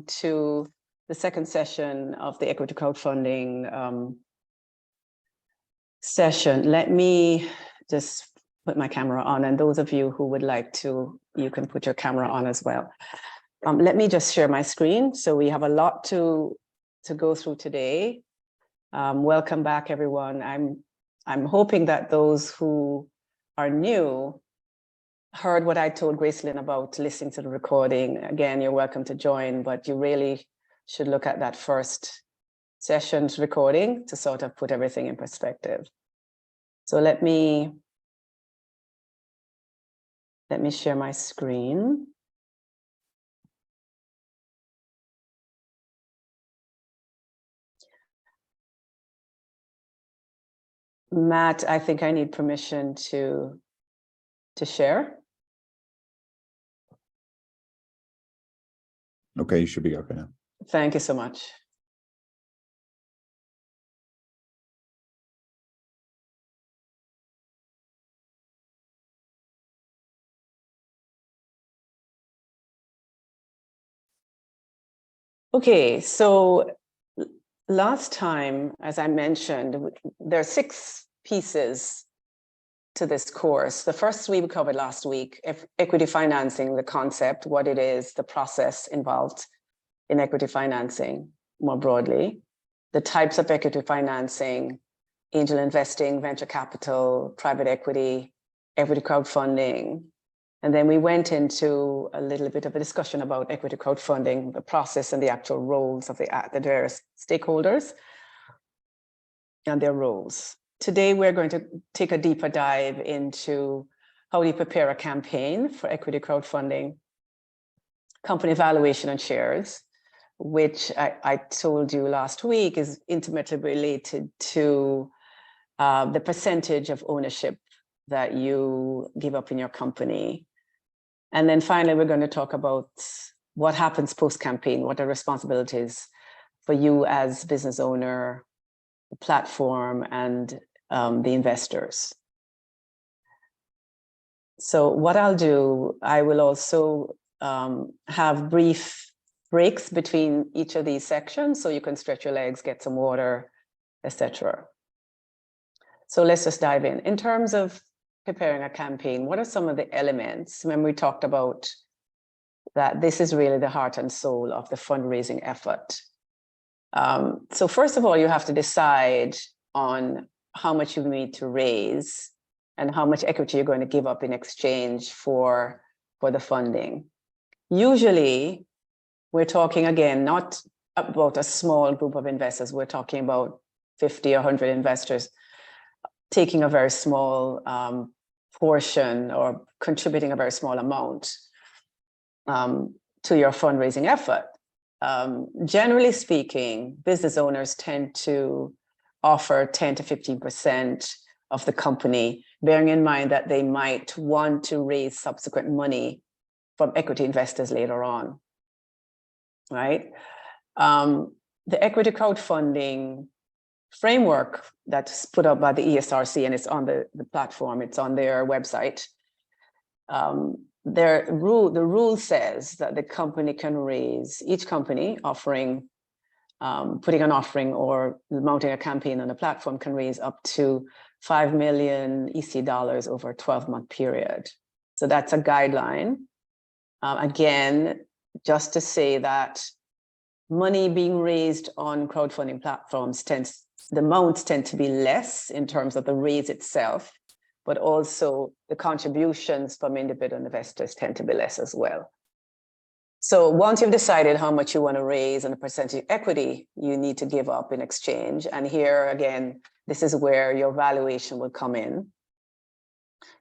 to the second session of the equity crowdfunding session. Let me just put my camera on, and those of you who would like to, you can put your camera on as well. Let me just share my screen. So we have a lot to go through today. Welcome back, everyone. I'm hoping that those who are new heard what I told Gracelyn about listening to the recording. Again, you're welcome to join, but you really should look at that first session's recording to sort of put everything in perspective. So let me share my screen. Matt, I think I need permission to share. Okay, you should be okay now. Thank you so much. Okay, so last time, as I mentioned, there are 6 pieces to this course. The first we covered last week, equity financing, the concept, what it is, the process involved in equity financing more broadly, the types of equity financing, angel investing, venture capital, private equity crowdfunding. And then we went into a little bit of a discussion about equity crowdfunding, the process and the actual roles of the various stakeholders and their roles. Today, we're going to take a deeper dive into how you prepare a campaign for equity crowdfunding, company valuation and shares, which I told you last week is intimately related to the percentage of ownership that you give up in your company. And then finally, we're going to talk about what happens post-campaign, what are responsibilities for you as business owner, the platform, and the investors. So what I'll do, I will also have brief breaks between each of these sections so you can stretch your legs, get some water, etc. So let's just dive in. In terms of preparing a campaign, what are some of the elements? When we talked about that this is really the heart and soul of the fundraising effort. So first of all, you have to decide on how much you need to raise and how much equity you're going to give up in exchange for the funding. Usually, we're talking, again, not about a small group of investors. We're talking about 50 or 100 investors taking a very small portion or contributing a very small amount to your fundraising effort. Generally speaking, business owners tend to offer 10 to 15% of the company, bearing in mind that they might want to raise subsequent money from equity investors later on, right? The equity crowdfunding framework that's put up by the ECSRC, and it's on the platform, it's on their website. The rule says that the company can raise, each company offering, putting an offering or mounting a campaign on a platform can raise up to 5 million EC dollars over a 12-month period. So that's a guideline. Again, just to say that money being raised on crowdfunding platforms the amounts tend to be less in terms of the raise itself, but also the contributions from individual investors tend to be less as well. So once you've decided how much you want to raise and the percentage equity you need to give up in exchange, and here again, this is where your valuation will come in.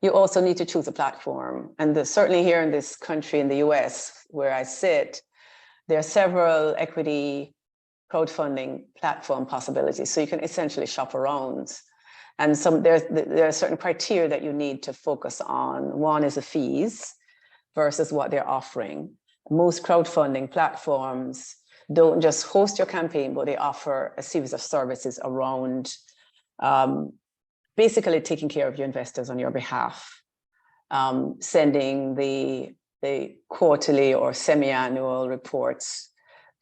You also need to choose a platform. And certainly here in this country, in the US, where I sit, there are several equity crowdfunding platform possibilities. So you can essentially shop around. And there are certain criteria that you need to focus on. One is the fees versus what they're offering. Most crowdfunding platforms don't just host your campaign, but they offer a series of services around basically taking care of your investors on your behalf, sending the quarterly or semi-annual reports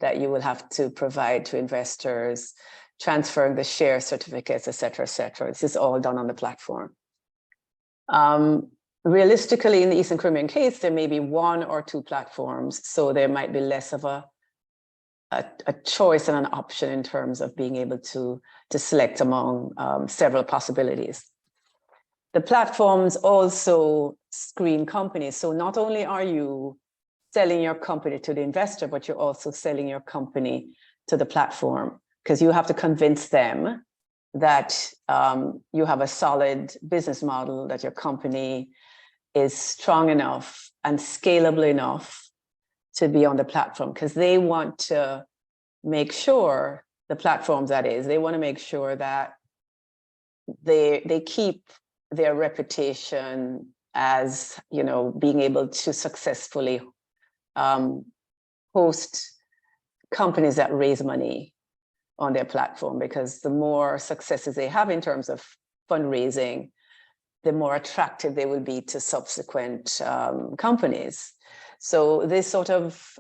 that you will have to provide to investors, transferring the share certificates, et cetera, et cetera. This is all done on the platform. Realistically, in the Eastern Caribbean case, there may be one or two platforms, so there might be less of a choice and an option in terms of being able to select among several possibilities. The platforms also screen companies. So not only are you selling your company to the investor, but you're also selling your company to the platform, because you have to convince them that you have a solid business model, that your company is strong enough and scalable enough to be on the platform, because they want to make sure, the platforms that is, they want to make sure that they keep their reputation as, you know, being able to successfully host companies that raise money on their platform, because the more successes they have in terms of fundraising, the more attractive they will be to subsequent companies. So this sort of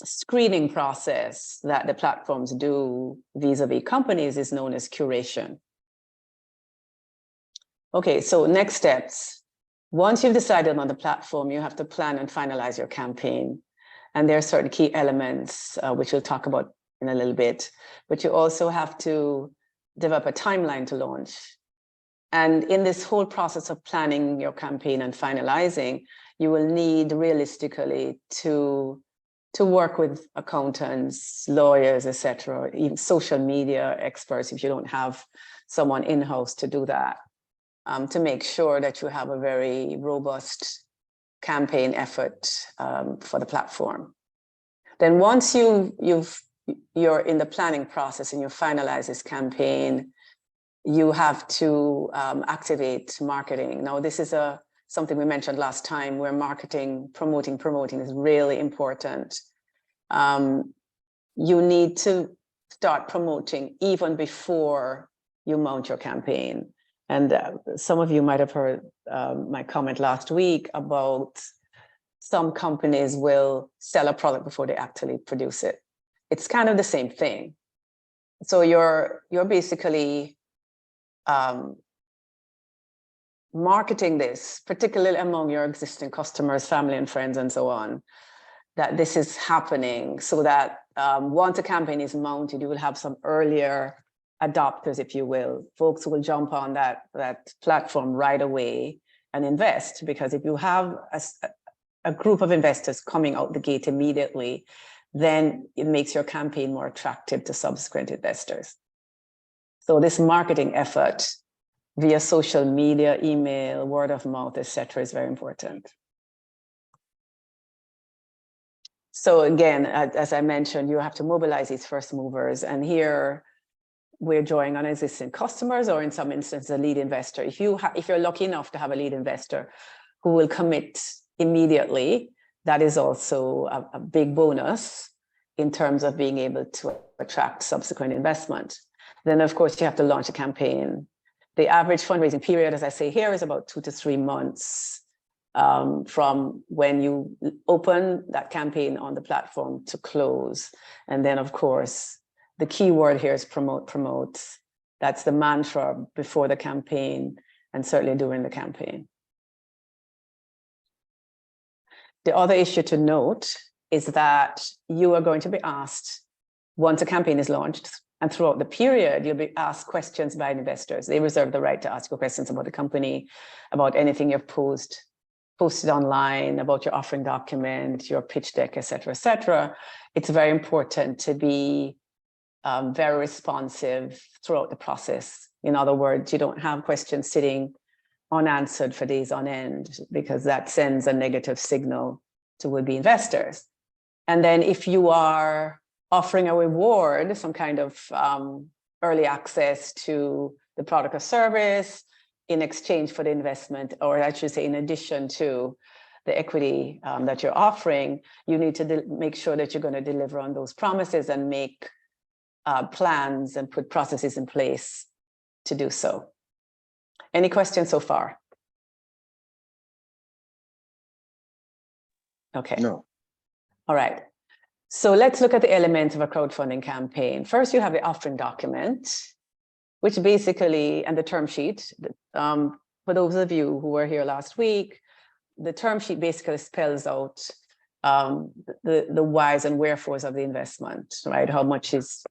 screening process that the platforms do vis-a-vis companies is known as curation. Okay, so next steps. Once you've decided on the platform, you have to plan and finalize your campaign. And there are certain key elements, which we'll talk about in a little bit, but you also have to develop a timeline to launch. And in this whole process of planning your campaign and finalizing, you will need realistically to work with accountants, lawyers, etc., even social media experts, if you don't have someone in-house to do that, to make sure that you have a very robust campaign effort for the platform. Then once you're in the planning process and you finalize this campaign, you have to activate marketing. Now, this is something we mentioned last time, where marketing, promoting is really important. You need to start promoting even before you mount your campaign. And some of you might have heard my comment last week about some companies will sell a product before they actually produce it. It's kind of the same thing. So you're basically marketing this, particularly among your existing customers, family and friends, and so on, that this is happening, so that once a campaign is mounted, you will have some earlier adopters, if you will, folks who will jump on that platform right away and invest. Because if you have a group of investors coming out the gate immediately, then it makes your campaign more attractive to subsequent investors. So this marketing effort via social media, email, word of mouth, etc., is very important. So again, as I mentioned, you have to mobilize these first movers. And here we're drawing on existing customers, or in some instances, a lead investor. If you're lucky enough to have a lead investor who will commit immediately, that is also a big bonus in terms of being able to attract subsequent investment. Then, of course, you have to launch a campaign. The average fundraising period, as I say here, is about 2 to 3 months from when you open that campaign on the platform to close. And then, of course, the key word here is promote. That's the mantra before the campaign and certainly during the campaign. The other issue to note is that you are going to be asked, once a campaign is launched, and throughout the period, you'll be asked questions by investors. They reserve the right to ask you questions about the company, about anything you've posted online, about your offering document, your pitch deck, et cetera, et cetera. It's very important to be very responsive throughout the process. In other words, you don't have questions sitting unanswered for days on end, because that sends a negative signal to would-be investors. And then if you are offering a reward, some kind of early access to the product or service in exchange for the investment, or I should say in addition to the equity that you're offering, you need to make sure that you're going to deliver on those promises and make plans and put processes in place to do so. Any questions so far? Okay. No. All right. So let's look at the elements of a crowdfunding campaign. First, you have the offering document, which basically, and the term sheet. For those of you who were here last week, the term sheet basically spells out the whys and wherefores of the investment, right? How much is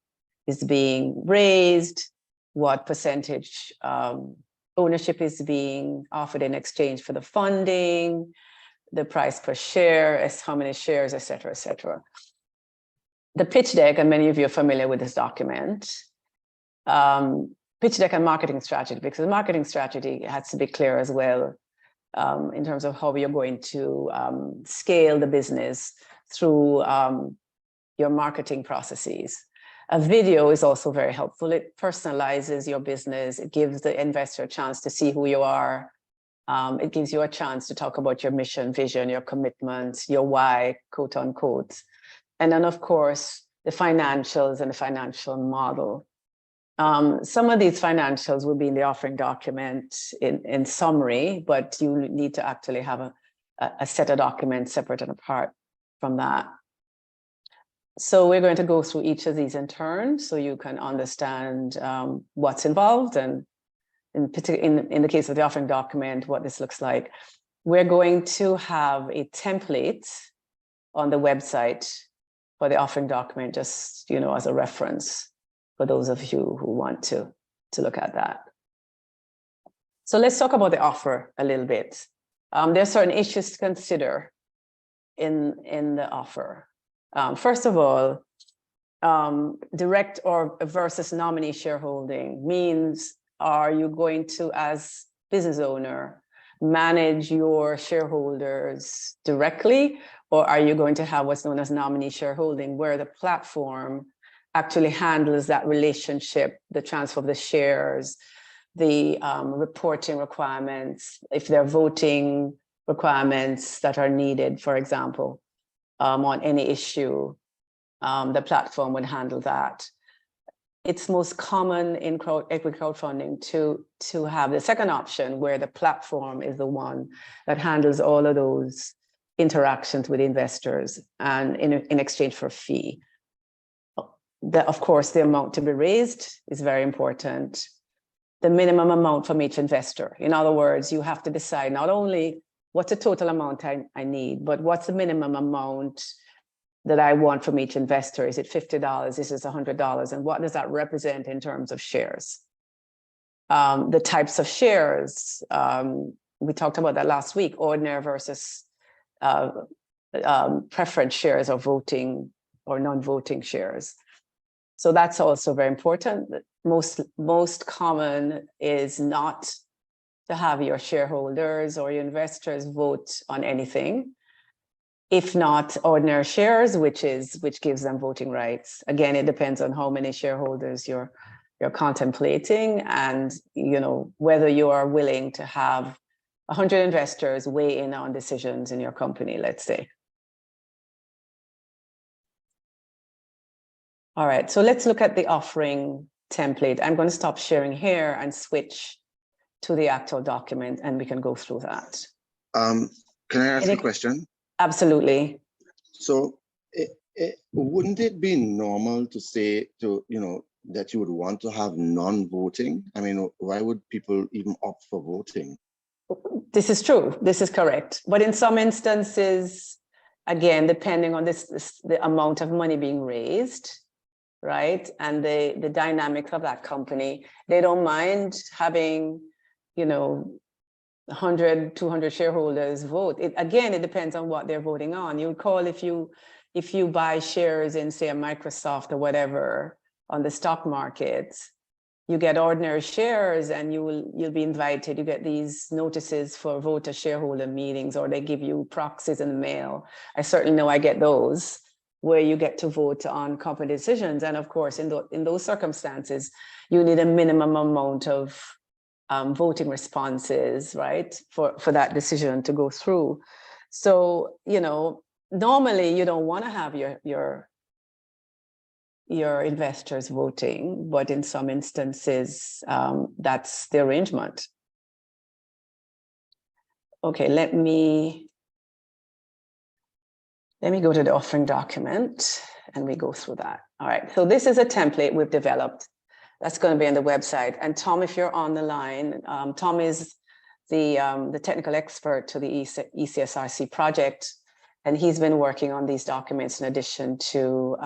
being raised, what percentage ownership is being offered in exchange for the funding, the price per share, how many shares, et cetera, et cetera. The pitch deck, and many of you are familiar with this document, pitch deck and marketing strategy, because the marketing strategy has to be clear as well in terms of how you're going to scale the business through your marketing processes. A video is also very helpful. It personalizes your business. It gives the investor a chance to see who you are. It gives you a chance to talk about your mission, vision, your commitments, your why, quote unquote. And then, of course, the financials and the financial model. Some of these financials will be in the offering document in summary, but you need to actually have a set of documents separate and apart from that. So we're going to go through each of these in turn so you can understand what's involved, and in the case of the offering document, what this looks like. We're going to have a template on the website for the offering document, just as a reference for those of you who want to look at that. So let's talk about the offer a little bit. There are certain issues to consider in the offer. First of all, direct or versus nominee shareholding means, are you going to, as business owner, manage your shareholders directly, or are you going to have what's known as nominee shareholding, where the platform actually handles that relationship, the transfer of the shares, the reporting requirements, if there are voting requirements that are needed, for example, on any issue, the platform would handle that. It's most common in equity crowdfunding to have the second option, where the platform is the one that handles all of those interactions with investors and in exchange for a fee. Of course, the amount to be raised is very important. The minimum amount from each investor. In other words, you have to decide not only what's the total amount I need, but what's the minimum amount that I want from each investor. Is it $50? Is it $100? And what does that represent in terms of shares? The types of shares, we talked about that last week, ordinary versus preference shares, or voting or non-voting shares. So that's also very important. Most common is not to have your shareholders or your investors vote on anything. If not ordinary shares, which gives them voting rights. Again, it depends on how many shareholders you're contemplating, and whether you are willing to have 100 investors weigh in on decisions in your company, let's say. All right, so let's look at the offering template. I'm going to stop sharing here and switch to the actual document, and we can go through that. Can I ask a question? Absolutely. So wouldn't it be normal to say that you would want to have non-voting? I mean, why would people even opt for voting? This is true. This is correct. But in some instances, again, depending on the amount of money being raised, right, and the dynamics of that company, they don't mind having, 100, 200 shareholders vote. It depends on what they're voting on. You recall if you buy shares in, say, a Microsoft or whatever on the stock market, you get ordinary shares, and you'll be invited. You get these notices for voter shareholder meetings, or they give you proxies in the mail. I certainly know I get those, where you get to vote on company decisions. And of course, in those circumstances, you need a minimum amount of voting responses, right, for that decision to go through. So, normally you don't want to have your investors voting, but in some instances, that's the arrangement. Okay, let me Let me go to the offering document and we go through that. All right, so this is a template we've developed that's going to be on the website. And Tom, if you're on the line, Tom is the technical expert to the ECSRC project, and he's been working on these documents in addition to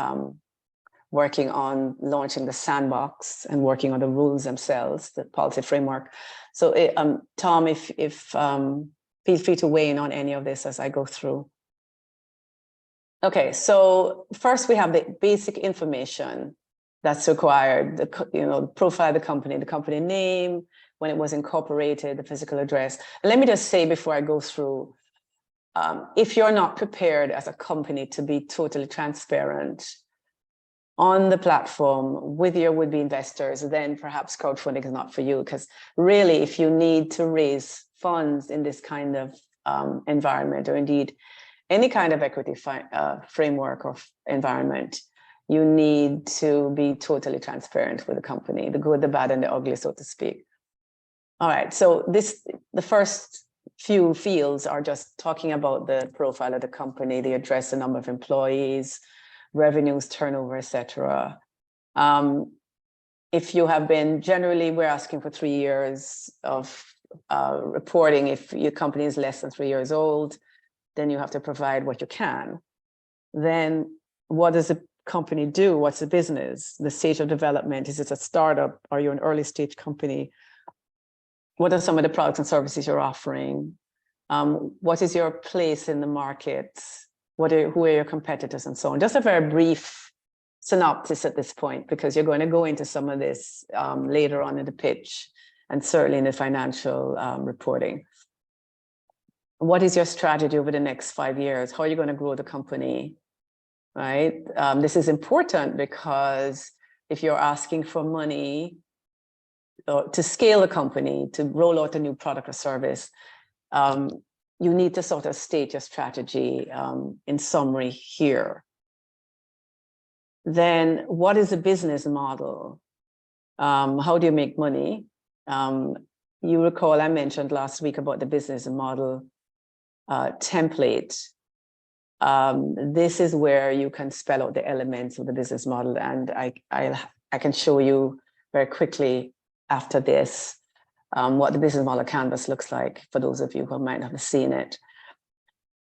working on launching the sandbox and working on the rules themselves, the policy framework. So Tom, if feel free to weigh in on any of this as I go through. Okay, so first we have the basic information that's required, the profile of the company name, when it was incorporated, the physical address. And let me just say before I go through, if you're not prepared as a company to be totally transparent on the platform with your would-be investors, then perhaps crowdfunding is not for you. Because really, if you need to raise funds in this kind of environment, or indeed any kind of equity framework or environment, you need to be totally transparent with the company, the good, the bad, and the ugly, so to speak. All right, so the first few fields are just talking about the profile of the company, the address, the number of employees, revenues, turnover, etc. If you have been, generally, we're asking for 3 years of reporting. If your company is less than 3 years old, then you have to provide what you can. Then what does the company do? What's the business? The stage of development? Is it a startup? Are you an early stage company? What are some of the products and services you're offering? What is your place in the market? Who are your competitors and so on? Just a very brief synopsis at this point, because you're going to go into some of this later on in the pitch and certainly in the financial reporting. What is your strategy over the next 5 years? How are you going to grow the company, right? This is important because if you're asking for money to scale a company, to roll out a new product or service, you need to sort of state your strategy in summary here. Then what is the business model? How do you make money? You recall I mentioned last week about the business model template. This is where you can spell out the elements of the business model, and I can show you very quickly after this what the business model canvas looks like for those of you who might not have seen it.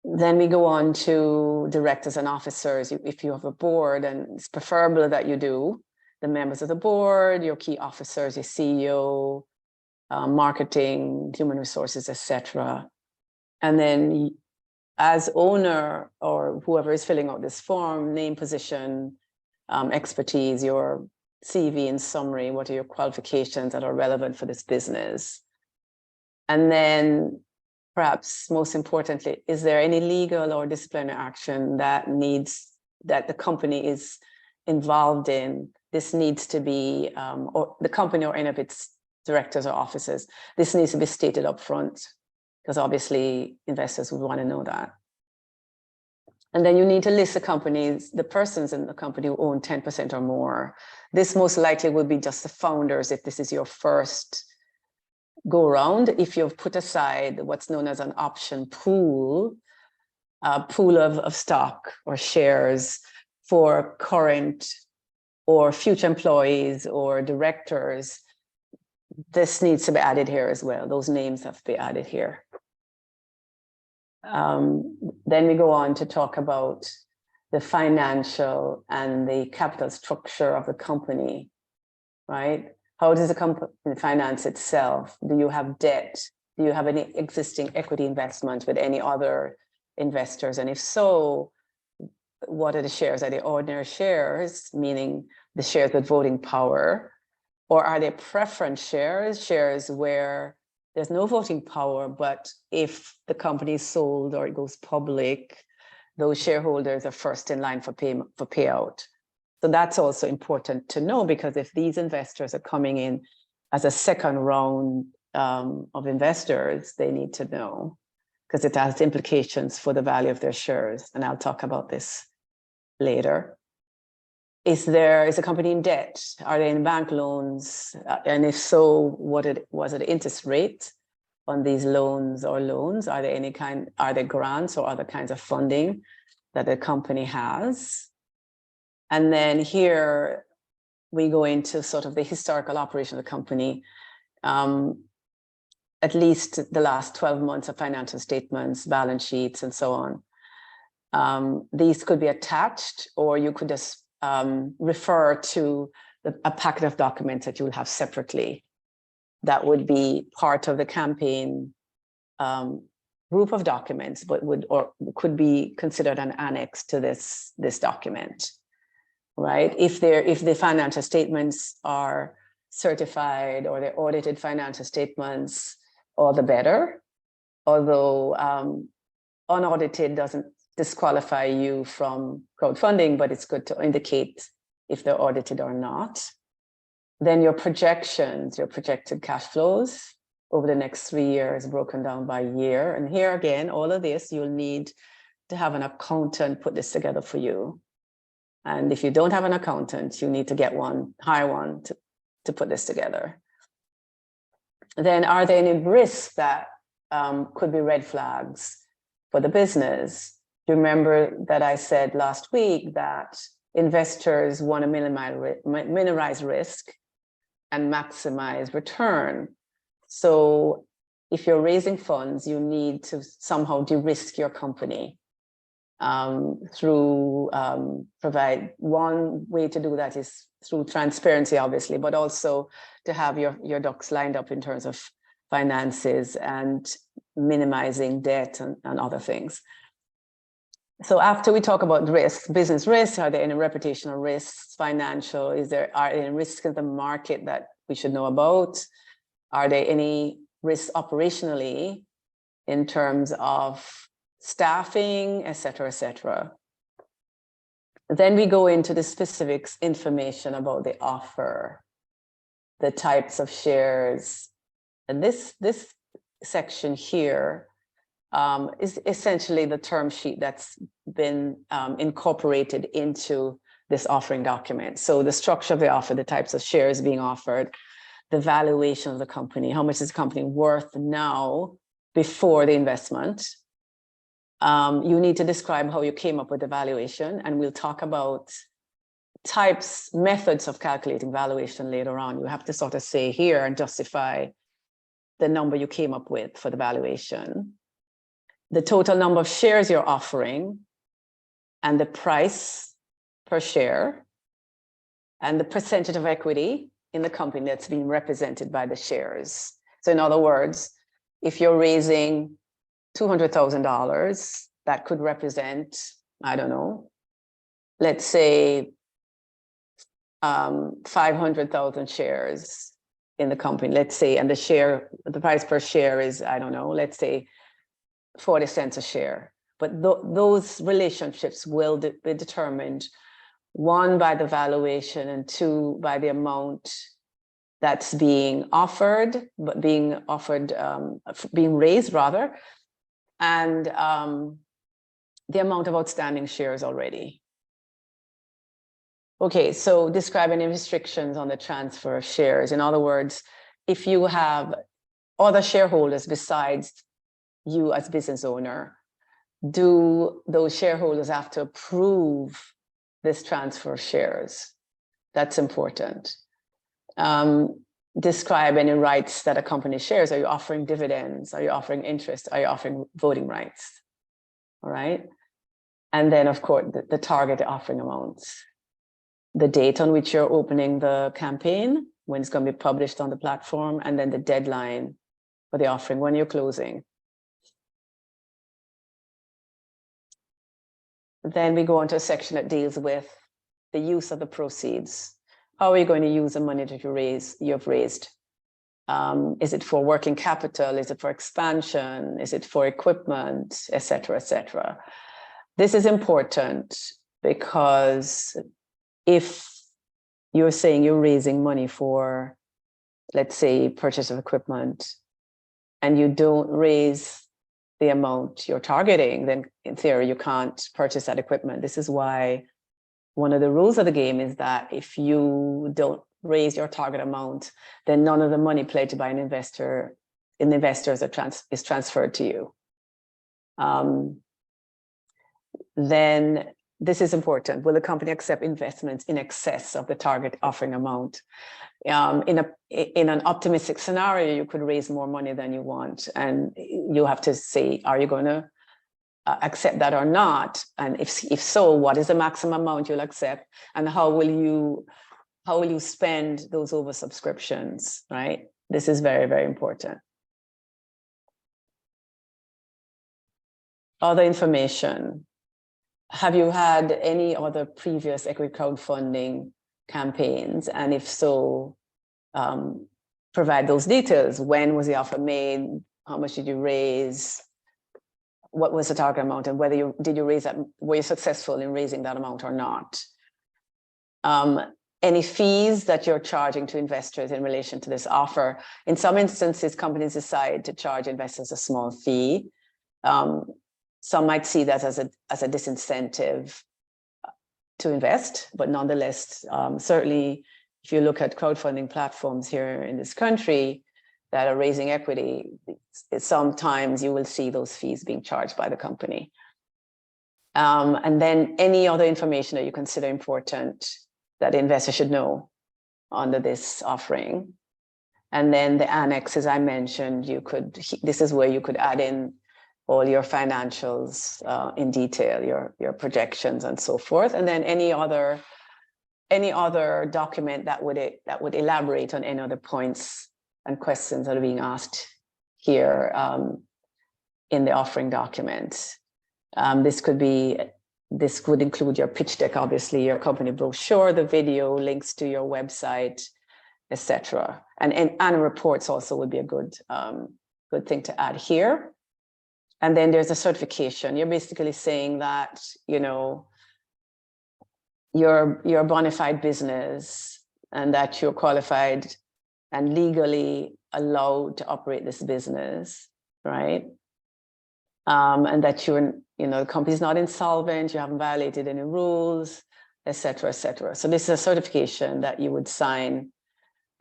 Then we go on to directors and officers. If you have a board, and it's preferable that you do, the members of the board, your key officers, your CEO, marketing, human resources, etc. And then as owner or whoever is filling out this form, name, position, expertise, your CV in summary, what are your qualifications that are relevant for this business? And then perhaps most importantly, is there any legal or disciplinary action that the company is involved in? This needs to be, or the company or any of its directors or officers, this needs to be stated up front, because obviously investors would want to know that. And then you need to list the persons in the company who own 10% or more. This most likely will be just the founders if this is your first go around. If you've put aside what's known as an option pool, a pool of stock or shares for current or future employees or directors, this needs to be added here as well. Those names have to be added here. Then we go on to talk about the financial and the capital structure of the company, right? How does the company finance itself? Do you have debt? Do you have any existing equity investment with any other investors? And if so, what are the shares? Are they ordinary shares, meaning the shares with voting power? Or are they preference shares, shares where there's no voting power, but if the company is sold or it goes public, those shareholders are first in line for payout? So that's also important to know, because if these investors are coming in as a second round of investors, they need to know, because it has implications for the value of their shares. And I'll talk about this later. Is the company in debt? Are they in bank loans? And if so, was it interest rate on these loans or loans? Are there grants or other kinds of funding? that the company has. And then here we go into sort of the historical operation of the company, at least the last 12 months of financial statements, balance sheets, and so on. These could be attached, or you could just refer to a packet of documents that you will have separately. That would be part of the campaign group of documents, but could be considered an annex to this document, right? If the financial statements are certified or they're audited financial statements, all the better. Although unaudited doesn't disqualify you from crowdfunding, but it's good to indicate if they're audited or not. Then your projections, your projected cash flows over the next 3 years, broken down by year. And here again, all of this, you'll need to have an accountant put this together for you. And if you don't have an accountant, you need to get one, hire one to put this together. Then are there any risks that could be red flags for the business? Remember that I said last week that investors want to minimize risk and maximize return. So if you're raising funds, you need to somehow de-risk your company through provide. One way to do that is through transparency, obviously, but also to have your ducks lined up in terms of finances and minimizing debt and other things. So after we talk about risks, business risks, are there any reputational risks, financial, are there any risks in the market that we should know about? Are there any risks operationally in terms of staffing, et cetera, et cetera? Then we go into the specifics information about the offer, the types of shares. And this section here is essentially the term sheet that's been incorporated into this offering document. So the structure of the offer, the types of shares being offered, the valuation of the company, how much is the company worth now before the investment. You need to describe how you came up with the valuation, and we'll talk about methods of calculating valuation later on. You have to sort of say here and justify the number you came up with for the valuation, the total number of shares you're offering, and the price per share, and the percentage of equity in the company that's being represented by the shares. So in other words, if you're raising $200,000, that could represent, I don't know, let's say 500,000 shares in the company, let's say, and the price per share is, I don't know, let's say 40 cents a share. But those relationships will be determined, one, by the valuation, and two, by the amount that's being offered, being raised rather, and the amount of outstanding shares already. Okay, so describe any restrictions on the transfer of shares. In other words, if you have other shareholders besides you as business owner, do those shareholders have to approve this transfer of shares? That's important. Describe any rights that a company shares. Are you offering dividends? Are you offering interest? Are you offering voting rights? All right. And then, of course, the target offering amounts, the date on which you're opening the campaign, when it's going to be published on the platform, and then the deadline for the offering, when you're closing. Then we go on to a section that deals with the use of the proceeds. How are you going to use the money that you've raised? Is it for working capital? Is it for expansion? Is it for equipment, et cetera, et cetera? This is important because if you're saying you're raising money for, let's say, purchase of equipment, and you don't raise the amount you're targeting, then in theory, you can't purchase that equipment. This is why one of the rules of the game is that if you don't raise your target amount, then none of the money pledged by an investor in the investors is transferred to you. then this is important. Will the company accept investments in excess of the target offering amount? In an optimistic scenario, you could raise more money than you want, and you have to say, are you going to accept that or not? And if so, what is the maximum amount you'll accept, and how will you spend those oversubscriptions, right? This is very, very important. Other information. Have you had any other previous equity crowdfunding campaigns? And if so, provide those details. When was the offer made? How much did you raise? What was the target amount? And whether did you raise that? Were you successful in raising that amount or not? Any fees that you're charging to investors in relation to this offer? In some instances, companies decide to charge investors a small fee. Some might see that as a disincentive to invest, but nonetheless, certainly if you look at crowdfunding platforms here in this country that are raising equity, sometimes you will see those fees being charged by the company. And then any other information that you consider important that the investor should know under this offering. And then the annex, as I mentioned, this is where you could add in all your financials in detail, your projections and so forth. And then any other document that would elaborate on any other points and questions that are being asked here in the offering document. This would include your pitch deck, obviously, your company brochure, the video, links to your website, etc. And annual reports also would be a good thing to add here. And then there's a certification. You're basically saying that, you're a bona fide business and that you're qualified and legally allowed to operate this business, right? And that the company's not insolvent, you haven't violated any rules, et cetera, et cetera. So this is a certification that you would sign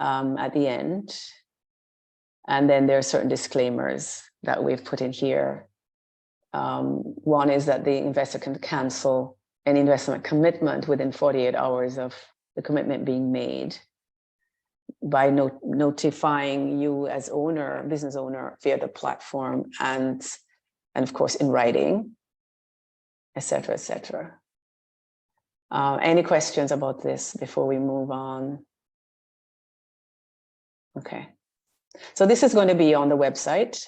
at the end. And then there are certain disclaimers that we've put in here. One is that the investor can cancel any investment commitment within 48 hours of the commitment being made by notifying you as business owner via the platform and of course in writing, et cetera, et cetera. Any questions about this before we move on? Okay. So this is going to be on the website.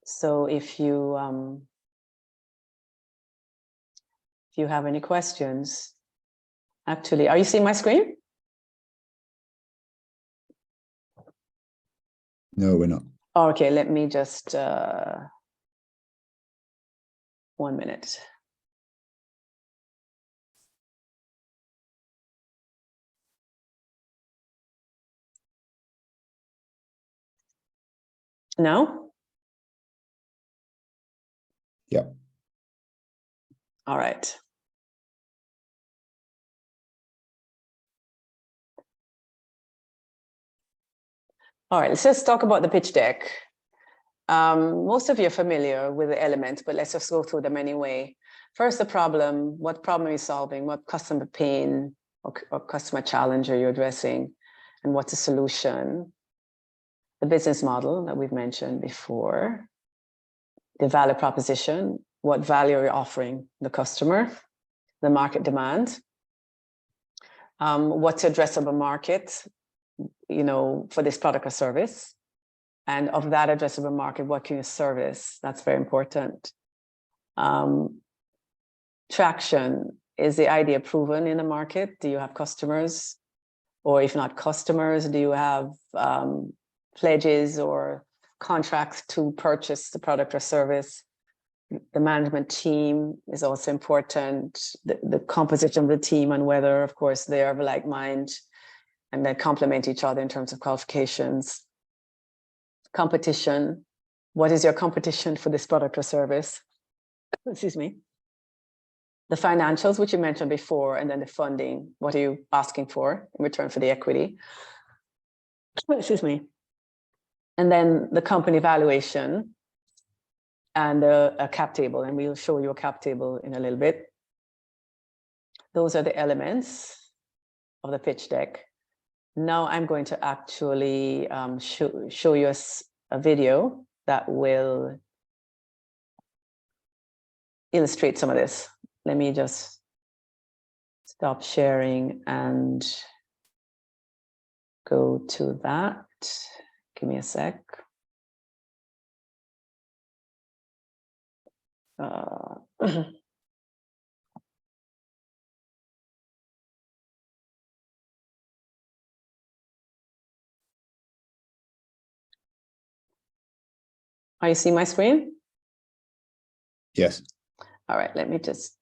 So if you have any questions, actually, are you seeing my screen? No, we're not. Okay, let me just 1 minute. No? Yeah. All right. All right, let's just talk about the pitch deck. Most of you are familiar with the elements, but let's just go through them anyway. First, the problem. What problem are you solving? What customer pain or customer challenge are you addressing? And what's the solution? The business model that we've mentioned before. The value proposition. What value are you offering the customer? The market demand. What's the addressable market, for this product or service? And of that addressable market, what can you service? That's very important. Traction. Is the idea proven in the market? Do you have customers? Or if not customers, do you have pledges or contracts to purchase the product or service? The management team is also important. The composition of the team and whether, of course, they are of like mind and they complement each other in terms of qualifications. Competition. What is your competition for this product or service? Excuse me. The financials, which you mentioned before, and then the funding. What are you asking for in return for the equity? Excuse me. And then the company valuation. and a cap table, and we'll show you a cap table in a little bit. Those are the elements of the pitch deck. Now I'm going to actually show you a video that will illustrate some of this. Let me just stop sharing and go to that. Give me a sec. Are you seeing my screen? Yes. All right, let me just.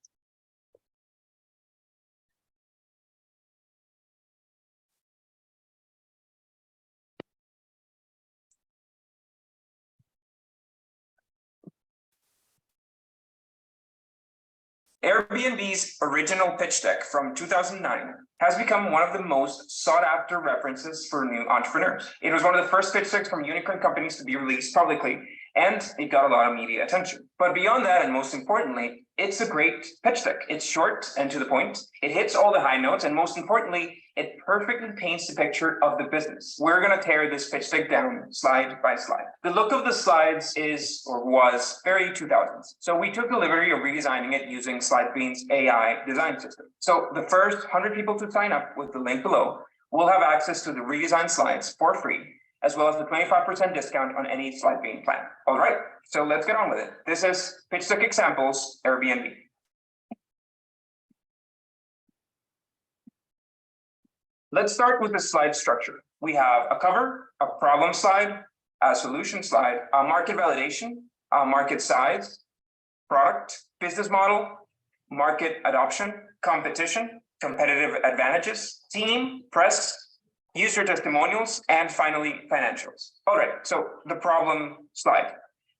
Airbnb's original pitch deck from 2009 has become one of the most sought after references for new entrepreneurs. It was one of the first pitch decks from unicorn companies to be released publicly, and it got a lot of media attention. But beyond that, and most importantly, it's a great pitch deck. It's short and to the point. It hits all the high notes, and most importantly, it perfectly paints the picture of the business. We're going to tear this pitch deck down slide by slide. The look of the slides is, or was, very 2000s. So we took the liberty of redesigning it using SlideBean's AI design system. So the first 100 people to sign up with the link below will have access to the redesigned slides for free, as well as the 25% discount on any SlideBean plan. All right, so let's get on with it. This is pitch deck examples, Airbnb. Let's start with the slide structure. We have a cover, a problem slide, a solution slide, a market validation, a market size, product, business model, market adoption, competition, competitive advantages, team, press, user testimonials, and finally, financials. All right, so the problem slide.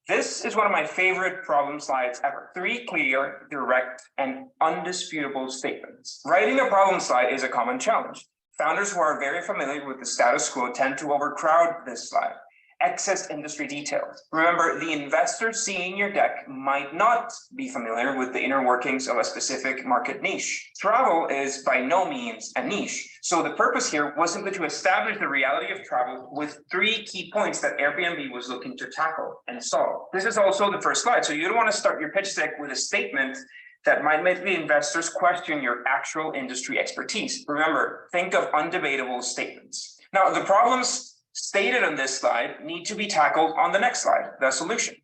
This is one of my favorite problem slides ever. 3 clear, direct, and undisputable statements. Writing a problem slide is a common challenge. Founders who are very familiar with the status quo tend to overcrowd this slide. Excess industry details. Remember, the investor seeing your deck might not be familiar with the inner workings of a specific market niche. Travel is by no means a niche. So the purpose here was simply to establish the reality of travel with 3 key points that Airbnb was looking to tackle and solve. This is also the first slide. So you don't want to start your pitch deck with a statement that might make the investors question your actual industry expertise. Remember, think of undebatable statements. Now, the problems stated on this slide need to be tackled on the next slide, the solution.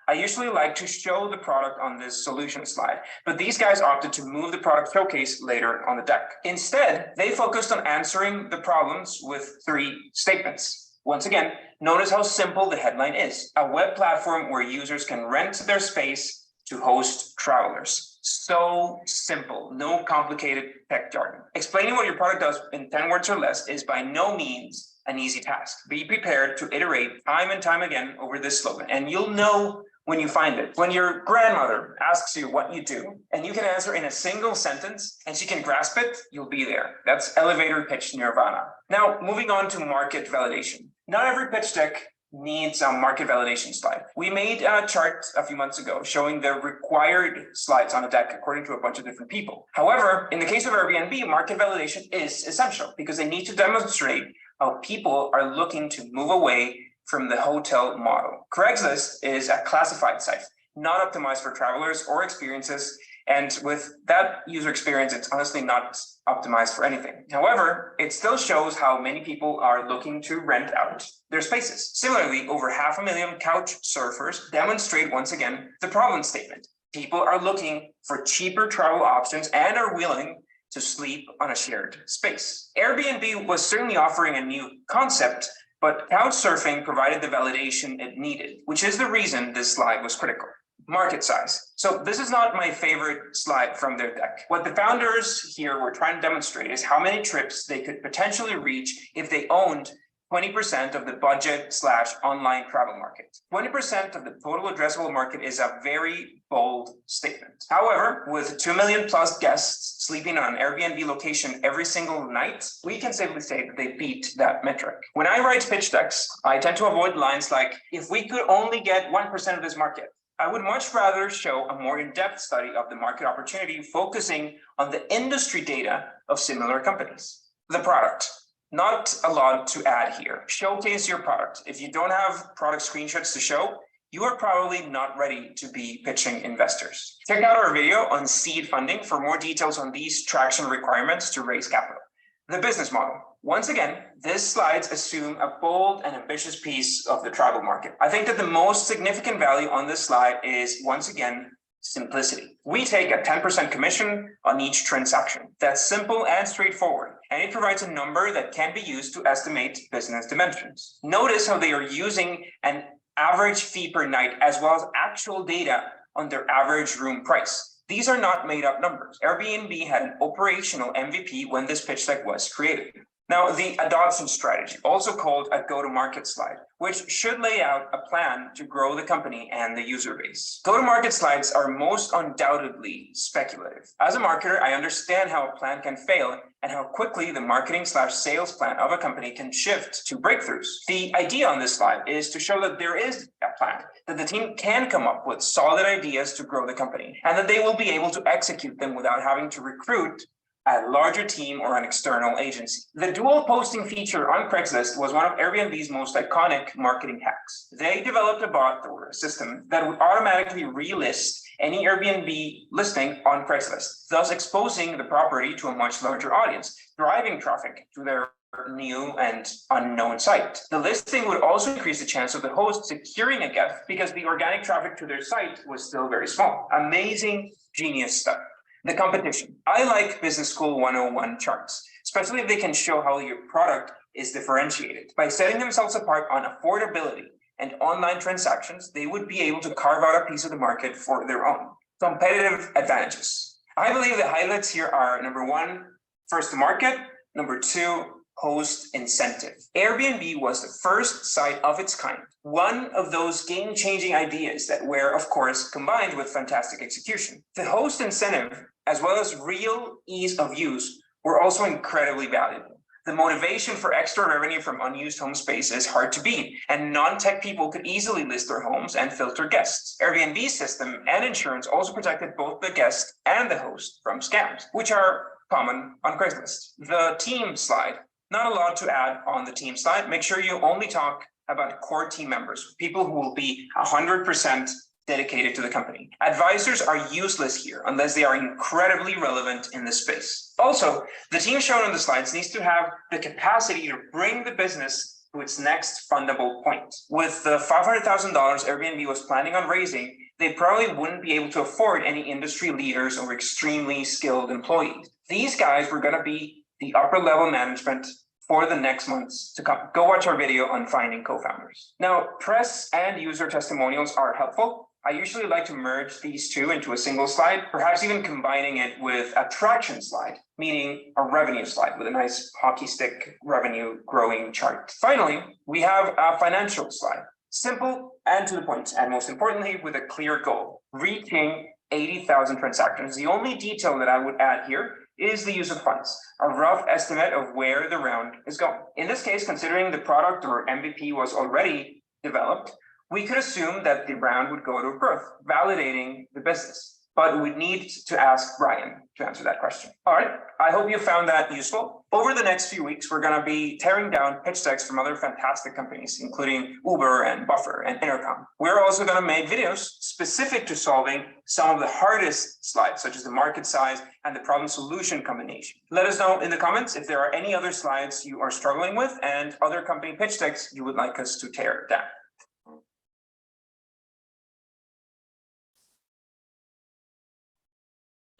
I usually like to show the product on this solution slide, but these guys opted to move the product showcase later on the deck. Instead, they focused on answering the problems with 3 statements. Once again, notice how simple the headline is. A web platform where users can rent their space to host travelers. So simple, no complicated tech jargon. Explaining what your product does in 10 words or less is by no means an easy task. Be prepared to iterate time and time again over this slogan, and you'll know when you find it. When your grandmother asks you what you do, and you can answer in a single sentence, and she can grasp it, you'll be there. That's elevator pitch nirvana. Now, moving on to market validation. Not every pitch deck needs a market validation slide. We made a chart a few months ago showing the required slides on a deck according to a bunch of different people. However, in the case of Airbnb, market validation is essential because they need to demonstrate how people are looking to move away from the hotel model. Craigslist is a classified site, not optimized for travelers or experiences. And with that user experience, it's honestly not optimized for anything. However, it still shows how many people are looking to rent out their spaces. Similarly, over 500,000 couch surfers demonstrate once again the problem statement. People are looking for cheaper travel options and are willing to sleep on a shared space. Airbnb was certainly offering a new concept, but couch surfing provided the validation it needed, which is the reason this slide was critical. Market size. So this is not my favorite slide from their deck. What the founders here were trying to demonstrate is how many trips they could potentially reach if they owned 20% of the budget/online travel market. 20% of the total addressable market is a very bold statement. However, with 2 million plus guests sleeping on an Airbnb location every single night, we can safely say that they beat that metric. When I write pitch decks, I tend to avoid lines like, if we could only get 1% of this market, I would much rather show a more in-depth study of the market opportunity, focusing on the industry data of similar companies. The product. Not a lot to add here. Showcase your product. If you don't have product screenshots to show, you are probably not ready to be pitching investors. Check out our video on seed funding for more details on these traction requirements to raise capital. The business model. Once again, these slides assume a bold and ambitious piece of the travel market. I think that the most significant value on this slide is, once again, simplicity. We take a 10% commission on each transaction. That's simple and straightforward, and it provides a number that can be used to estimate business dimensions. Notice how they are using an average fee per night as well as actual data on their average room price. These are not made up numbers. Airbnb had an operational MVP when this pitch deck was created. Now, the adoption strategy, also called a go-to-market slide, which should lay out a plan to grow the company and the user base. Go-to-market slides are most undoubtedly speculative. As a marketer, I understand how a plan can fail and how quickly the marketing/sales plan of a company can shift to breakthroughs. The idea on this slide is to show that there is a plan, that the team can come up with solid ideas to grow the company, and that they will be able to execute them without having to recruit a larger team or an external agency. The dual posting feature on Craigslist was one of Airbnb's most iconic marketing hacks. They developed a bot or a system that would automatically relist any Airbnb listing on Craigslist, thus exposing the property to a much larger audience, driving traffic to their new and unknown site. The listing would also increase the chance of the host securing a guest because the organic traffic to their site was still very small. Amazing, genius stuff. The competition. I like Business School 101 charts, especially if they can show how your product is differentiated. By setting themselves apart on affordability and online transactions, they would be able to carve out a piece of the market for their own. Competitive advantages. I believe the highlights here are: number one, first to market; number two, host incentive. Airbnb was the first site of its kind, one of those game-changing ideas that were, of course, combined with fantastic execution. The host incentive, as well as real ease of use, were also incredibly valuable. The motivation for extra revenue from unused home space is hard to beat, and non-tech people could easily list their homes and filter guests. Airbnb's system and insurance also protected both the guest and the host from scams, which are common on Craigslist. The team slide. Not a lot to add on the team slide. Make sure you only talk about core team members, people who will be 100% dedicated to the company. Advisors are useless here unless they are incredibly relevant in the space. Also, the team shown on the slides needs to have the capacity to bring the business to its next fundable point. With the $500,000 Airbnb was planning on raising, they probably wouldn't be able to afford any industry leaders or extremely skilled employees. These guys were going to be the upper level management for the next months to come. Go watch our video on finding co-founders. Now, press and user testimonials are helpful. I usually like to merge these two into a single slide, perhaps even combining it with a traction slide, meaning a revenue slide with a nice hockey stick revenue growing chart. Finally, we have a financial slide. Simple and to the point, and most importantly, with a clear goal: reaching 80,000 transactions. The only detail that I would add here is the use of funds, a rough estimate of where the round is going. In this case, considering the product or MVP was already developed, we could assume that the round would go to growth, validating the business. But we'd need to ask Ryan to answer that question. All right, I hope you found that useful. Over the next few weeks, we're going to be tearing down pitch decks from other fantastic companies, including Uber and Buffer and Intercom. We're also going to make videos specific to solving some of the hardest slides, such as the market size and the problem solution combination. Let us know in the comments if there are any other slides you are struggling with and other company pitch decks you would like us to tear down.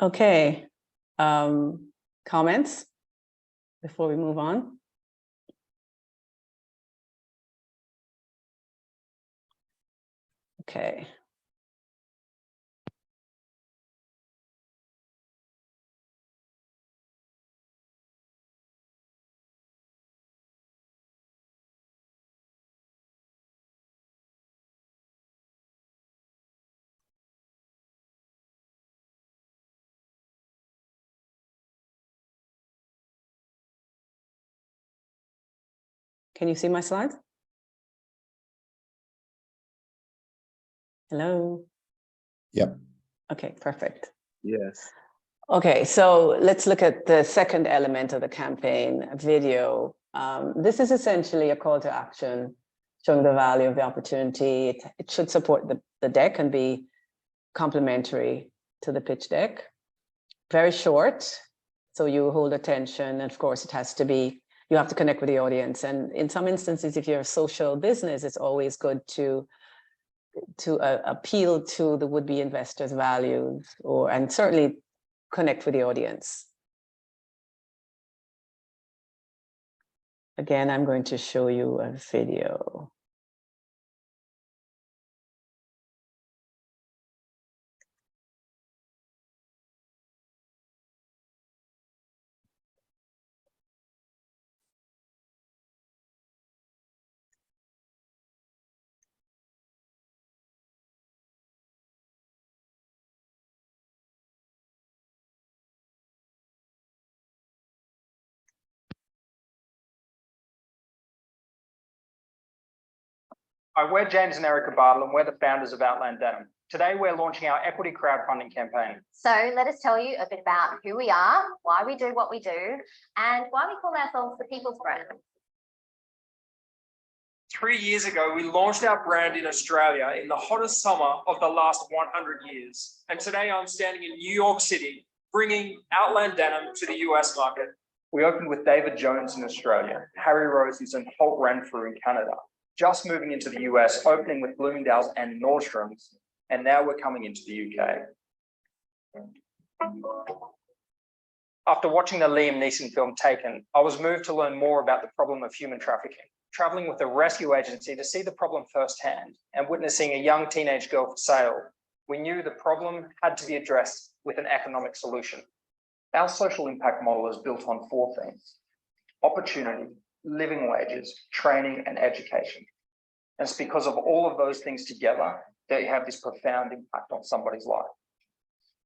Okay, comments before we move on? Okay. Can you see my slides? Hello? Yep. Okay, perfect. Yes. Okay, so let's look at the second element of the campaign video. This is essentially a call to action showing the value of the opportunity. It should support the deck and be complementary to the pitch deck. Very short, so you hold attention. And of course, it has to be, you have to connect with the audience. And in some instances, if you're a social business, it's always good to appeal to the would-be investors' values, and certainly connect with the audience. Again, I'm going to show you a video. Hi, we're James and Erica Bartle, and we're the founders of Outland Denim. Today, we're launching our equity crowdfunding campaign. So let us tell you a bit about who we are, why we do what we do, and why we call ourselves the people's brand. 3 years ago, we launched our brand in Australia in the hottest summer of the last 100 years. And today I'm standing in New York City, bringing Outland Denim to the US market. We opened with David Jones in Australia, Harry Roses and Holt Renfrew in Canada, just moving into the US, opening with Bloomingdale's and Nordstrom's, and now we're coming into the UK. After watching the Liam Neeson film Taken, I was moved to learn more about the problem of human trafficking, traveling with a rescue agency to see the problem firsthand and witnessing a young teenage girl for sale. We knew the problem had to be addressed with an economic solution. Our social impact model is built on 4 things: opportunity, living wages, training, and education. And it's because of all of those things together that you have this profound impact on somebody's life.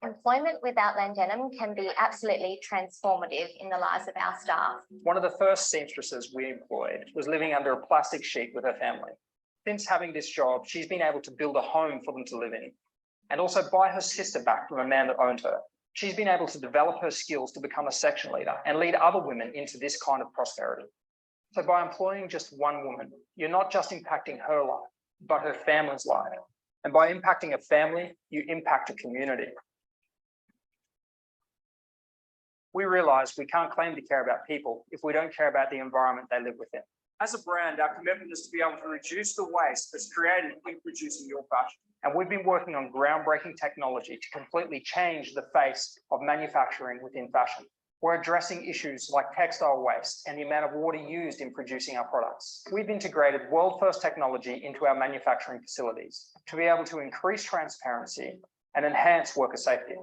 Employment with Outland Denim can be absolutely transformative in the lives of our staff. One of the first seamstresses we employed was living under a plastic sheet with her family. Since having this job, she's been able to build a home for them to live in and also buy her sister back from a man that owned her. She's been able to develop her skills to become a section leader and lead other women into this kind of prosperity. So by employing just one woman, you're not just impacting her life, but her family's life. And by impacting a family, you impact a community. We realize we can't claim to care about people if we don't care about the environment they live within. As a brand, our commitment is to be able to reduce the waste that's created in producing your fashion. And we've been working on groundbreaking technology to completely change the face of manufacturing within fashion. We're addressing issues like textile waste and the amount of water used in producing our products. We've integrated world-first technology into our manufacturing facilities to be able to increase transparency and enhance worker safety.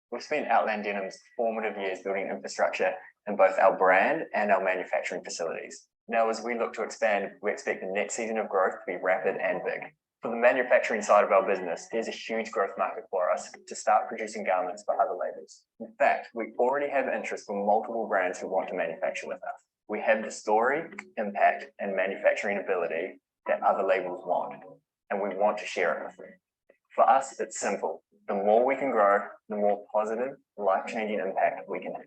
We've spent Outland Denim's formative years building infrastructure in both our brand and our manufacturing facilities. Now, as we look to expand, we expect the next season of growth to be rapid and big. For the manufacturing side of our business, there's a huge growth market for us to start producing garments for other labels. In fact, we already have interest from multiple brands who want to manufacture with us. We have the story, impact, and manufacturing ability that other labels want, and we want to share it with them. For us, it's simple. The more we can grow, the more positive, life-changing impact we can have.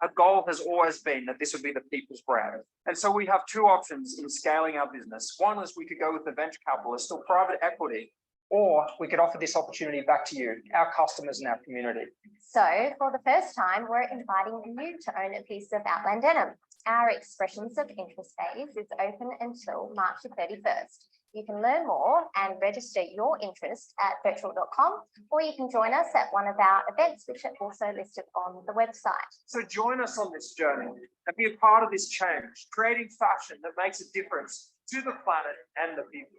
Our goal has always been that this would be the people's brand. And so we have 2 options in scaling our business. One is we could go with the venture capitalist or private equity, or we could offer this opportunity back to you, our customers and our community. So for the first time, we're inviting you to own a piece of Outland Denim. Our expressions of interest phase is open until March the 31st. You can learn more and register your interest at virtual.com, or you can join us at one of our events, which are also listed on the website. So join us on this journey and be a part of this change, creating fashion that makes a difference to the planet and the people.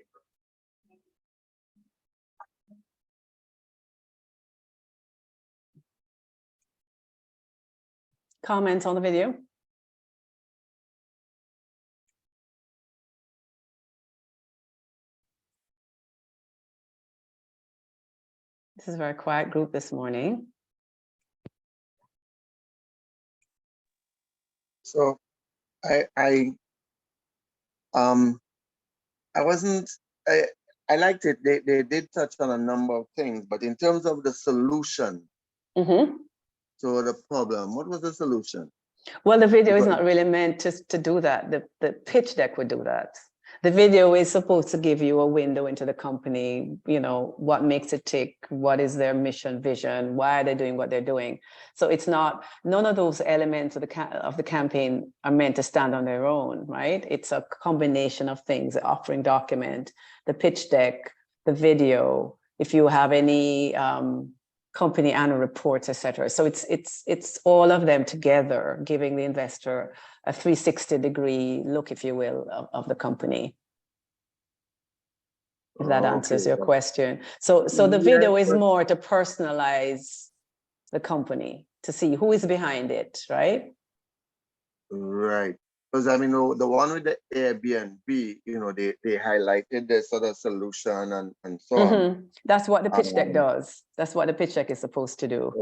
Comments on the video? This is a very quiet group this morning. So I I wasn't, I liked it. They did touch on a number of things, but in terms of the solution Mhm. to the problem, what was the solution? Well, the video is Because- not really meant to do that. The pitch deck would do that. The video is supposed to give you a window into the company, you know, what makes it tick, what is their mission, vision, why are they doing what they're doing. So it's not, none of those elements of the campaign are meant to stand on their own, right? It's a combination of things, the offering document, the pitch deck, the video, if you have any company annual reports, etc. So it's all of them together, giving the investor a 360-degree look, if you will, of the company. If that answers your question. So the video is more to personalize the company, to see who is behind it, right? Right. Because I mean, the one with the Airbnb, you know, they highlighted the sort of solution and so on. That's what the pitch deck does. That's what the pitch deck is supposed to do.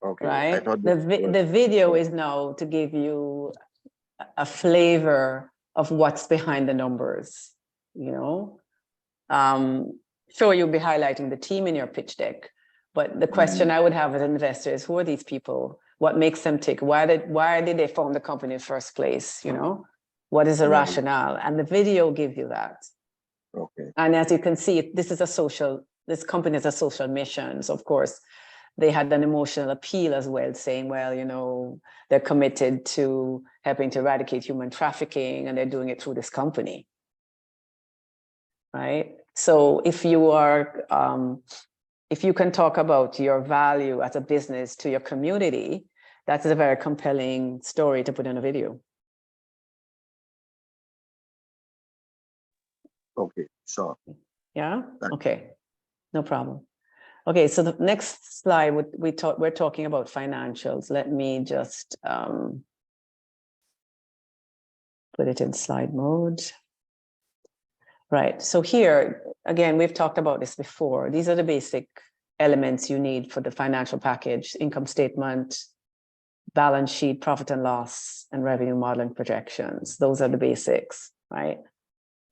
Okay. Right. I thought The video is now to give you a flavor of what's behind the numbers, you know. Sure, you'll be highlighting the team in your pitch deck, but the question I would have as an investor is, who are these people? What makes them tick? Why did they form the company in the first place? You know, what is the rationale? And the video gives you that. Okay. And as you can see, this company has a social mission. So of course, they had an emotional appeal as well, saying, well, you know, they're committed to helping to eradicate human trafficking, and they're doing it through this company. Right? So if you are, if you can talk about your value as a business to your community, that's a very compelling story to put in a video. Okay, sure. Yeah. Okay. No problem. Okay, so the next slide, we're talking about financials. Let me just put it in slide mode. Right, so here, again, we've talked about this before. These are the basic elements you need for the financial package: income statement, balance sheet, profit and loss, and revenue modeling projections. Those are the basics, right?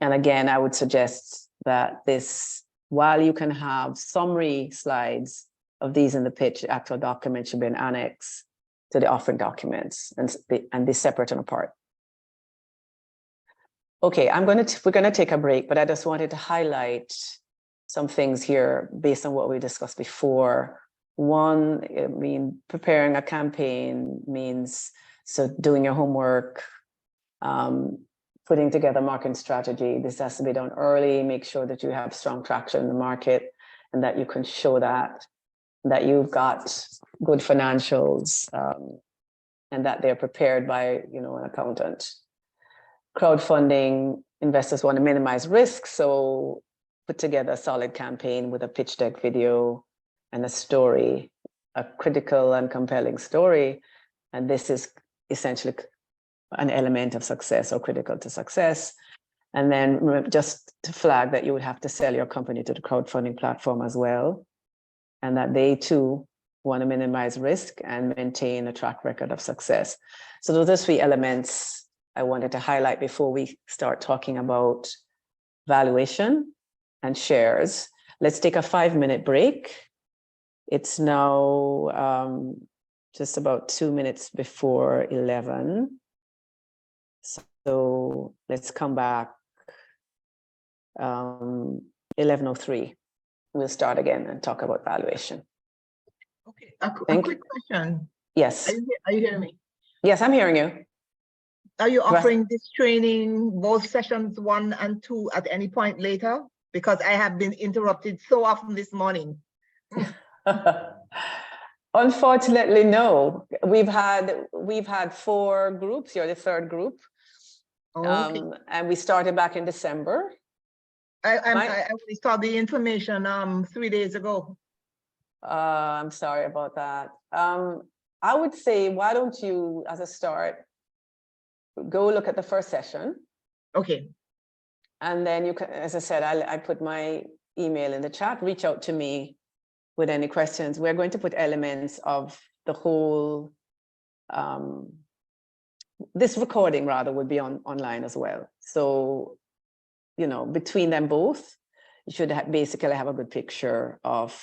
And again, I would suggest that this, while you can have summary slides of these in the pitch, the actual document should be an annex to the offering documents and be separate and apart. Okay, we're gonna take a break, but I just wanted to highlight some things here based on what we discussed before. One, I mean, preparing a campaign means doing your homework, putting together marketing strategy. This has to be done early. Make sure that you have strong traction in the market and that you can show that you've got good financials and that they're prepared by, you know, an accountant. Crowdfunding, investors want to minimize risk, so put together a solid campaign with a pitch deck video and a story, a critical and compelling story. And this is essentially an element of success or critical to success. And then just to flag that you would have to sell your company to the crowdfunding platform as well, and that they too want to minimize risk and maintain a track record of success. So those are 3 elements I wanted to highlight before we start talking about valuation and shares. Let's take a 5-minute break. It's now just about 2 minutes before 11. So let's come back 11:03. We'll start again and talk about valuation. Okay, a quick question. Yes. Are you hearing me? Yes, I'm hearing you. Are you offering this training, both sessions 1 and 2, at any point later? Because I have been interrupted so often this morning. Unfortunately, no. We've had 4 groups. You're the 3rd group. Okay. And we started back in December. I only saw the information 3 days ago. I'm sorry about that. I would say, why don't you, as a start, go look at the first session. Okay. And then you can, as I said, I put my email in the chat, reach out to me with any questions. We're going to put elements of the whole, this recording rather would be online as well. So between them both, you should basically have a good picture of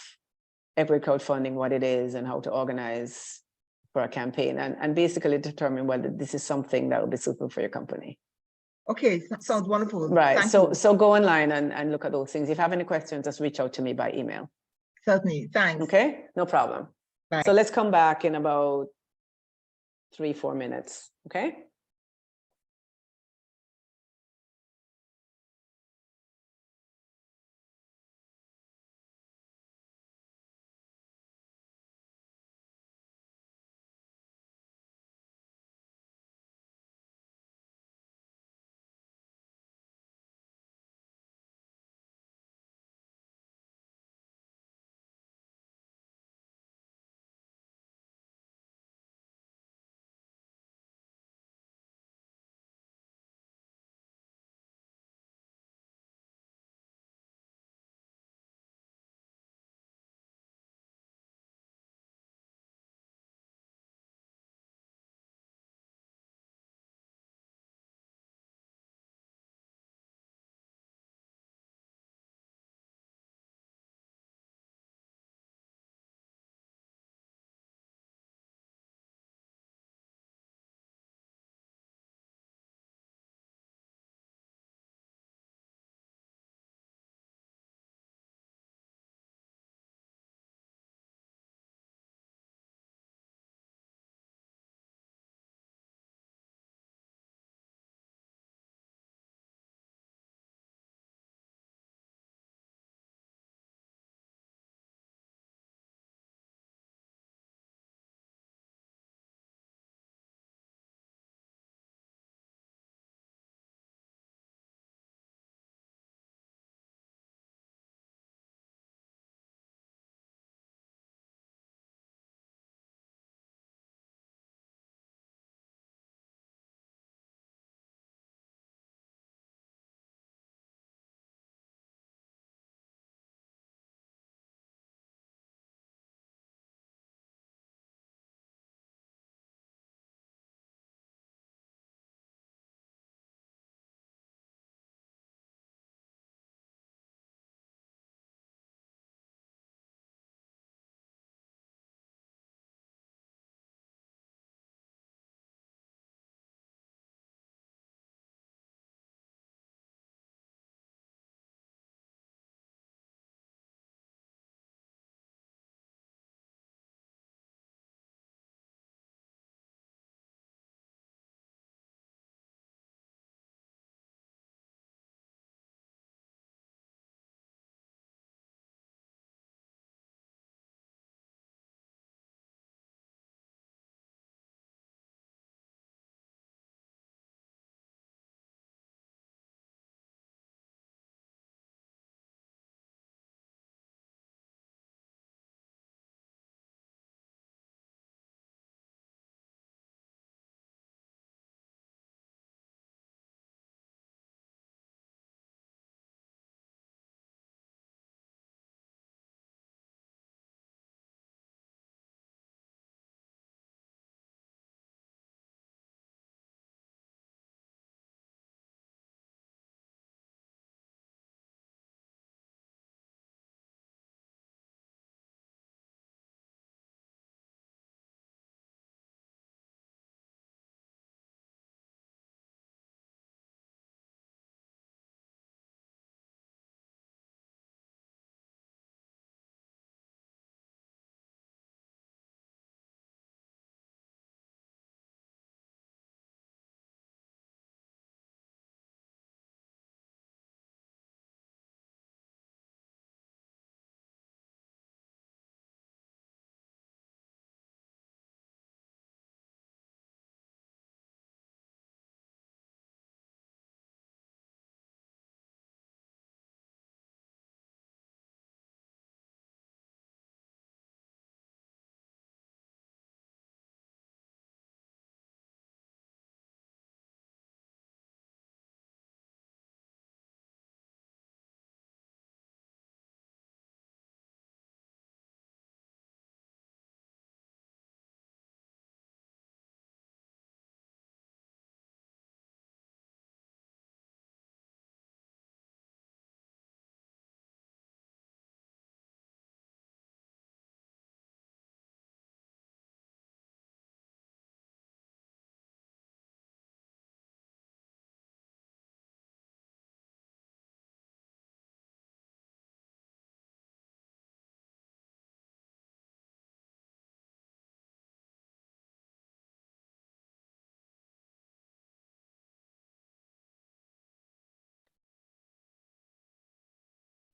every crowdfunding, what it is and how to organize for a campaign, and basically determine whether this is something that will be suitable for your company. Okay, sounds wonderful. Right. Thank So you. so go online and look at those things. If you have any questions, just reach out to me by email. Certainly, thanks. Okay, no problem. Bye. So let's come back in about 3-4 minutes. Okay.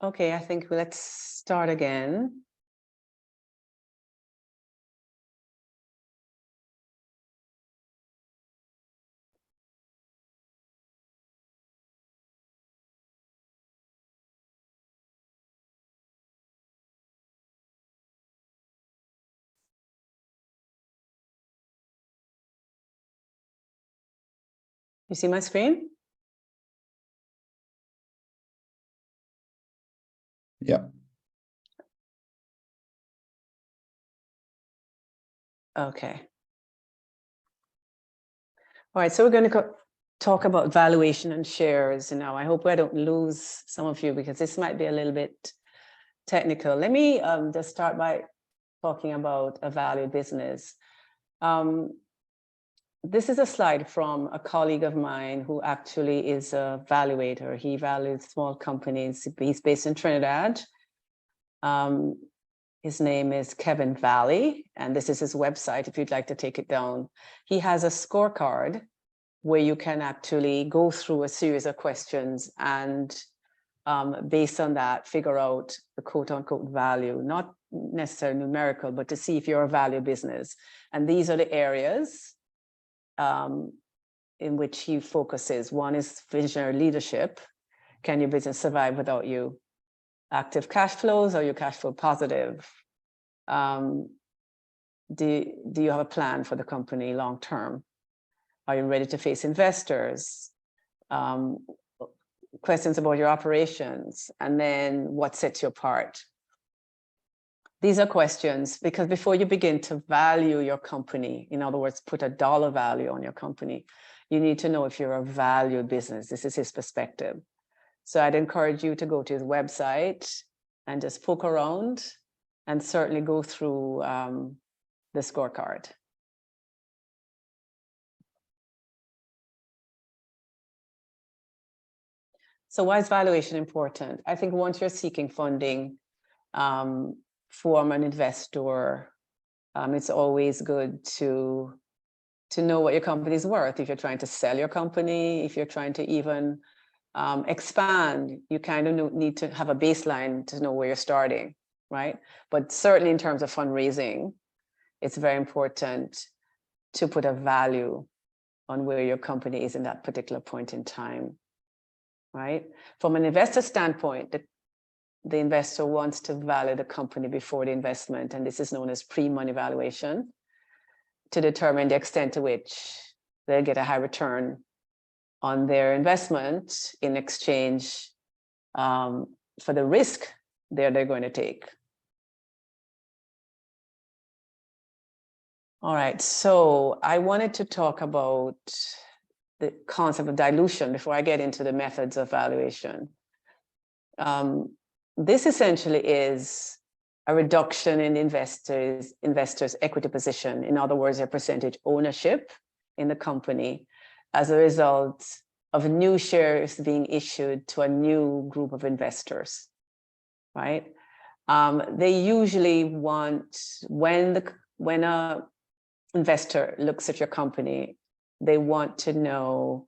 Okay, I think let's start again. You see my screen? Yeah. Okay. All right, so we're going to talk about valuation and shares now. I hope I don't lose some of you because this might be a little bit technical. Let me just start by talking about a value business. This is a slide from a colleague of mine who actually is a valuator. He values small companies. He's based in Trinidad. His name is Kevin Valley, and this is his website if you'd like to take it down. He has a scorecard where you can actually go through a series of questions and based on that, figure out the quote unquote value, not necessarily numerical, but to see if you're a value business. And these are the areas in which he focuses. One is visionary leadership. Can your business survive without you? Active cash flows, are you cash flow positive? Do you have a plan for the company long term? Are you ready to face investors? Questions about your operations, and then what sets you apart? These are questions because before you begin to value your company, in other words, put a dollar value on your company, you need to know if you're a valued business. This is his perspective. So I'd encourage you to go to his website and just poke around and certainly go through the scorecard. So why is valuation important? I think once you're seeking funding from an investor, it's always good to know what your company is worth. If you're trying to sell your company, if you're trying to even expand, you kind of need to have a baseline to know where you're starting, right? But certainly in terms of fundraising, it's very important to put a value on where your company is in that particular point in time, right? From an investor standpoint, the investor wants to value the company before the investment, and this is known as pre-money valuation, to determine the extent to which they'll get a high return on their investment in exchange for the risk they're going to take. All right, so I wanted to talk about the concept of dilution before I get into the methods of valuation. This essentially is a reduction in investors' equity position. In other words, their percentage ownership in the company as a result of new shares being issued to a new group of investors, right? They usually want, when a investor looks at your company, they want to know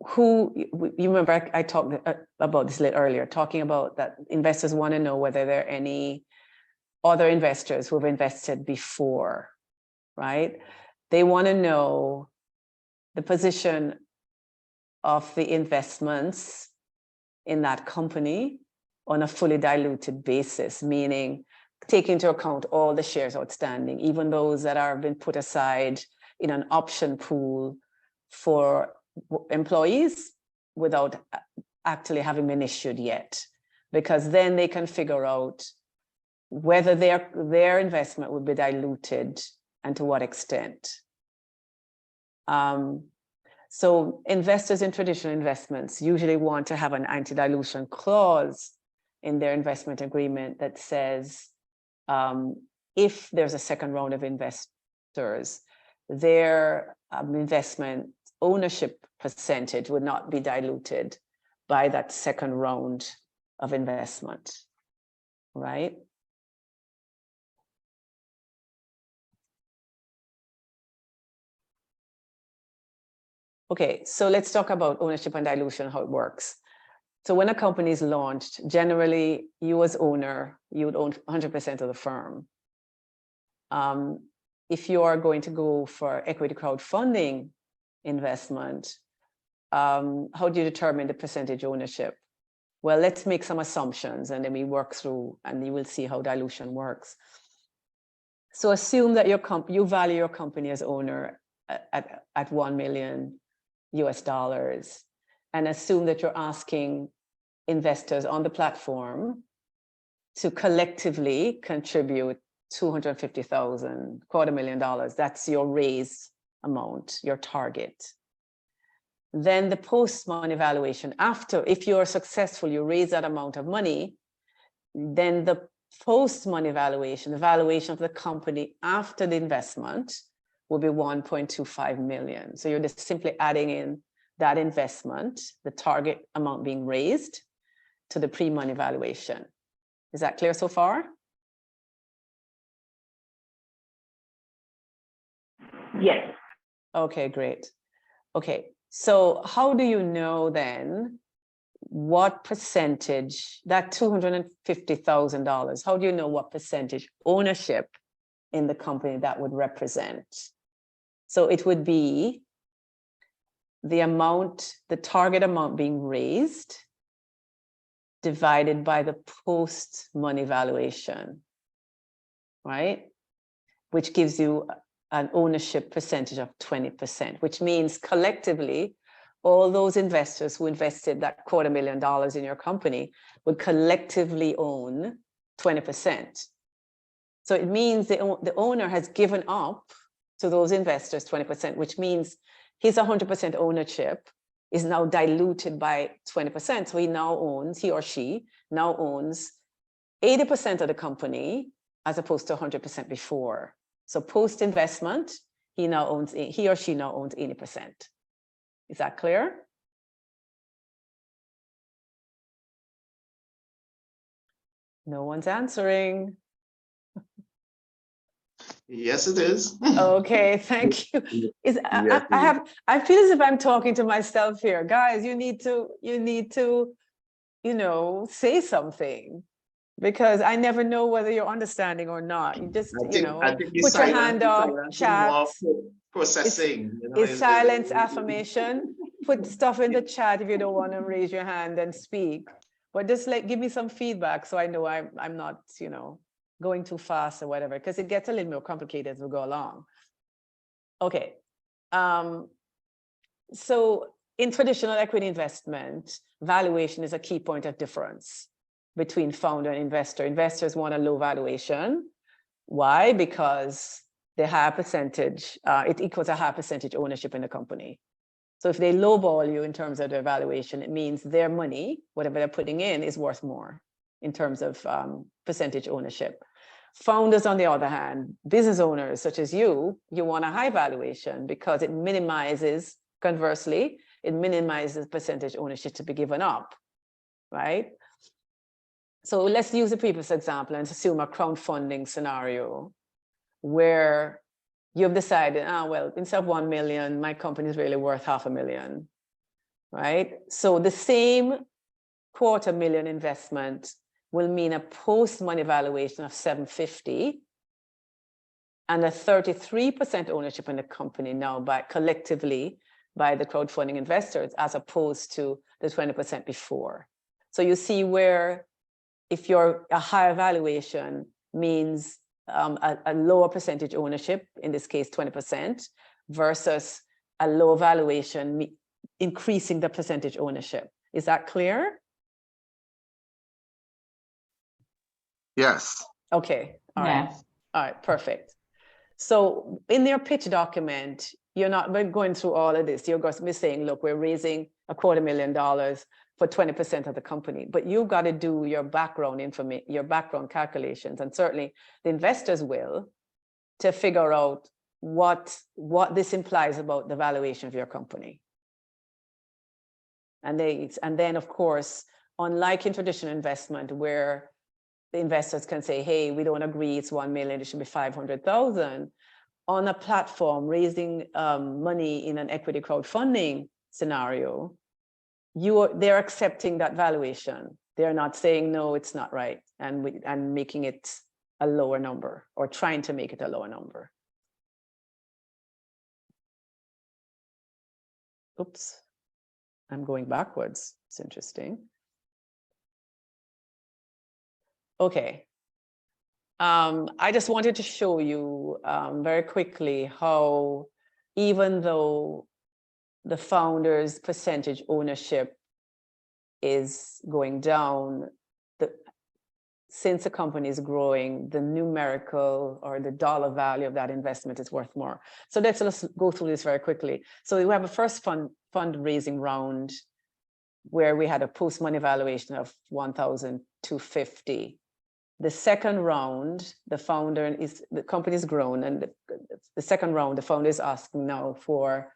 who, you remember I talked about this a little earlier, talking about that investors want to know whether there are any other investors who have invested before, right? They want to know the position of the investments in that company on a fully diluted basis, meaning take into account all the shares outstanding, even those that are been put aside in an option pool for employees without actually having been issued yet, because then they can figure out whether their investment would be diluted and to what extent. So investors in traditional investments usually want to have an anti-dilution clause in their investment agreement that says if there's a second round of investors, their investment ownership percentage would not be diluted by that second round of investment, right? Okay, so let's talk about ownership and dilution, how it works. So when a company is launched, generally you as owner, you would own 100% of the firm. If you are going to go for equity crowdfunding investment, how do you determine the percentage ownership? Well, let's make some assumptions and then we work through and you will see how dilution works. So assume that you value your company as owner at $1 million US, and assume that you're asking investors on the platform to collectively contribute $250,000, $250,000. That's your raise amount, your target. Then the post-money valuation, after, if you're successful, you raise that amount of money, then the post-money valuation, the valuation of the company after the investment will be 1.25 million. So you're just simply adding in that investment, the target amount being raised, to the pre-money valuation. Is that clear so far? Yes. Okay, great. Okay, so how do you know then what percentage, that $250,000, how do you know what percentage ownership in the company that would represent? So it would be the amount, the target amount being raised divided by the post-money valuation, right? Which gives you an ownership percentage of 20%, which means collectively, all those investors who invested that $250,000 in your company would collectively own 20%. So it means the owner has given up to those investors 20%, which means his 100% ownership is now diluted by 20%. So he or she now owns 80% of the company as opposed to 100% before. So post-investment, he or she now owns 80%. Is that clear? No one's answering. Yes, it is. Okay, thank you. I feel as if I'm talking to myself here. Guys, you need to, say something, because I never know whether you're understanding or not. You just, put your hand up, chat. Processing. It's silence affirmation. Put stuff in the chat if you don't want to raise your hand and speak. But just give me some feedback so I know I'm not, going too fast or whatever, because it gets a little more complicated as we go along. Okay. So in traditional equity investment, valuation is a key point of difference between founder and investor. Investors want a low valuation. Why? Because the higher percentage, it equals a higher percentage ownership in the company. So if they lowball you in terms of their valuation, it means their money, whatever they're putting in, is worth more in terms of percentage ownership. Founders, on the other hand, business owners such as you want a high valuation because it minimizes, conversely, it minimizes percentage ownership to be given up, right? So let's use a previous example and assume a crowdfunding scenario where you've decided, well, instead of 1 million, my company is really worth $500,000, right? So the same $250,000 investment will mean a post-money valuation of $750,000 and a 33% ownership in the company now collectively by the crowdfunding investors, as opposed to the 20% before. So you see where if a higher valuation means a lower percentage ownership, in this case 20%, versus a low valuation increasing the percentage ownership. Is that clear? Yes. Okay. All right. All right. Perfect. So in their pitch document, you're not going through all of this. You're going to be saying, look, we're raising $250,000 for 20% of the company, but you've got to do your background information, your background calculations, and certainly the investors will, to figure out what this implies about the valuation of your company. And then, of course, unlike in traditional investment where the investors can say, hey, we don't agree, it's 1 million, it should be 500,000. On a platform raising money in an equity crowdfunding scenario, they're accepting that valuation. They're not saying, no, it's not right, and making it a lower number or trying to make it a lower number. Oops, I'm going backwards. It's interesting. Okay. I just wanted to show you very quickly how, even though the founders' percentage ownership is going down, since the company is growing, the numerical or the dollar value of that investment is worth more. So let's go through this very quickly. So we have a first fundraising round where we had a post-money valuation of $1,250. The second round, the company is grown, and the second round, the founder is asking now for,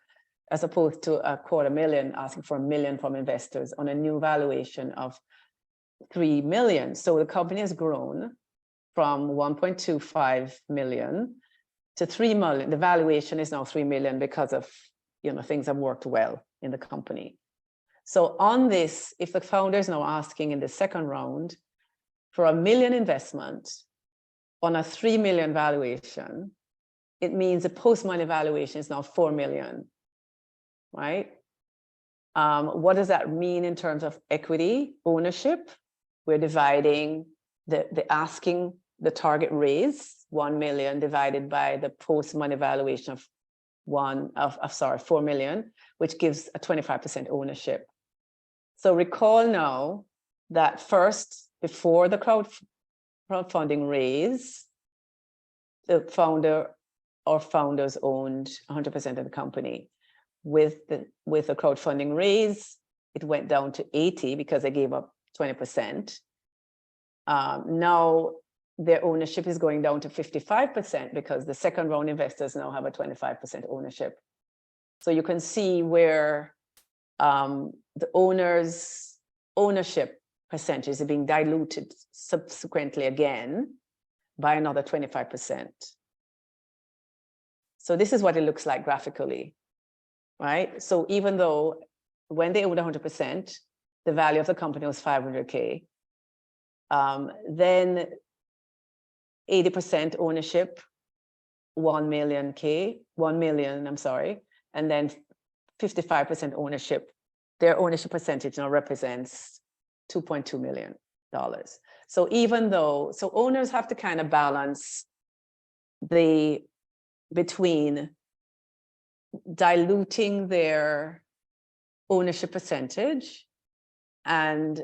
as opposed to $250,000, asking for $1 million from investors on a new valuation of $3 million. So the company has grown from 1.25 million to 3 million. The valuation is now 3 million because of, things have worked well in the company. So on this, if the founder is now asking in the second round for $1 million investment on a 3 million valuation, it means the post-money valuation is now 4 million, right? What does that mean in terms of equity ownership? We're dividing the target raise, 1 million, divided by the post-money valuation of 4 million, which gives a 25% ownership. So recall now that first, before the crowdfunding raise, the founder or founders owned 100% of the company. With the crowdfunding raise, it went down to 80 because they gave up 20%. Now their ownership is going down to 55% because the second round investors now have a 25% ownership. So you can see where the owner's ownership percentage is being diluted subsequently again by another 25%. So this is what it looks like graphically, right? So even though when they owned 100%, the value of the company was 500K, then 80% ownership, 1 million, I'm sorry, and then 55% ownership, their ownership percentage now represents $2.2 million. So even though, owners have to kind of balance between diluting their ownership percentage and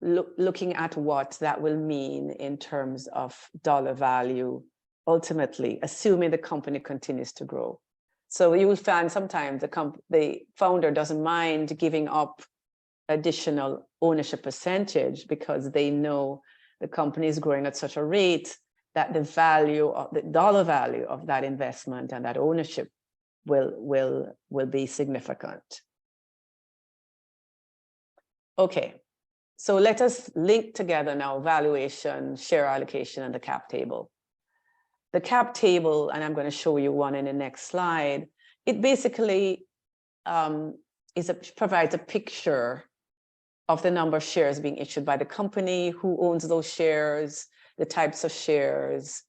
looking at what that will mean in terms of dollar value, ultimately, assuming the company continues to grow. So you will find sometimes the founder doesn't mind giving up additional ownership percentage because they know the company is growing at such a rate that the value of the dollar value of that investment and that ownership will be significant. Okay, so let us link together now valuation, share allocation, and the cap table. The cap table, and I'm going to show you one in the next slide, it basically provides a picture of the number of shares being issued by the company, who owns those shares, the types of shares.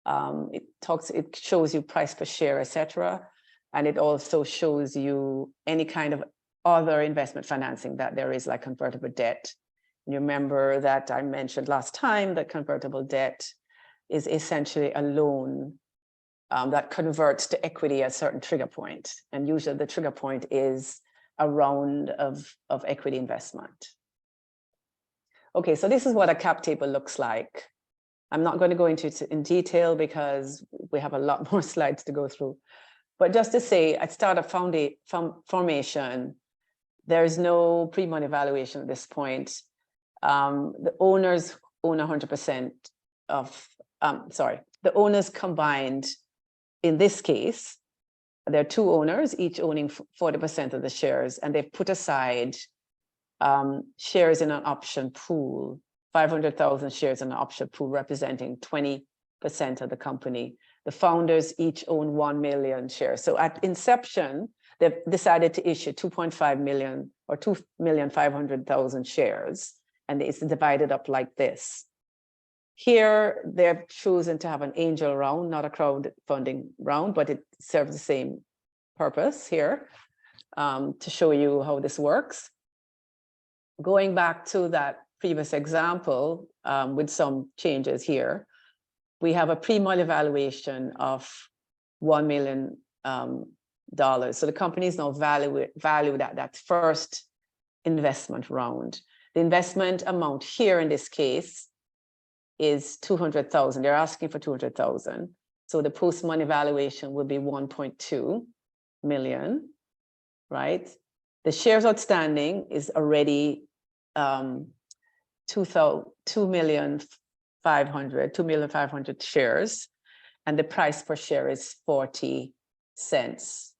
It shows you price per share, etc. And it also shows you any kind of other investment financing that there is, like convertible debt. You remember that I mentioned last time that convertible debt is essentially a loan that converts to equity at a certain trigger point. And usually the trigger point is a round of equity investment. Okay, so this is what a cap table looks like. I'm not going to go into it in detail because we have a lot more slides to go through. But just to say, at startup formation, there's no pre-money valuation at this point. The owners own 100% of, the owners combined, in this case, there are two owners, each owning 40% of the shares, and they've put aside shares in an option pool, 500,000 shares in an option pool representing 20% of the company. The founders each own 1 million shares. So at inception, they've decided to issue 2.5 million or 2,500,000 shares, and it's divided up like this. Here, they're choosing to have an angel round, not a crowdfunding round, but it serves the same purpose here, to show you how this works. Going back to that previous example, with some changes here, we have a pre-money valuation of $1 million. So the company is now valued at that first investment round. The investment amount here in this case is 200,000. They're asking for 200,000. So the post-money valuation will be 1.2 million, right? The shares outstanding is already 2,500 shares, and the price per share is 40 cents.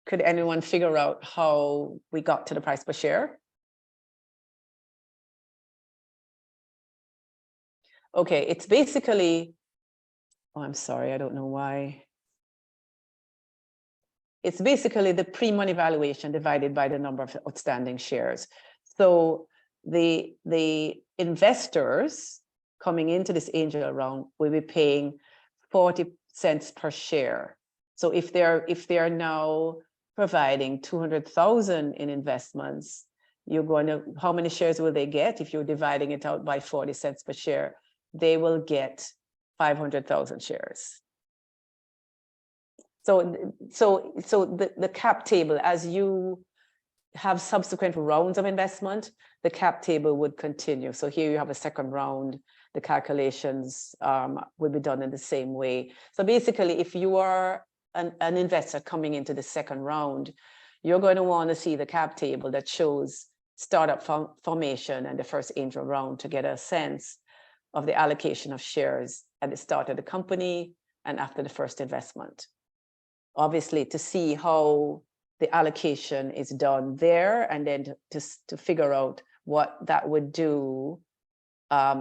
Could anyone figure out how we got to the price per share? Okay, it's basically, oh, I'm sorry, I don't know why. It's basically the pre-money valuation divided by the number of outstanding shares. So the investors coming into this angel round will be paying 40 cents per share. So if they're now providing 200,000 in investments, you're going to, how many shares will they get? If you're dividing it out by 40 cents per share, they will get 500,000 shares. So the cap table, as you have subsequent rounds of investment, the cap table would continue. So here you have a second round, the calculations will be done in the same way. So basically, if you are an investor coming into the second round, you're going to want to see the cap table that shows startup formation and the first angel round to get a sense of the allocation of shares at the start of the company and after the first investment. Obviously, to see how the allocation is done there, and then to figure out what that would do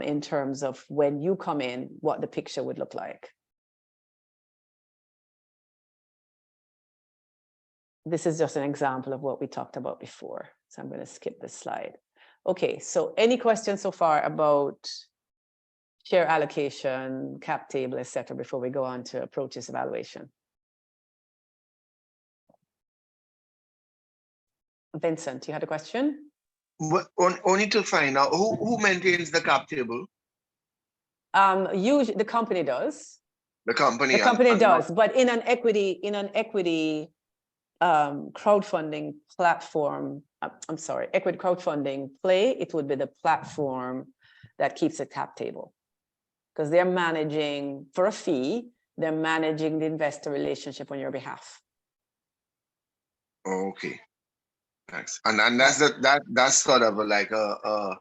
in terms of when you come in, what the picture would look like. This is just an example of what we talked about before. So I'm going to skip this slide. Okay, so any questions so far about share allocation, cap table, etc., before we go on to approaches evaluation? Vincent, you had a question? Only to find out who maintains the cap table. Usually the company does. The company. The company does, but in an equity crowdfunding platform, I'm sorry, equity crowdfunding play, it would be the platform that keeps a cap table, because they're managing for a fee. They're managing the investor relationship on your behalf. Okay. Thanks. And that's sort of like a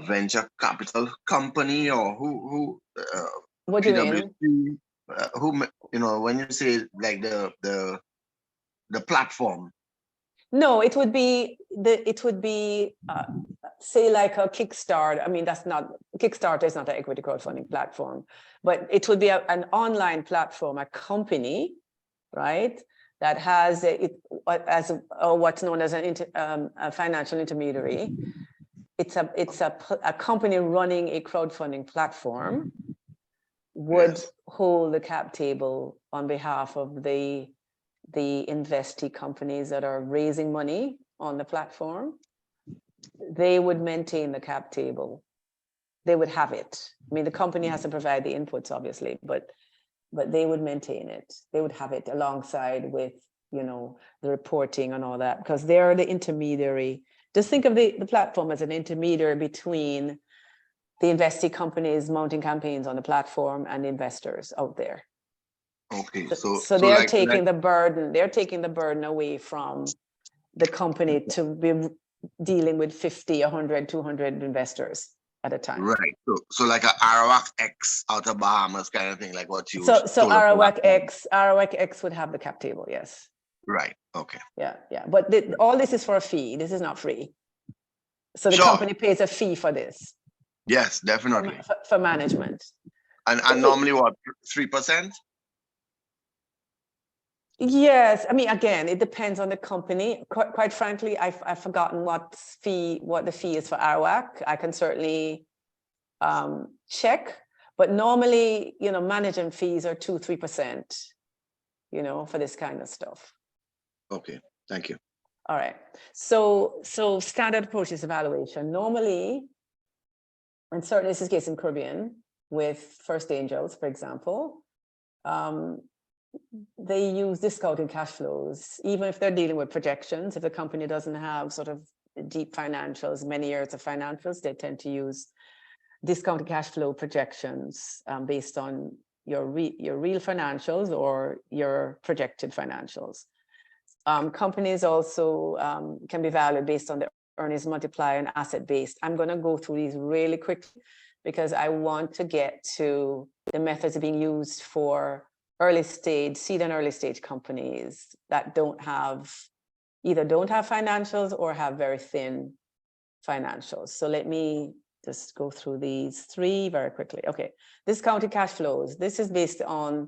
venture capital company, or who what do you mean? Who, you know, when you say like the platform? No, it would be say like a Kickstarter. I mean, Kickstarter is not an equity crowdfunding platform, but it would be an online platform, a company, right, that has what's known as a financial intermediary. It's a company running a crowdfunding platform would hold the cap table on behalf of the investee companies that are raising money on the platform. They would maintain the cap table. They would have it. I mean, the company has to provide the inputs, obviously, but they would maintain it. They would have it alongside with, you know, the reporting and all that, because they're the intermediary. Just think of the platform as an intermediary between the investee companies mounting campaigns on the platform and investors out there. Okay, so they're taking the burden. They're taking the burden away from the company to be dealing with 50, 100, 200 investors at a time. Right. So like a Arawak X out of Bahamas kind of thing, like what you. So Arawak X would have the cap table, yes. Right. Okay. Yeah. But all this is for a fee. This is not free. So the company pays a fee for this. Yes, definitely. For management. And normally what, 3%? Yes, I mean, again, it depends on the company. Quite frankly, I've forgotten what the fee is for Arawak. I can certainly check, but normally, you know, management fees are 2-3%, you know, for this kind of stuff. Okay, thank you. All right. So standard approach is evaluation. Normally, and certainly this is the case in Caribbean with First Angels, for example, they use discounted cash flows, even if they're dealing with projections. If the company doesn't have sort of deep financials, many years of financials, they tend to use discounted cash flow projections based on your real financials or your projected financials. Companies also can be valued based on the earnings multiplier and asset based. I'm going to go through these really quickly because I want to get to the methods being used for early stage, seed and early stage companies that either don't have financials or have very thin financials. So let me just go through these three very quickly. Okay, discounted cash flows. This is based on,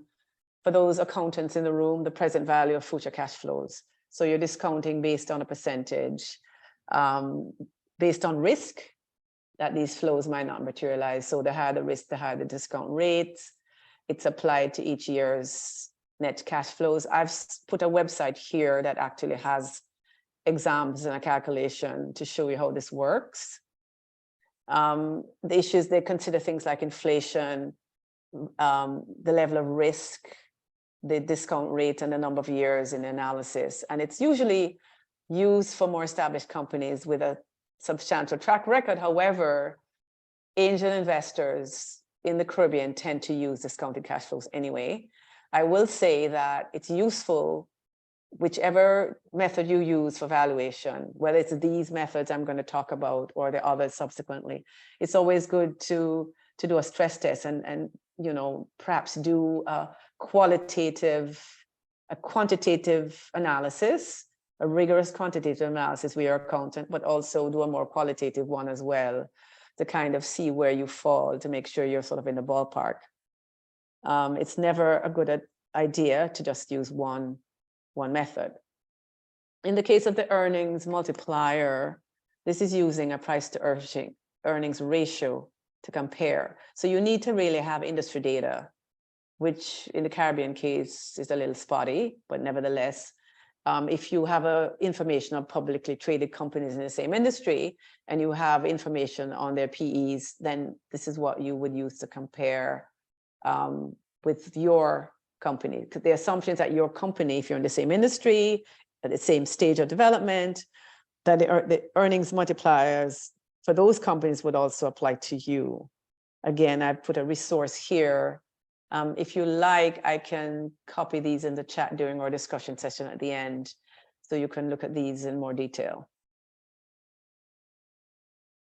for those accountants in the room, the present value of future cash flows. So you're discounting based on a percentage, based on risk that these flows might not materialize. So the higher the risk, the higher the discount rates. It's applied to each year's net cash flows. I've put a website here that actually has examples and a calculation to show you how this works. The issues, they consider things like inflation, the level of risk, the discount rate, and the number of years in the analysis. And it's usually used for more established companies with a substantial track record. However, angel investors in the Caribbean tend to use discounted cash flows anyway. I will say that it's useful, whichever method you use for valuation, whether it's these methods I'm going to talk about or the others subsequently, it's always good to do a stress test and you know, perhaps do a quantitative analysis, a rigorous quantitative analysis with your accountant, but also do a more qualitative one as well to kind of see where you fall to make sure you're sort of in the ballpark. It's never a good idea to just use one method. In the case of the earnings multiplier, this is using a price to earnings ratio to compare. So you need to really have industry data, which in the Caribbean case is a little spotty, but nevertheless, if you have information of publicly traded companies in the same industry and you have information on their PEs, then this is what you would use to compare with your company. The assumptions that your company, if you're in the same industry, at the same stage of development, that the earnings multipliers for those companies would also apply to you. Again, I put a resource here. If you like, I can copy these in the chat during our discussion session at the end, so you can look at these in more detail.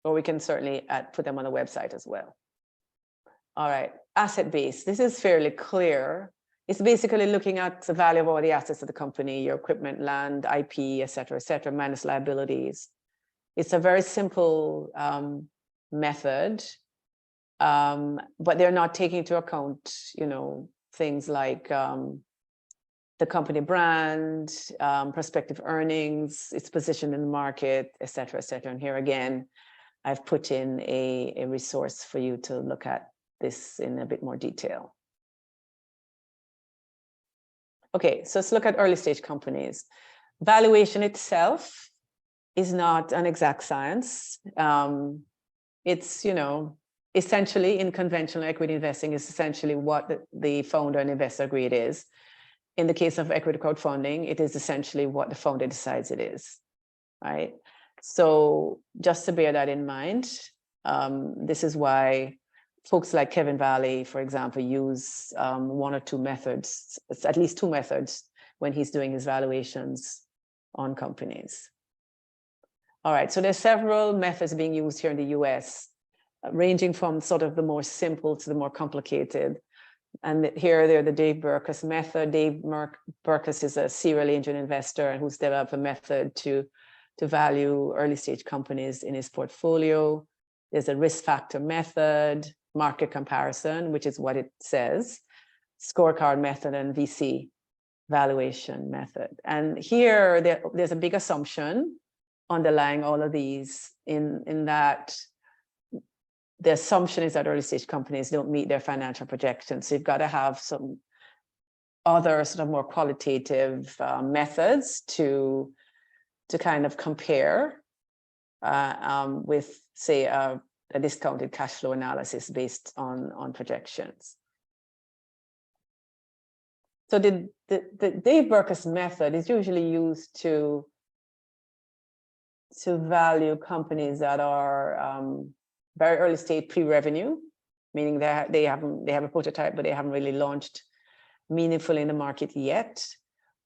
Or we can certainly put them on the website as well. All right, asset base. This is fairly clear. It's basically looking at the value of all the assets of the company, your equipment, land, IP, et cetera, minus liabilities. It's a very simple method. But they're not taking into account, you know, things like the company brand, prospective earnings, its position in the market, et cetera, And here again, I've put in a resource for you to look at this in a bit more detail. Okay, so let's look at early stage companies. Valuation itself is not an exact science. It's, you know, essentially in conventional equity investing is essentially what the founder and investor agree it is. In the case of equity crowdfunding, it is essentially what the founder decides it is, right? So just to bear that in mind, this is why folks like Kevin Valley, for example, use one or two methods, at least two methods when he's doing his valuations on companies. All right, so there's several methods being used here in the US, ranging from sort of the more simple to the more complicated. And here they're the Dave Burkus method. Dave Burkus is a serial angel investor who's developed a method to value early stage companies in his portfolio. There's a risk factor method, market comparison, which is what it says, scorecard method, and VC valuation method. And here there's a big assumption underlying all of these in that the assumption is that early stage companies don't meet their financial projections. So you've got to have some other sort of more qualitative methods to kind of compare with, say, a discounted cash flow analysis based on projections. So the Dave Berkus method is usually used to value companies that are very early stage pre-revenue, meaning that they have a prototype, but they haven't really launched meaningfully in the market yet,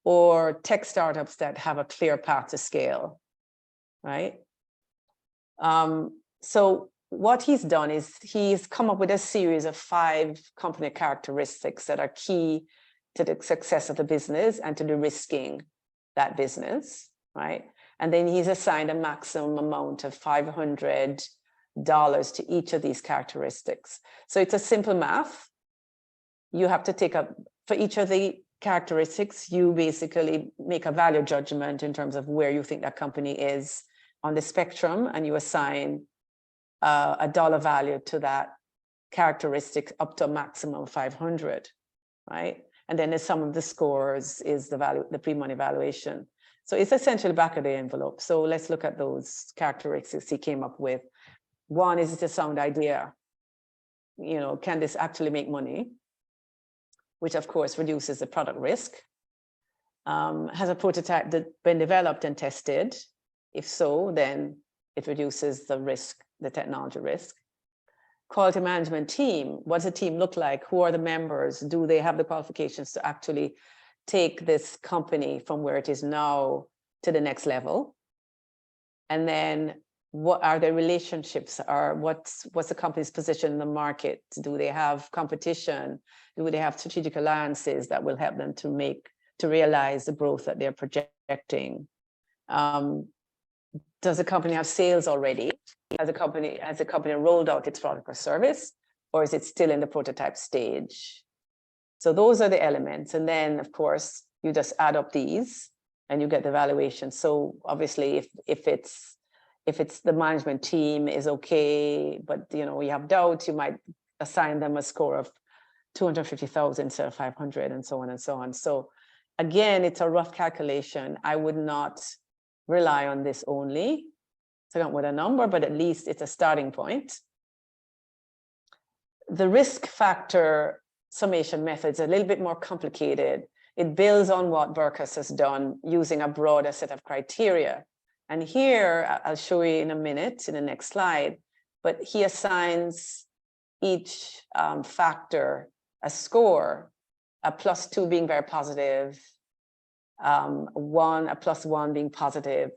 or tech startups that have a clear path to scale, right? So what he's done is he's come up with a series of 5 company characteristics that are key to the success of the business and to de-risking that business, right? And then he's assigned a maximum amount of $500 to each of these characteristics. So it's a simple math. You have to take up, for each of the characteristics, you basically make a value judgment in terms of where you think that company is on the spectrum, and you assign a dollar value to that characteristic up to a maximum of 500, right? And then the sum of the scores is the value, the pre-money valuation. So it's essentially back of the envelope. So let's look at those characteristics he came up with. One is it's a sound idea. You know, can this actually make money? Which of course reduces the product risk. Has a prototype that been developed and tested? If so, then it reduces the risk, the technology risk. Quality management team, what does the team look like? Who are the members? Do they have the qualifications to actually take this company from where it is now to the next level? And then what are their relationships? What's the company's position in the market? Do they have competition? Do they have strategic alliances that will help them to realize the growth that they're projecting? Does the company have sales already? Has the company rolled out its product or service, or is it still in the prototype stage? So those are the elements. And then of course, you just add up these and you get the valuation. So obviously if it's the management team is okay, but you know, you have doubts, you might assign them a score of 250,000 instead of 500 and so on and so on. So again, it's a rough calculation. I would not rely on this only to come with a number, but at least it's a starting point. The risk factor summation method is a little bit more complicated. It builds on what Berkus has done using a broader set of criteria. And here, I'll show you in a minute, in the next slide, but he assigns each factor a score, a +2 being very positive, a +1 being positive,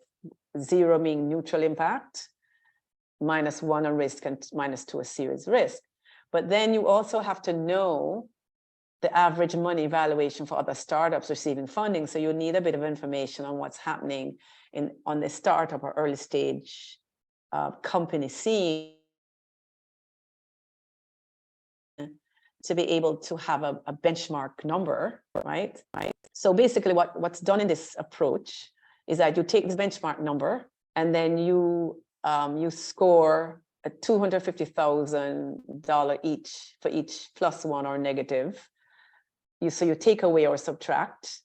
0 being neutral impact, -1 a risk, and -2 a serious risk. But then you also have to know the average money valuation for other startups receiving funding. So you need a bit of information on what's happening on the startup or early stage company scene to be able to have a benchmark number, right? So basically what's done in this approach is that you take this benchmark number and then you score a $250,000 each for each +1 or negative. So you take away or subtract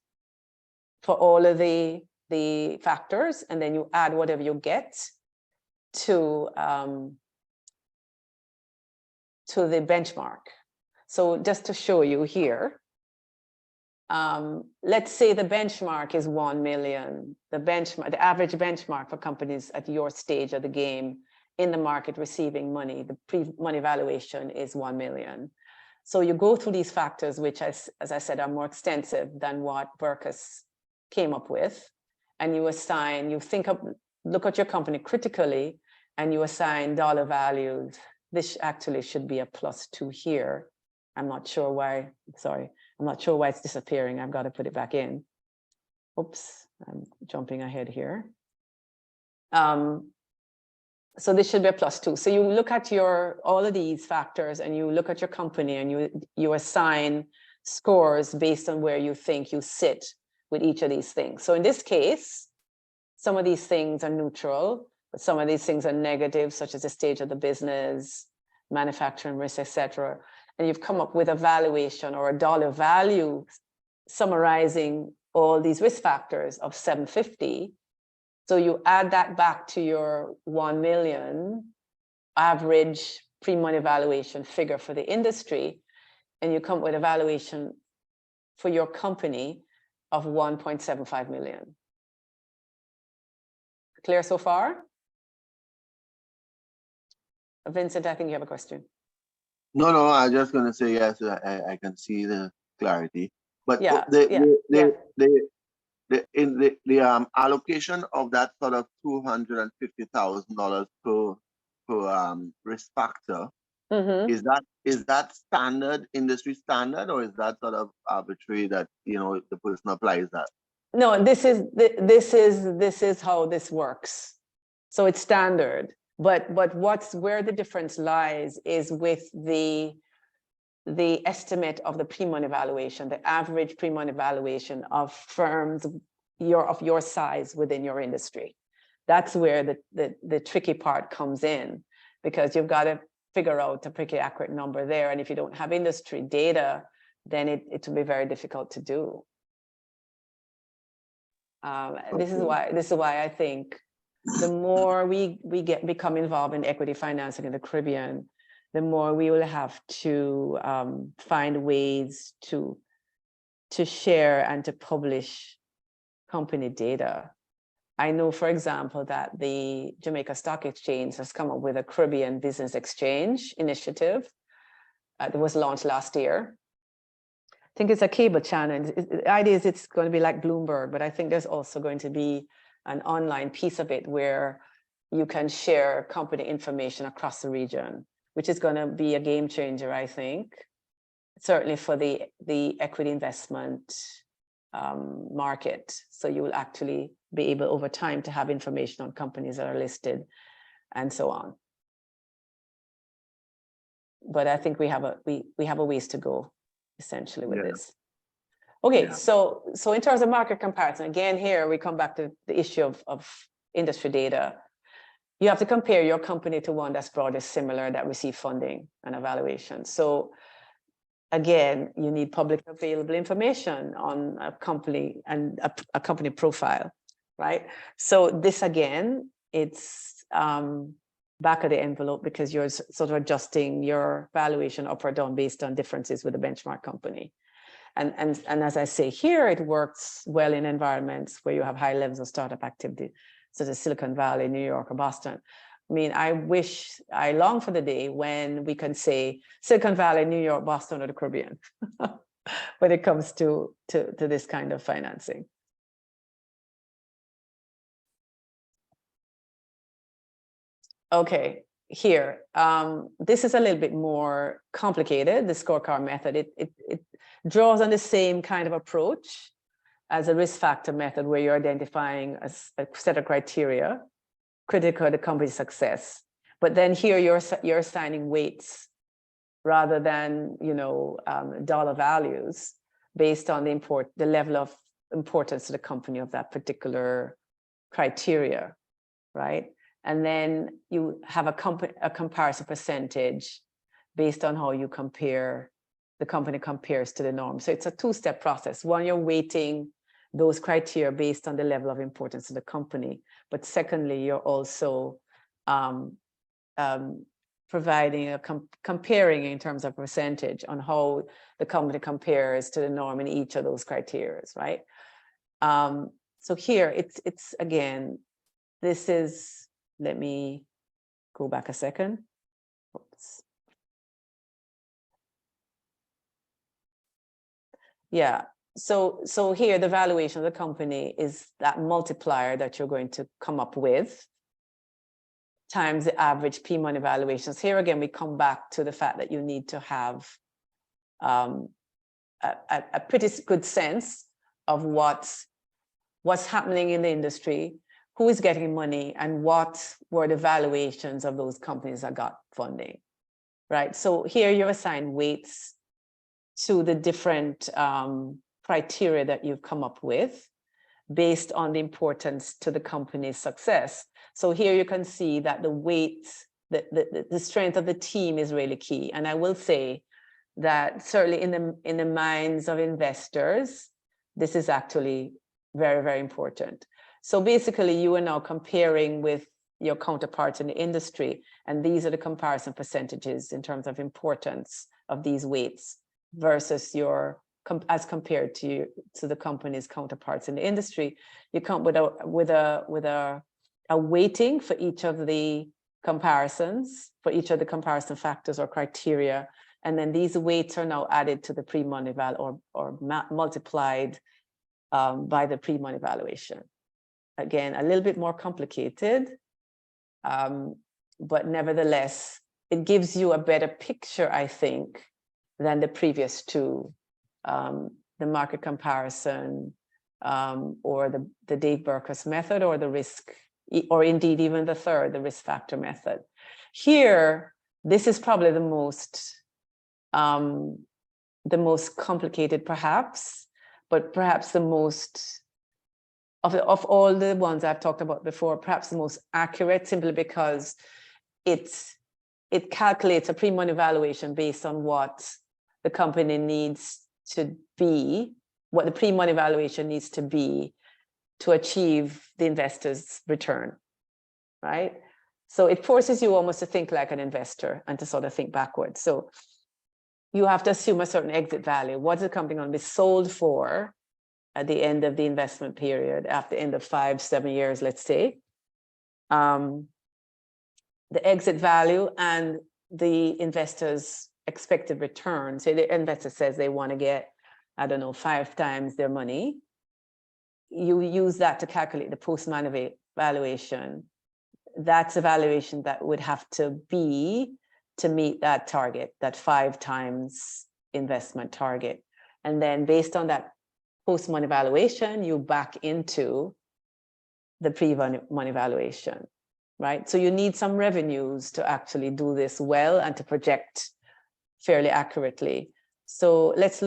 for all of the factors, and then you add whatever you get to the benchmark. So just to show you here, let's say the benchmark is 1 million. The average benchmark for companies at your stage of the game in the market receiving money, the pre-money valuation is 1 million. So you go through these factors, which as I said, are more extensive than what Berkus came up with. And you assign, look at your company critically, and you assign dollar values. This actually should be a +2 here. I'm not sure why it's disappearing. I've got to put it back in. Oops, I'm jumping ahead here. So this should be a +2. So you look at all of these factors and you look at your company and you assign scores based on where you think you sit with each of these things. So in this case, some of these things are neutral, but some of these things are negative, such as the stage of the business, manufacturing risk, etc. And you've come up with a valuation or a dollar value summarizing all these risk factors of 750. So you add that back to your 1 million average pre-money valuation figure for the industry, and you come up with a valuation for your company of 1.75 million. Clear so far? Vincent, I think you have a question. No, I'm just gonna say yes. I can see the clarity, but Yeah, the allocation of that sort of $250,000 per risk factor, is that standard industry standard, or is that sort of arbitrary that the person applies that? No, this is how this works. So it's standard, but where the difference lies is with the estimate of the pre-money valuation, the average pre-money valuation of firms of your size within your industry. That's where the tricky part comes in, because you've got to figure out a pretty accurate number there. And if you don't have industry data, then it will be very difficult to do. This is why I think the more we become involved in equity financing in the Caribbean, the more we will have to find ways to share and to publish company data. I know, for example, that the Jamaica Stock Exchange has come up with a Caribbean Business Exchange initiative that was launched last year. I think it's a cable channel. The idea is it's going to be like Bloomberg, but I think there's also going to be an online piece of it where you can share company information across the region, which is going to be a game changer, I think, certainly for the equity investment market. So you will actually be able over time to have information on companies that are listed and so on. But I think we have a ways to go essentially with this. Okay, so in terms of market comparison, again, here we come back to the issue of industry data. You have to compare your company to one that's broadly similar that receive funding and evaluation. So again, you need public available information on a company and a company profile, right? So this again, it's back of the envelope because you're sort of adjusting your valuation up or down based on differences with the benchmark company. And as I say here, it works well in environments where you have high levels of startup activity, such as Silicon Valley, New York, or Boston. I mean, I long for the day when we can say Silicon Valley, New York, Boston, or the Caribbean when it comes to this kind of financing. Okay, here, this is a little bit more complicated, the scorecard method. It draws on the same kind of approach as a risk factor method where you're identifying a set of criteria critical to the company's success. But then here you're assigning weights rather than dollar values based on the level of importance to the company of that particular criteria, right? And then you have a comparison percentage based on how you the company compares to the norm. So it's a two-step process. One, you're weighting those criteria based on the level of importance to the company. But secondly, you're also providing comparing in terms of percentage on how the company compares to the norm in each of those criteria, right? So here, it's again, this is, let me go back a second. Oops. Yeah, so here the valuation of the company is that multiplier that you're going to come up with times the average P-money valuations. Here again, we come back to the fact that you need to have a pretty good sense of what's happening in the industry, who is getting money, and what were the valuations of those companies that got funding, right? So here you're assigned weights to the different criteria that you've come up with based on the importance to the company's success. So here you can see that the weight, the strength of the team is really key. And I will say that certainly in the minds of investors, this is actually very, very important. So basically you are now comparing with your counterparts in the industry, and these are the comparison percentages in terms of importance of these weights versus your as compared to the company's counterparts in the industry. You come with a weighting for each of the comparisons, for each of the comparison factors or criteria, and then these weights are now added to the pre-money value or multiplied by the pre-money valuation. Again, a little bit more complicated, but nevertheless, it gives you a better picture, I think, than the previous two, the market comparison, or the Dave Burkus method, or the risk, or indeed even the third, the risk factor method. Here, this is probably the most complicated, perhaps, but perhaps the most of all the ones I've talked about before, perhaps the most accurate, simply because it calculates a pre-money valuation based on what the company needs to be, what the pre-money valuation needs to be to achieve the investor's return, right? So it forces you almost to think like an investor and to sort of think backwards. So you have to assume a certain exit value. What's the company going to be sold for at the end of the investment period, after the end of 5-7 years, let's say? The exit value and the investor's expected return. So the investor says they want to get, I don't know, 5 times their money. You use that to calculate the post-money valuation. That's a valuation that would have to be to meet that target, that 5 times investment target. And then based on that post-money valuation, you back into the pre-money valuation, right? So you need some revenues to actually do this well and to project fairly accurately. So let's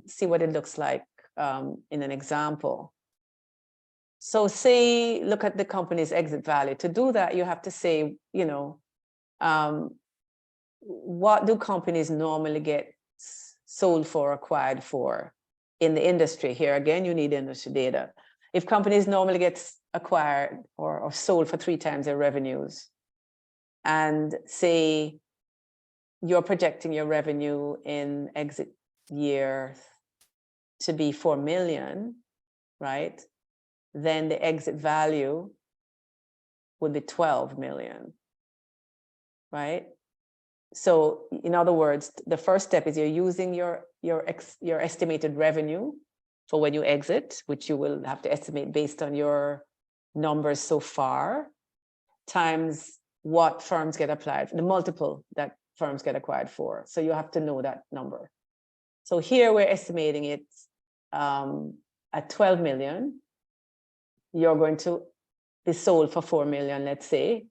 see what it looks like in an example. So say, look at the company's exit value. To do that, you have to say, you know, what do companies normally get sold for, acquired for in the industry? Here again, you need industry data. If companies normally get acquired or sold for 3 times their revenues, and say you're projecting your revenue in exit year to be 4 million, right? Then the exit value would be 12 million, right? So in other words, the first step is you're using your estimated revenue for when you exit, which you will have to estimate based on your numbers so far, times what firms get applied, the multiple that firms get acquired for. So you have to know that number. So here we're estimating it at 12 million. You're going to be sold for 4 million, let's say.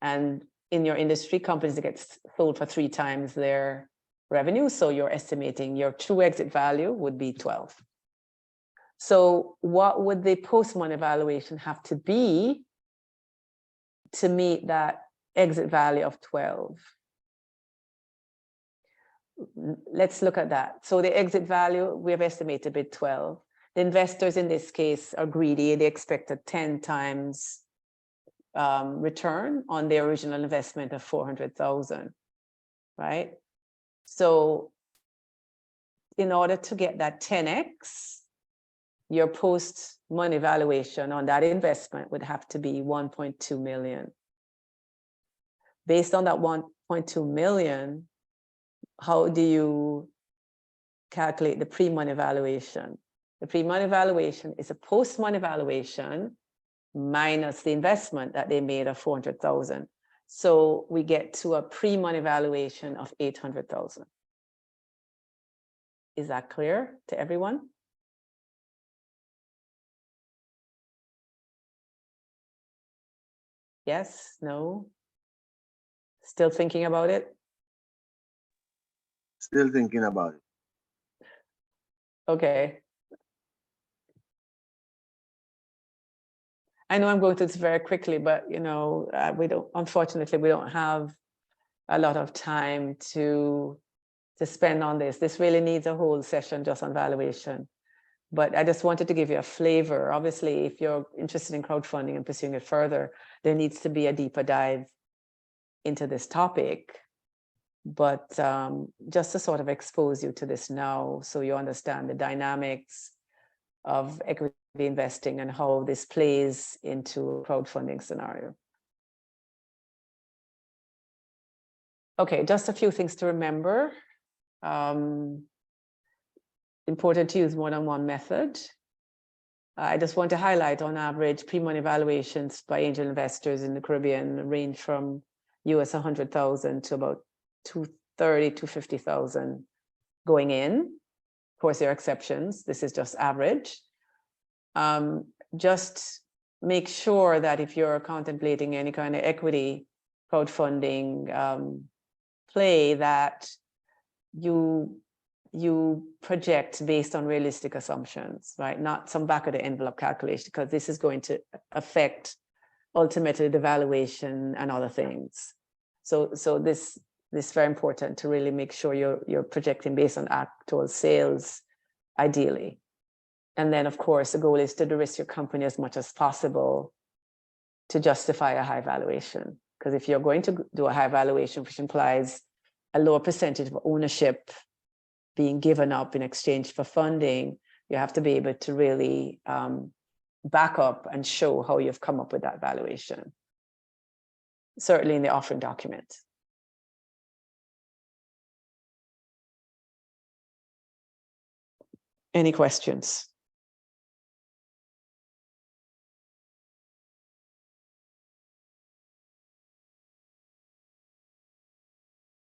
And in your industry, companies that get sold for 3 times their revenue. So you're estimating your true exit value would be 12. So what would the post-money valuation have to be to meet that exit value of 12? Let's look at that. So the exit value, we have estimated at 12. The investors in this case are greedy. They expect a 10 times return on their original investment of 400,000, right? So in order to get that 10x, your post-money valuation on that investment would have to be 1.2 million. Based on that 1.2 million, how do you calculate the pre-money valuation? The pre-money valuation is a post-money valuation minus the investment that they made of 400,000. So we get to a pre-money valuation of 800,000. Is that clear to everyone? Yes, no? Still thinking about it? Still thinking about it. Okay. I know I'm going through this very quickly, but unfortunately, we don't have a lot of time to spend on this. This really needs a whole session just on valuation. But I just wanted to give you a flavor. Obviously, if you're interested in crowdfunding and pursuing it further, there needs to be a deeper dive into this topic. But just to sort of expose you to this now, so you understand the dynamics of equity investing and how this plays into a crowdfunding scenario. Okay, just a few things to remember. Important to use one-on-one method. I just want to highlight, on average, pre-money valuations by angel investors in the Caribbean range from US 100,000 to about 230, 250,000 going in. Of course, there are exceptions. This is just average. Just make sure that if you're contemplating any kind of equity crowdfunding play, that you project based on realistic assumptions, right? Not some back of the envelope calculation, because this is going to affect ultimately the valuation and other things. So this is very important to really make sure you're projecting based on actual sales, ideally. And then, of course, the goal is to de-risk your company as much as possible to justify a high valuation. Because if you're going to do a high valuation, which implies a lower percentage of ownership being given up in exchange for funding, you have to be able to really back up and show how you've come up with that valuation. Certainly in the offering document. Any questions?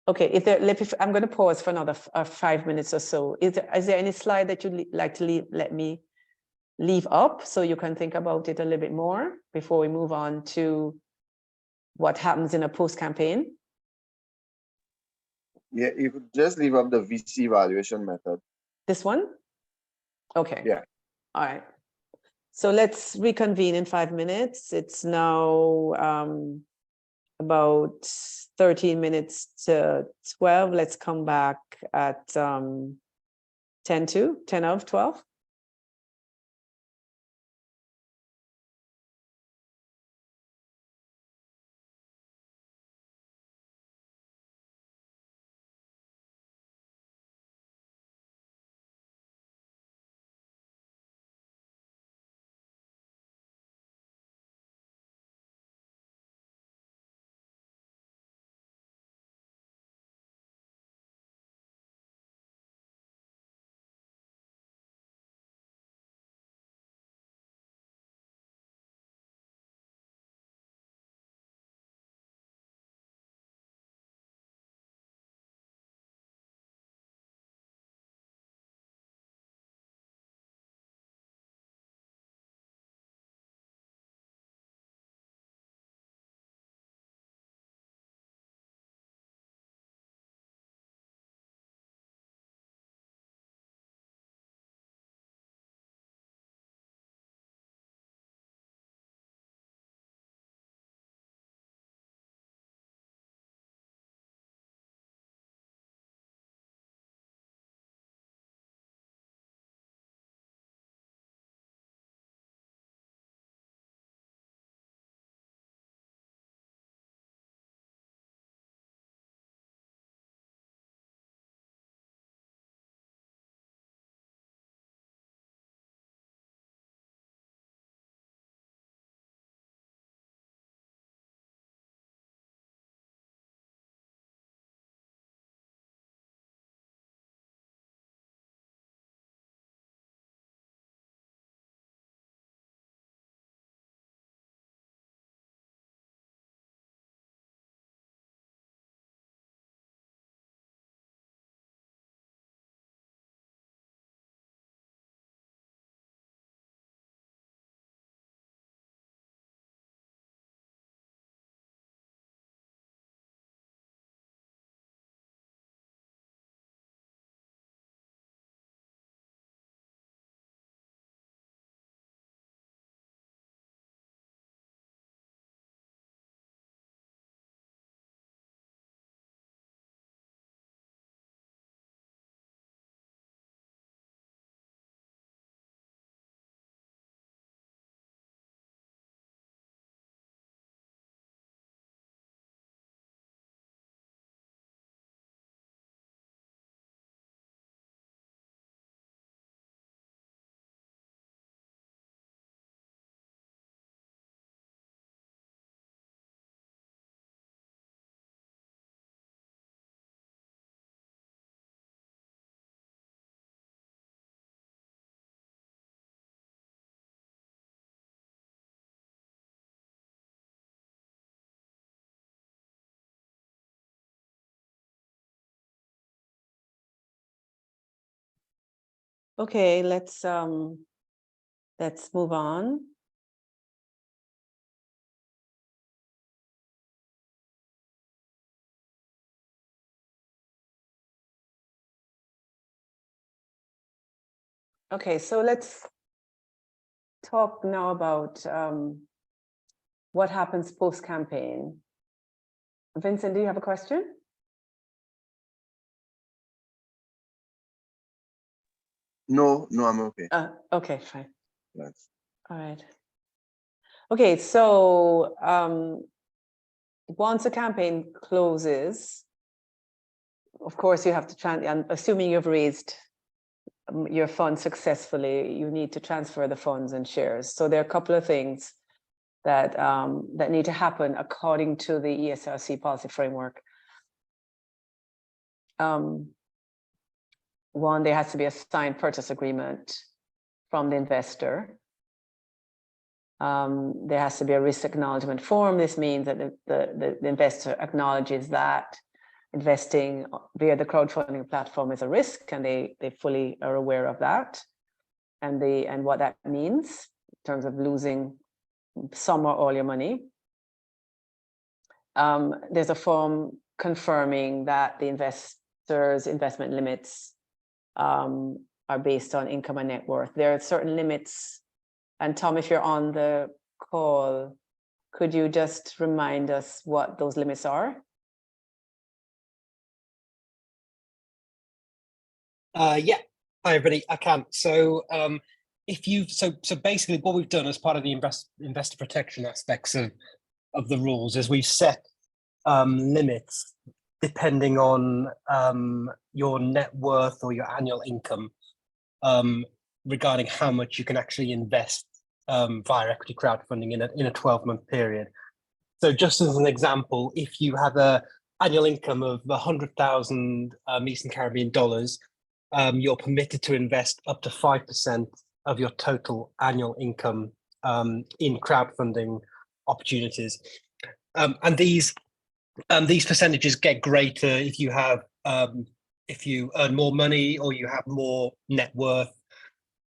Okay, I'm going to pause for another 5 minutes or so. Is there any slide that you'd like to let me leave up so you can think about it a little bit more before we move on to what happens in a post-campaign? Yeah, you could just leave up the VC valuation method. This one? Okay. Yeah. All right. So let's reconvene in 5 minutes. It's now about 13 minutes to 12. Let's come back at 10 of 12. Okay, let's move on. Okay, so let's talk now about what happens post-campaign. Vincent, do you have a question? No, I'm okay. Okay, fine. Thanks. All right. Okay, so once a campaign closes, of course, you have to assuming you've raised your funds successfully, you need to transfer the funds and shares. So there are a couple of things that that need to happen according to the ECSRC policy framework. One, there has to be a signed purchase agreement from the investor. There has to be a risk acknowledgement form. This means that the investor acknowledges that investing via the crowdfunding platform is a risk, and they fully are aware of that, and what that means in terms of losing some or all your money. There's a form confirming that the investor's investment limits are based on income and net worth. There are certain limits, and Tom, if you're on the call, could you just remind us what those limits are? Yeah, hi everybody, I can. So so basically what we've done as part of the investor protection aspects of the rules is we've set limits depending on your net worth or your annual income regarding how much you can actually invest via equity crowdfunding in a 12-month period. So just as an example, if you have an annual income of 100,000 Eastern Caribbean dollars, you're permitted to invest up to 5% of your total annual income in crowdfunding opportunities. And these percentages get greater if you have if you earn more money or you have more net worth.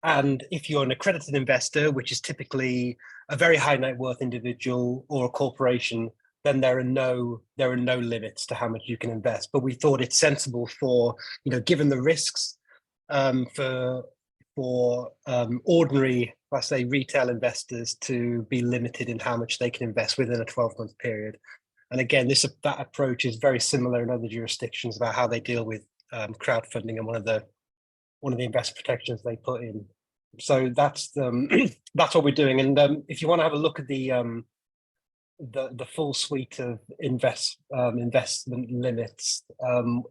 And if you're an accredited investor, which is typically a very high net worth individual or a corporation, then there are no limits to how much you can invest. But we thought it's sensible for, given the risks for ordinary, let's say, retail investors to be limited in how much they can invest within a 12-month period. And again, that approach is very similar in other jurisdictions about how they deal with crowdfunding, and one of the investor protections they put in. So that's that's what we're doing. And if you want to have a look at the full suite of investment limits,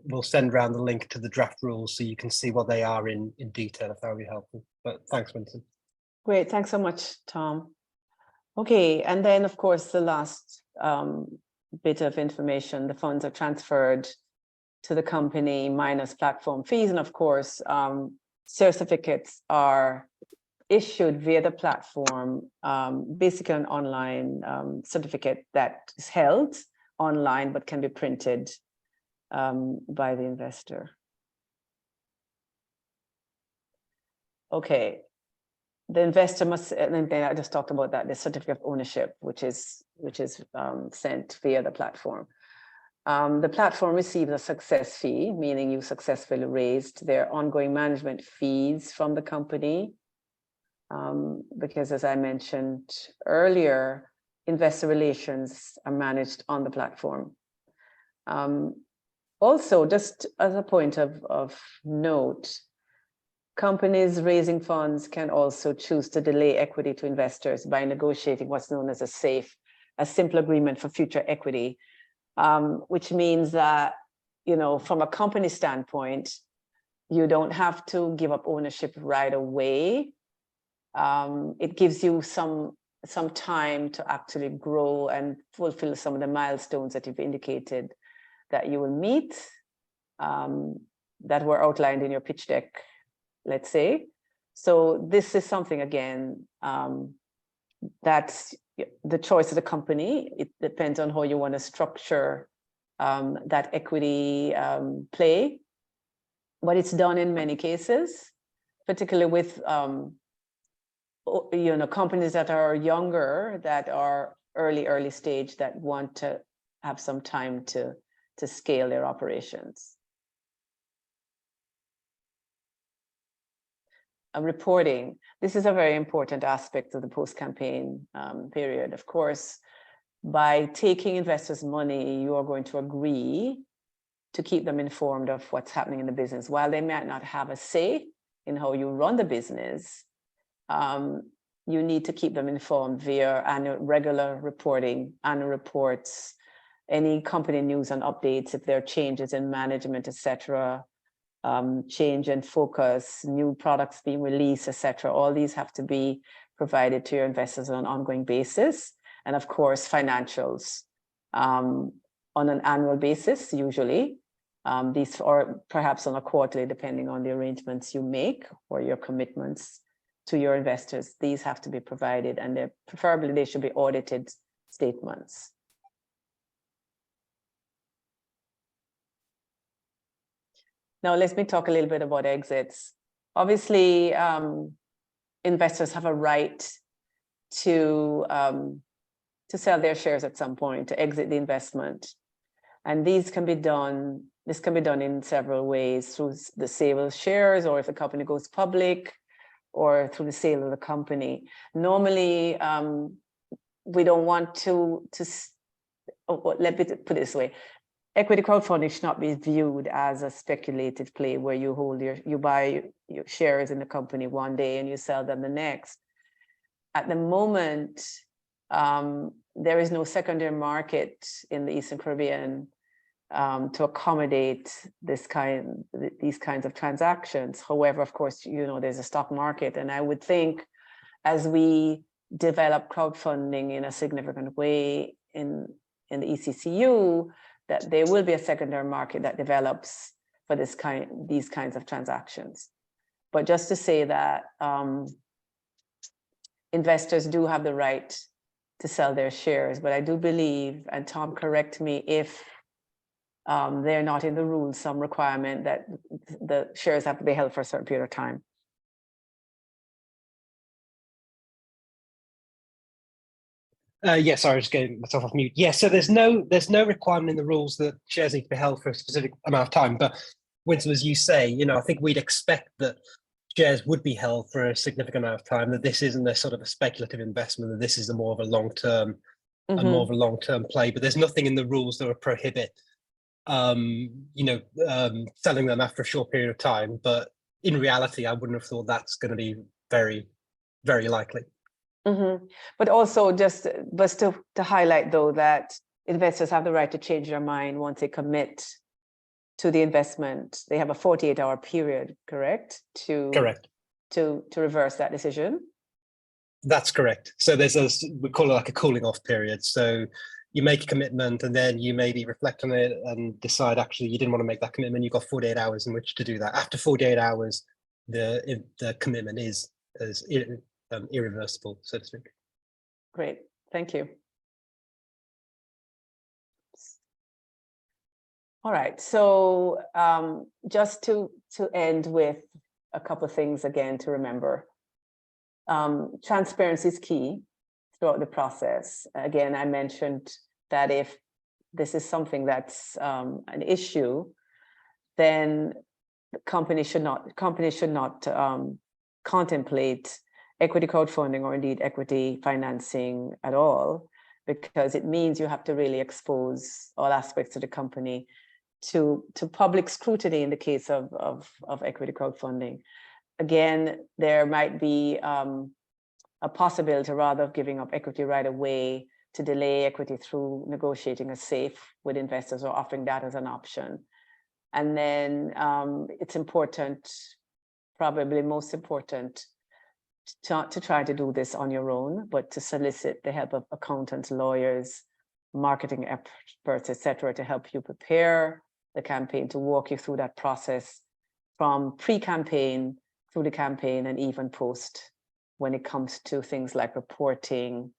we'll send around the link to the draft rules so you can see what they are in detail, if that would be helpful. But thanks, Vincent. Great, thanks so much, Tom. Okay, and then of course the last bit of information, the funds are transferred to the company minus platform fees, and of course certificates are issued via the platform, basically an online certificate that is held online but can be printed by the investor. Okay, the investor must, and then I just talked about that, the certificate of ownership, which is sent via the platform. The platform receives a success fee, meaning you successfully raised their ongoing management fees from the company. Because as I mentioned earlier, investor relations are managed on the platform. Also, just as a point of note, companies raising funds can also choose to delay equity to investors by negotiating what's known as a simple agreement for future equity, which means that, from a company standpoint, you don't have to give up ownership right away. It gives you some time to actually grow and fulfill some of the milestones that you've indicated that you will meet, that were outlined in your pitch deck, let's say. So this is something, again, that's the choice of the company. It depends on how you want to structure that equity play, but it's done in many cases. particularly with companies that are younger, that are early stage, that want to have some time to scale their operations. Reporting. This is a very important aspect of the post-campaign period. Of course, by taking investors' money, you are going to agree to keep them informed of what's happening in the business. While they might not have a say in how you run the business, you need to keep them informed via regular reporting, annual reports, any company news and updates, if there are changes in management, etc., change in focus, new products being released, etc. All these have to be provided to your investors on an ongoing basis. And of course, financials on an annual basis, usually. These are perhaps on a quarterly, depending on the arrangements you make or your commitments to your investors. These have to be provided, and preferably they should be audited statements. Now, let me talk a little bit about exits. Obviously, investors have a right to sell their shares at some point, to exit the investment. And this can be done in several ways, through the sale of shares, or if the company goes public, or through the sale of the company. Normally, we don't want to let me put it this way. Equity crowdfunding should not be viewed as a speculative play where you buy your shares in the company one day and you sell them the next. At the moment, there is no secondary market in the Eastern Caribbean to accommodate these kinds of transactions. However, of course, there's a stock market, and I would think as we develop crowdfunding in a significant way in the ECCU, that there will be a secondary market that develops for these kinds of transactions. But just to say that investors do have the right to sell their shares, but I do believe, and Tom, correct me if they're not in the rules, some requirement that the shares have to be held for a certain period of time. Yes, I was just getting myself off mute. Yeah, so there's no requirement in the rules that shares need to be held for a specific amount of time. But Winston, as you say, I think we'd expect that shares would be held for a significant amount of time, that this isn't a sort of a speculative investment, that this is more of a long-term play. But there's nothing in the rules that would prohibit selling them after a short period of time. But in reality, I wouldn't have thought that's going to be very, very likely. But also just to highlight, though, that investors have the right to change their mind once they commit to the investment. They have a 48-hour period, correct? To reverse that decision. That's correct. So we call it like a cooling off period. So you make a commitment and then you maybe reflect on it and decide actually you didn't want to make that commitment. You've got 48 hours in which to do that. After 48 hours, the commitment is irreversible, so to speak. Great, thank you. All right, so just to end with a couple of things again to remember. Transparency is key throughout the process. Again, I mentioned that if this is something that's an issue, then the company should not contemplate equity crowdfunding or indeed equity financing at all, because it means you have to really expose all aspects of the company to public scrutiny in the case of equity crowdfunding. Again, there might be a possibility, rather of giving up equity right away, to delay equity through negotiating a SAFE with investors or offering that as an option. And then it's important, probably most important, to try to do this on your own, but to solicit the help of accountants, lawyers, marketing experts, etc., to help you prepare the campaign, to walk you through that process from pre-campaign through the campaign and even post, when it comes to things like reporting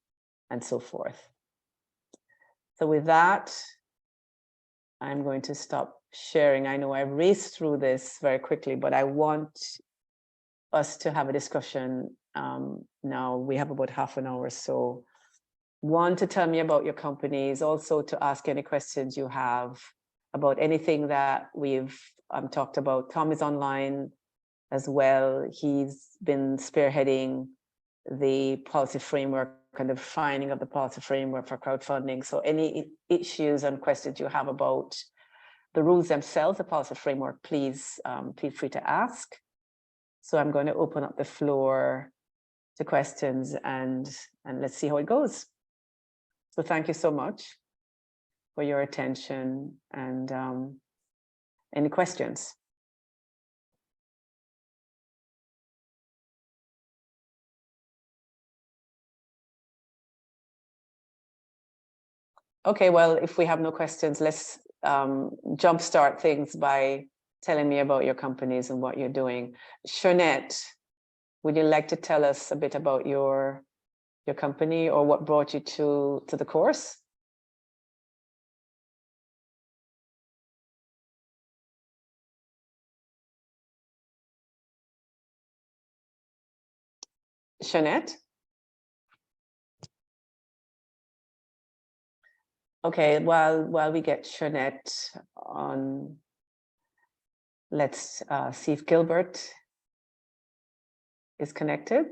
and so forth. So with that, I'm going to stop sharing. I know I raced through this very quickly, but I want us to have a discussion. Now we have about half an hour. So one, to tell me about your companies, also to ask any questions you have about anything that we've talked about. Tom is online as well. He's been spearheading the policy framework and the defining of the policy framework for crowdfunding. So any issues and questions you have about the rules themselves, the policy framework, please feel free to ask. So I'm going to open up the floor to questions and let's see how it goes. So thank you so much for your attention and any questions. Okay, well, if we have no questions, let's jumpstart things by telling me about your companies and what you're doing. Shernette, would you like to tell us a bit about your company or what brought you to the course? Shernette? Okay, while we get Shernette on, let's see if Gilbert is connected.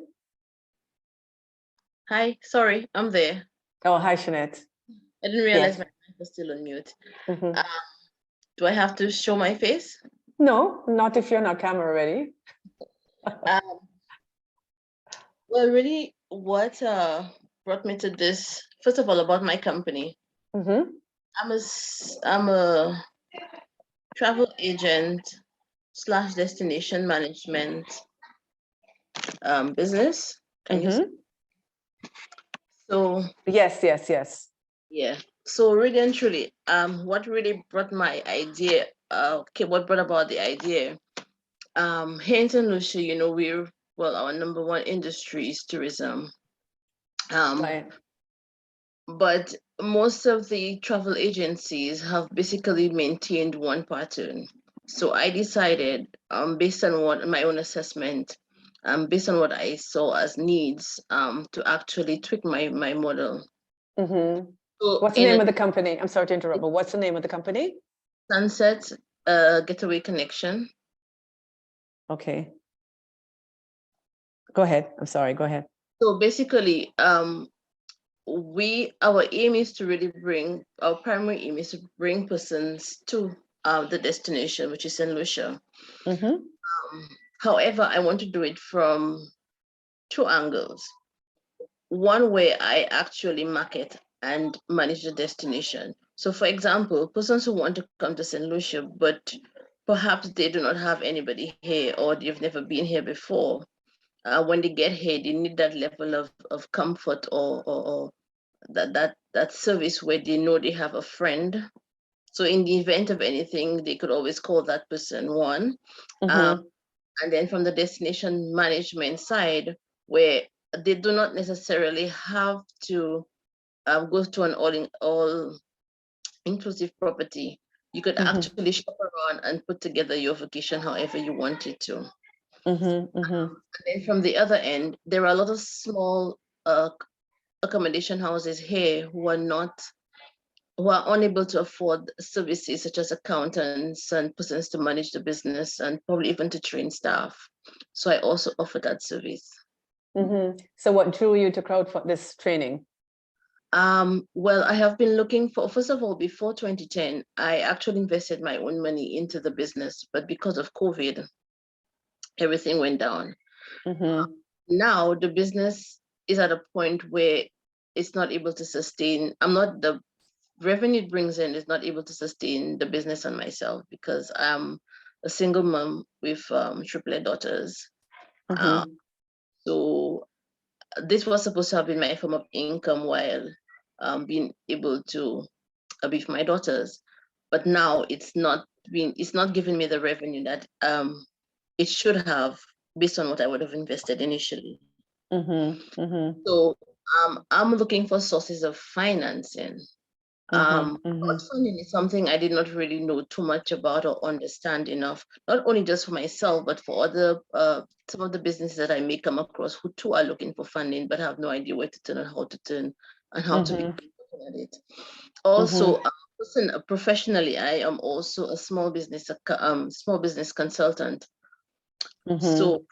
Hi, sorry, I'm there. Oh, hi, Shernette. I didn't realize Yes. my mic was still on mute. Mm-hmm. Do I have to show my face? No, not if you're not camera ready. Well, really, what brought me to this, first of all, about my company. Mm-hmm. I'm a travel agent / destination management business. Can you see? So yes. yeah. So really and truly, what really brought my idea, what brought about the idea, here in St. Lucia, you know, our number one industry is tourism. Right. But most of the travel agencies have basically maintained one pattern. So I decided, based on what my own assessment, based on what I saw as needs, to actually tweak my model. Mm-hmm. So what's the name of the company? I'm sorry to interrupt, but what's the name of the company? Sunset Getaway Connection. Okay. Go ahead. I'm sorry. Go ahead. So basically, our aim is to really our primary aim is to bring persons to the destination, which is St. Lucia. Mm-hmm. However, I want to do it from two angles. One way I actually market and manage the destination. So for example, persons who want to come to St. Lucia, but perhaps they do not have anybody here or they've never been here before. When they get here, they need that level of comfort or that service where they know they have a friend. So in the event of anything, they could always call that person one. Mm-hmm. And then from the destination management side, where they do not necessarily have to go to an all inclusive property. You could actually shop around and put together your vacation however you wanted to. Mm-hmm. And then from the other end, there are a lot of small accommodation houses here who are unable to afford services such as accountants and persons to manage the business and probably even to train staff. So I also offer that service. Mm-hmm. So what drew you to crowdfund this training? Well, I have been looking for, first of all, before 2010, I actually invested my own money into the business, but because of COVID, everything went down. Mm-hmm. Now the business is at a point where it's not able to sustain, the revenue it brings in is not able to sustain the business and myself because I'm a single mom with triplet daughters. Mm-hmm. So this was supposed to have been my form of income while being able to be with my daughters, but now it's not giving me the revenue that it should have based on what I would have invested initially. Mm-hmm. Mm-hmm. So I'm looking for sources of financing Crowdfunding is something I did not really know too much about or understand enough, not only just for myself, but for other some of the businesses that I may come across who too are looking for funding, but have no idea where to turn and how to turn and how to be looking at it. Also, professionally, I am also a small business consultant. So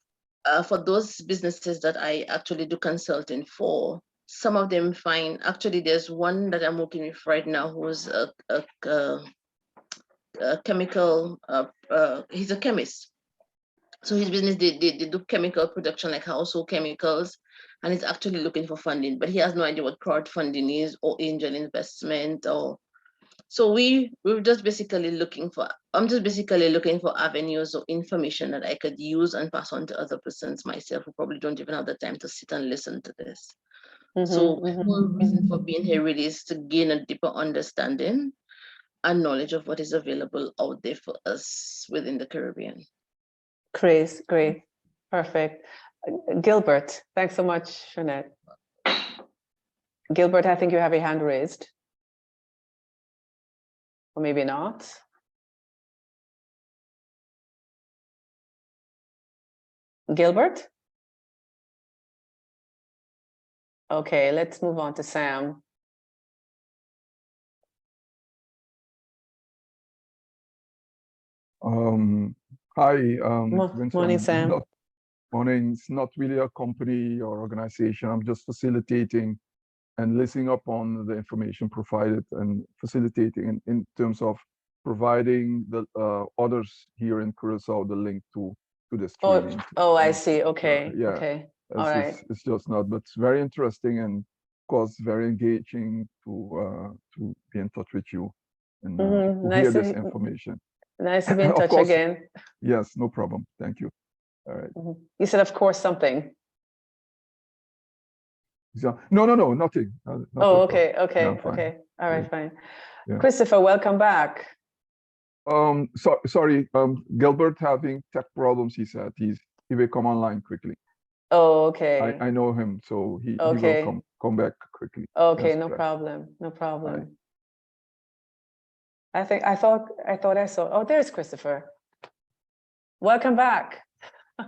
for those businesses that I actually do consulting for, some of them find, actually there's one that I'm working with right now who's a chemical, he's a chemist. So his business, they do chemical production, like household chemicals, and he's actually looking for funding, but he has no idea what crowdfunding is or angel investment or. So we're just basically looking for, I'm just basically looking for avenues or information that I could use and pass on to other persons myself who probably don't even have the time to sit and listen to this. So my whole reason for being here really is to gain a deeper understanding and knowledge of what is available out there for us within the Caribbean. Great. Perfect. Gilbert, thanks so much, Jeanette. Gilbert, I think you have your hand raised. Or maybe not. Gilbert? Okay, let's move on to Sam. Hi, Morning, Sam. Morning. It's not really a company or organization. I'm just facilitating and listening up on the information provided and facilitating in terms of providing the others here in Curacao the link to this training. Oh, I see. Okay. Yeah. Okay. All right. It's just not, but it's very interesting and of course very engaging to be in touch with you and to hear this information. Nice to be in touch again. Yes, no problem. Thank you. All right. You said, of course, something. So, no, nothing. Oh, okay. Okay. No, okay. All right, yeah. fine. Yeah. Christopher, welcome back. Sorry, Gilbert having tech problems, he said. He will come online quickly. Oh, okay. I know him, so he Okay. will come back quickly. Okay, That's no correct. problem. No problem. Right. I thought I saw. Oh, there's Christopher. Welcome back.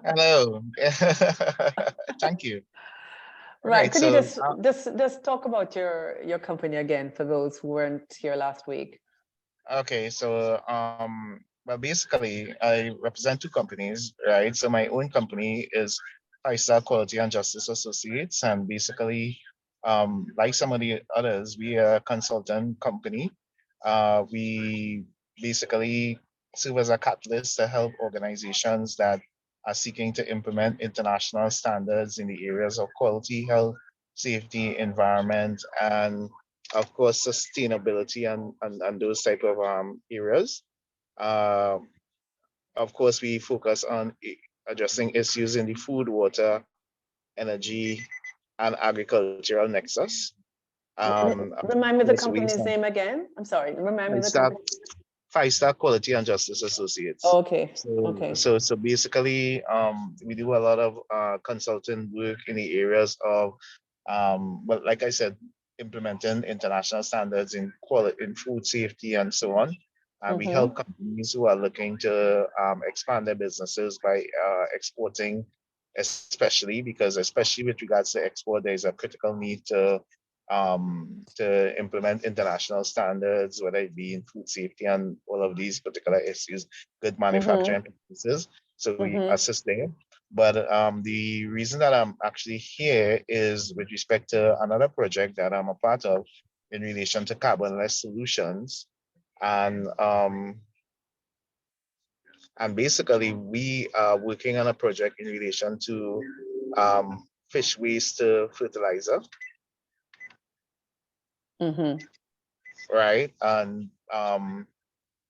Hello. Thank you. Right. Could you so, just talk about your company again for those who weren't here last week? okay, so well, basically I represent two companies, right? So my own company is 5-Star Quality and Justice Associates, and basically like some of the others, we are a consultant company. We basically serve as a catalyst to help organizations that are seeking to implement international standards in the areas of quality, health, safety, environment, and of course, sustainability and those type of areas. Of course, we focus on addressing issues in the food, water, energy, and agricultural nexus. Remind me the company's name again. I'm sorry. Remind me the company. 5-Star Quality and Justice Associates. Oh, okay. So basically, we do a lot of consulting work in the areas of, well, like I said, implementing international standards in quality, in food safety, and so on. We help companies who are looking to expand their businesses by exporting, especially with regards to export, there is a critical need to implement international standards, whether it be in food safety and all of these particular issues, good manufacturing practices. So we assist them. But the reason that I'm actually here is with respect to another project that I'm a part of in relation to carbonless solutions. And basically we are working on a project in relation to fish waste to fertilizer. Right. And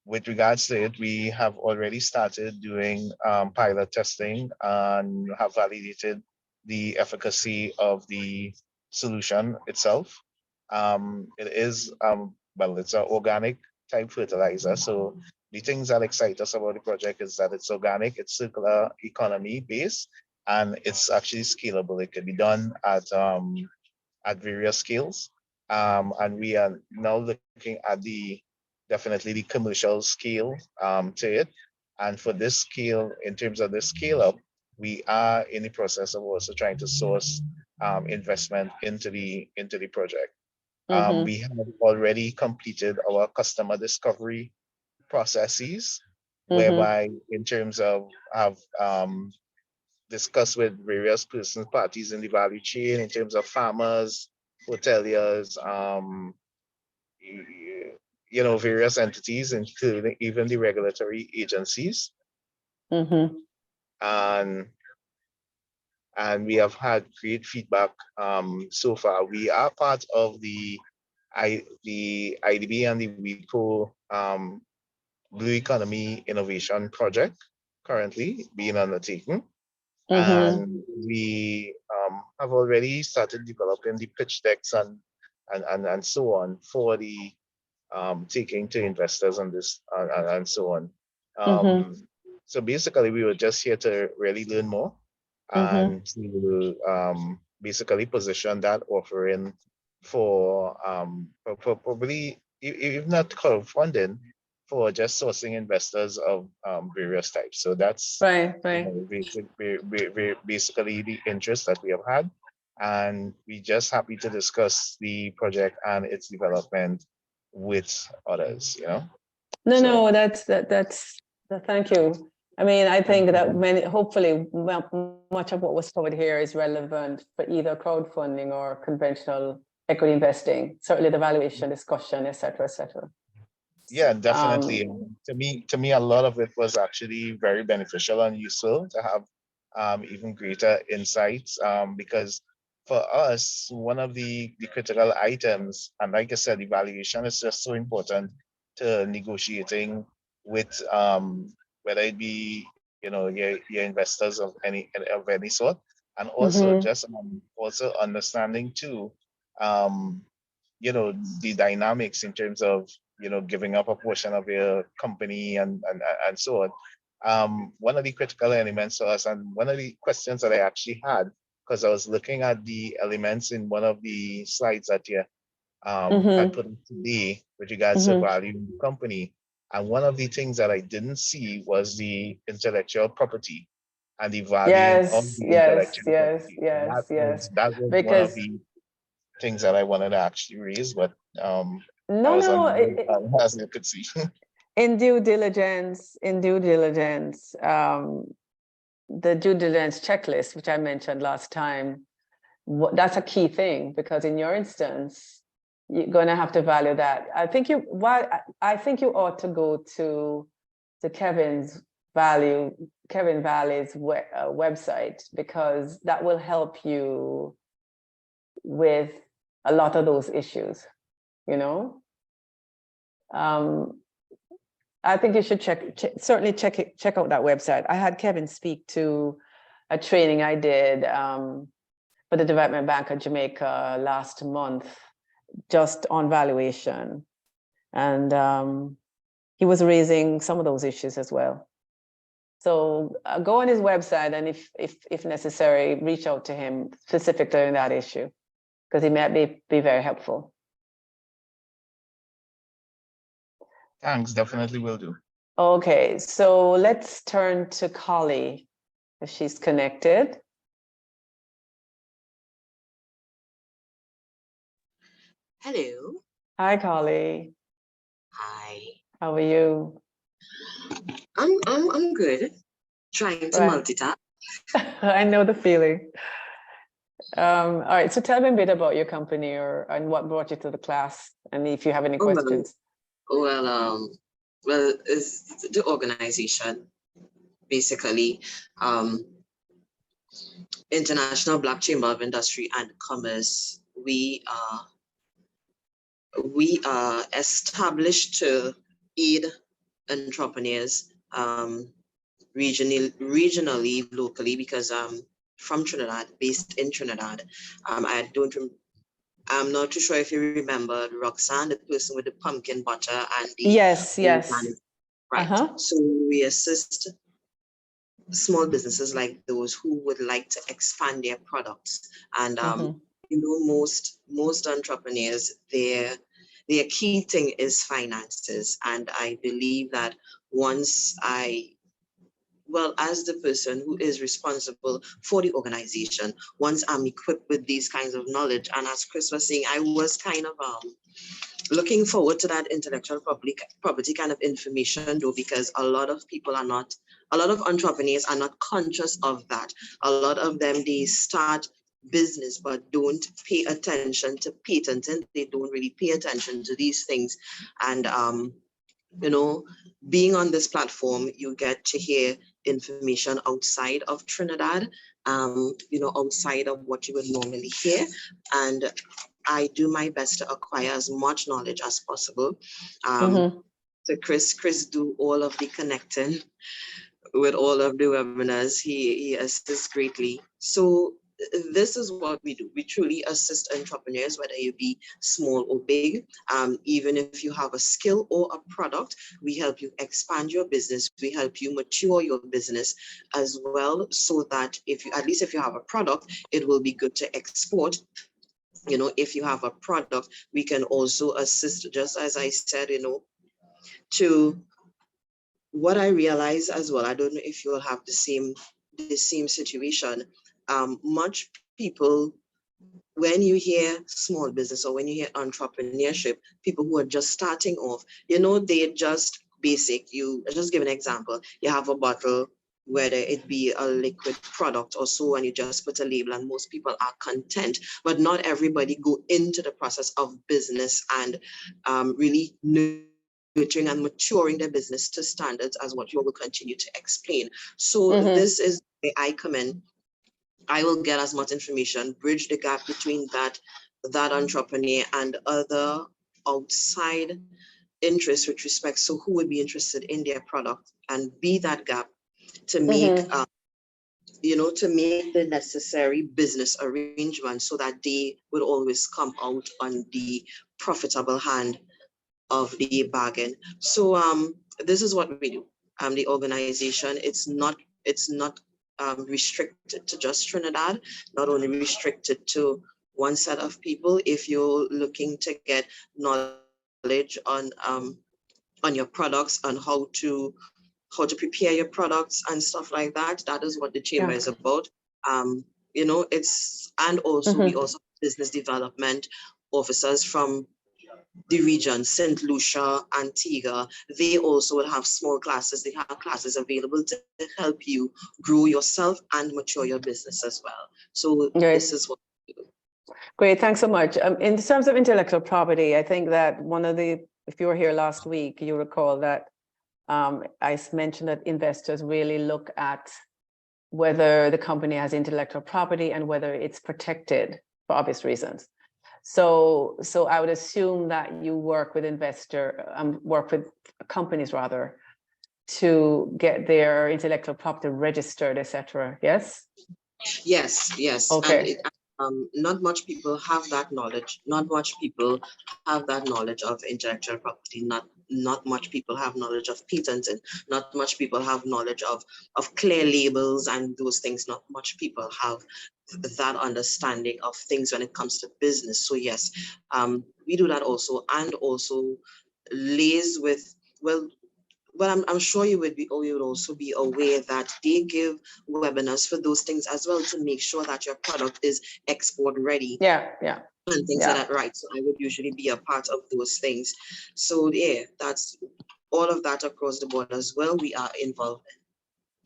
with regards to it, we have already started doing pilot testing and have validated the efficacy of the solution itself. It is, well, it's an organic type fertilizer. So the things that excite us about the project is that it's organic, it's circular economy based, and it's actually scalable. It can be done at various scales. And we are now looking at definitely the commercial scale to it. And for this scale, in terms of the scale up, we are in the process of also trying to source investment into the project. We have already completed our customer discovery processes, whereby in terms of have discussed with various persons, parties in the value chain, in terms of farmers, hoteliers, various entities, including even the regulatory agencies. And we have had great feedback so far. We are part of the IDB and the WIPO Blue Economy Innovation Project currently being undertaken. And we have already started developing the pitch decks and so on for the taking to investors on this and so on. So basically, we were just here to really learn more and to basically position that offering for probably, if not crowdfunding, for just sourcing investors of various types. So that's basically the interest that we have had. And we're just happy to discuss the project and its development with others, No, that's thank you. I mean, I think that hopefully much of what was covered here is relevant for either crowdfunding or conventional equity investing, certainly the valuation discussion, et cetera, et cetera. Yeah, definitely. To me, a lot of it was actually very beneficial and useful to have even greater insights, because for us, one of the critical items, and like I said, evaluation is just so important to negotiating with whether it be your investors of any sort, and also just also understanding too the dynamics in terms of giving up a portion of your company and so on. One of the critical elements to us, and one of the questions that I actually had, because I was looking at the elements in one of the slides that you had put in today with regards to valuing the company. And one of the things that I didn't see was the intellectual property and the value of the intellectual property. That was one of the things that I wanted to actually raise, but as you could see. In due diligence, the due diligence checklist, which I mentioned last time, that's a key thing, because in your instance, you're going to have to value that. I think you ought to go to Kevin Valley's website, because that will help you with a lot of those issues, I think you should certainly check out that website. I had Kevin speak to a training I did for the Development Bank of Jamaica last month, just on valuation. And he was raising some of those issues as well. So go on his website, and if necessary, reach out to him specifically on that issue, because he might be very helpful. Thanks, definitely will do. Okay, so let's turn to Kali, if she's connected. Hello. Hi, Kali. Hi. How are you? I'm good. Trying to multitask. I know the feeling. All right, so tell me a bit about your company and what brought you to the class, and if you have any questions. Well, it's the organization, basically, International Black Chamber of Industry and Commerce. We are established to aid entrepreneurs regionally, locally, because I'm from Trinidad, based in Trinidad. I'm not too sure if you remember Roxanne, the person with the pumpkin butter and the yes. Right. So we assist small businesses like those who would like to expand their products and most entrepreneurs, their key thing is finances. And I believe that once as the person who is responsible for the organization, once I'm equipped with these kinds of knowledge, and as Chris was saying, I was kind of looking forward to that intellectual property kind of information, though, because a lot of entrepreneurs are not conscious of that. A lot of them, they start business but don't pay attention to patenting. They don't really pay attention to these things. And being on this platform, you get to hear information outside of Trinidad, outside of what you would normally hear. And I do my best to acquire as much knowledge as possible. So Chris do all of the connecting with all of the webinars. He assists greatly. So this is what we do. We truly assist entrepreneurs, whether you be small or big. Even if you have a skill or a product, we help you expand your business. We help you mature your business as well, so that if you have a product, it will be good to export. If you have a product, we can also assist, just as I said, to what I realize as well. I don't know if you will have the same situation. Much people, when you hear small business or when you hear entrepreneurship, people who are just starting off, they're just basic. You just give an example. You have a bottle, whether it be a liquid product or so, and you just put a label, and most people are content. But not everybody go into the process of business and really nurturing and maturing their business to standards, as what you will continue to explain. So this is where I come in. I will get as much information, bridge the gap between that entrepreneur and other outside interests with respect. So who would be interested in their product, and be that gap to make, to make the necessary business arrangements so that they would always come out on the profitable hand of the bargain. So this is what we do. The organization, it's not restricted to just Trinidad, not only restricted to one set of people. If you're looking to get knowledge on your products, on how to prepare your products and stuff like that, that is what the chamber is about. We also have business development officers from the region, St. Lucia, Antigua. They also will have small classes. They have classes available to help you grow yourself and mature your business as well. So this is what we do. Great, thanks so much. In terms of intellectual property, I think that if you were here last week, you recall that I mentioned that investors really look at whether the company has intellectual property and whether it's protected for obvious reasons. So I would assume that you work with companies rather, to get their intellectual property registered, etc. Yes? Yes. Okay. And not much people have that knowledge. Not much people have that knowledge of intellectual property. Not much people have knowledge of patenting. Not much people have knowledge of clear labels and those things. Not much people have that understanding of things when it comes to business. So yes, we do that also, and also liaise with, I'm sure you would also be aware that they give webinars for those things as well, to make sure that your product is export ready. Yeah. And things like that, right? So I would usually be a part of those things. So yeah, that's all of that across the board as well. We are involved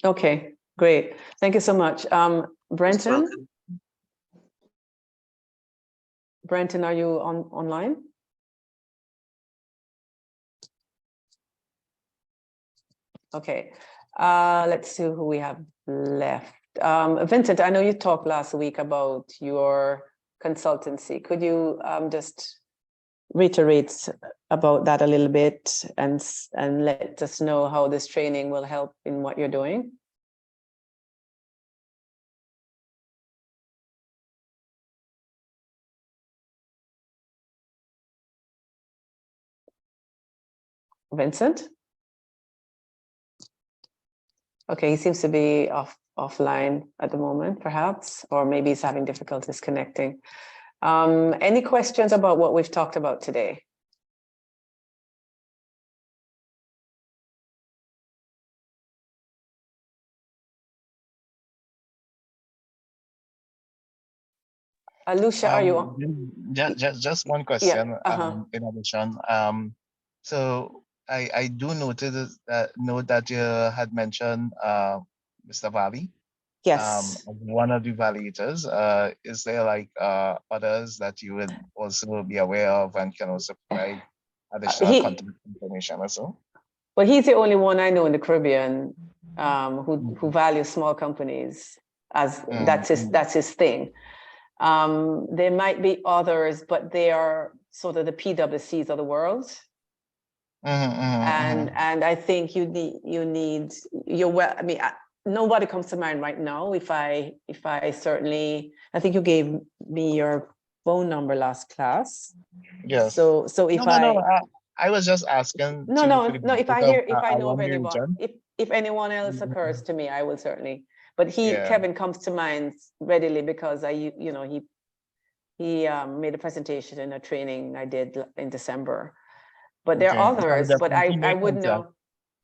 in. Okay, great. Thank you so much. Brenton? Brenton, are you online? Okay, let's see who we have left. Vincent, I know you talked last week about your consultancy. Could you just reiterate about that a little bit and let us know how this training will help in what you're doing? Vincent? Okay, he seems to be offline at the moment, perhaps, or maybe he's having difficulties connecting. Any questions about what we've talked about today? Lucia, are you on? Just one question. In addition, so I do notice note that you had mentioned Mr. Valley. Yes. One of the validators. Is there like others that you would also be aware of and can also provide additional contact information also? Well, he's the only one I know in the Caribbean who values small companies as that's his thing. There might be others, but they are sort of the PwCs of the world. And I think nobody comes to mind right now. If I certainly, I think you gave me your phone number last class. Yes. So if I was just asking. No. If I know of anyone, if anyone else occurs to me, I will certainly. But Kevin comes to mind readily because he made a presentation in a training I did in December. But there are others, but I would know.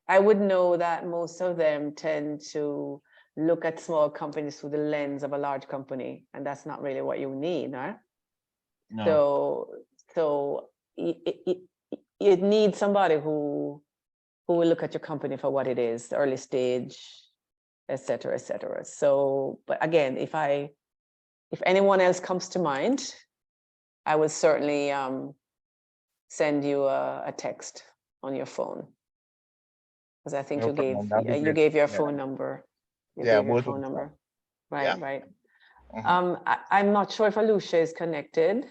I would know that most of them tend to look at small companies through the lens of a large company, and that's not really what you need, huh? No. So you need somebody who will look at your company for what it is, early stage, et cetera, et cetera. So, but again, if anyone else comes to mind, I would certainly send you a text on your phone. Because I think you gave your phone number. You gave your phone number. Right. I'm not sure if Lucia is connected.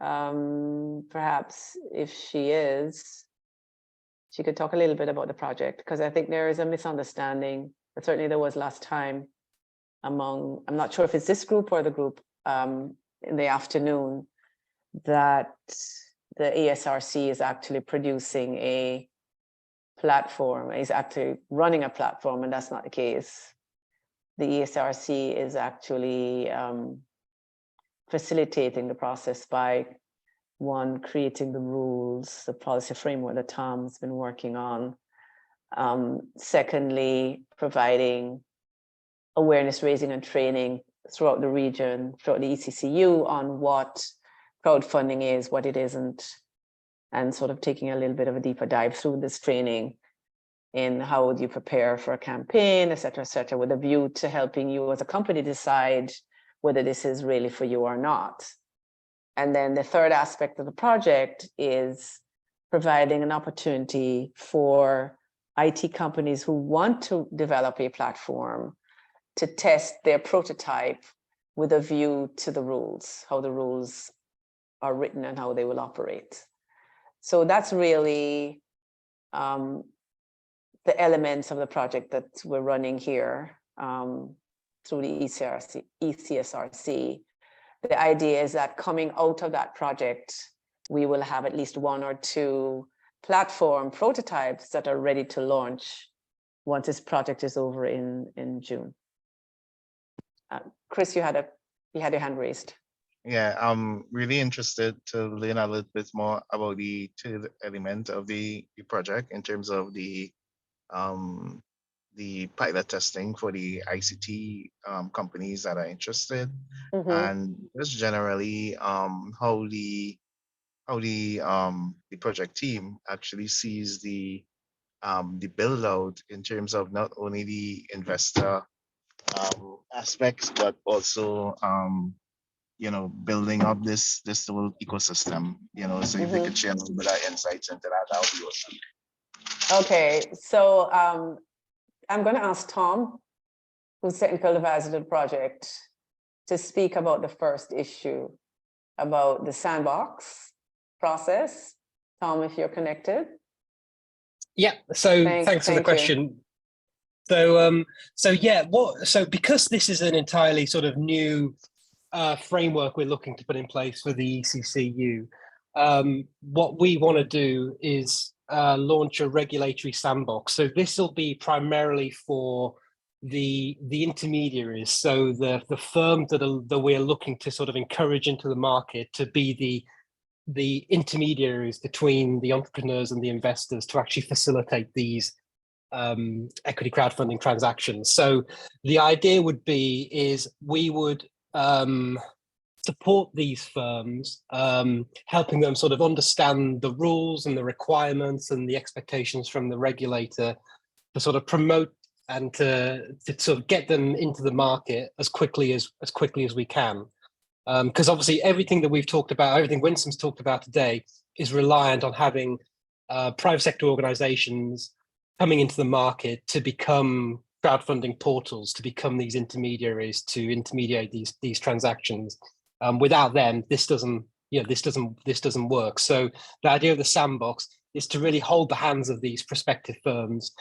Perhaps if she is, she could talk a little bit about the project, because I think there is a misunderstanding, but certainly there was last time I'm not sure if it's this group or the group in the afternoon, that the ECSRC is actually producing a platform, is actually running a platform, and that's not the case. The ECSRC is actually facilitating the process by creating the rules, the policy framework that Tom's been working on. Secondly, providing awareness raising and training throughout the region, throughout the ECCU, on what crowdfunding is, what it isn't, and sort of taking a little bit of a deeper dive through this training in how would you prepare for a campaign, et cetera, with a view to helping you as a company decide whether this is really for you or not. And then the third aspect of the project is providing an opportunity for IT companies who want to develop a platform to test their prototype with a view to the rules, how the rules are written and how they will operate. So that's really the elements of the project that we're running here through the ECSRC. The idea is that coming out of that project, we will have at least one or two platform prototypes that are ready to launch once this project is over in June. Chris, you had your hand raised. Yeah, I'm really interested to learn a little bit more about the third element of the project in terms of the pilot testing for the ICT companies that are interested, and just generally how the project team actually sees the build out in terms of not only the investor aspects, but also building up this whole ecosystem. So if you could share a little bit of insights into that would be awesome. Okay, so I'm going to ask Tom, who's technical advisor to the project, to speak about the first issue, about the sandbox process. Tom, if you're connected. Yeah, so thanks for the question. So because this is an entirely sort of new framework we're looking to put in place for the ECCU, what we want to do is launch a regulatory sandbox. So this will be primarily for the intermediaries, so the firms that we're looking to sort of encourage into the market to be the intermediaries between the entrepreneurs and the investors to actually facilitate these equity crowdfunding transactions. So the idea would be is we would support these firms, helping them sort of understand the rules and the requirements and the expectations from the regulator to sort of promote and to sort of get them into the market as quickly as we can. Because obviously everything that we've talked about, everything Winsom's talked about today is reliant on having private sector organizations coming into the market to become crowdfunding portals, to become these intermediaries, to intermediate these transactions. Without them, this doesn't work. So the idea of the sandbox is to really hold the hands of these prospective firms,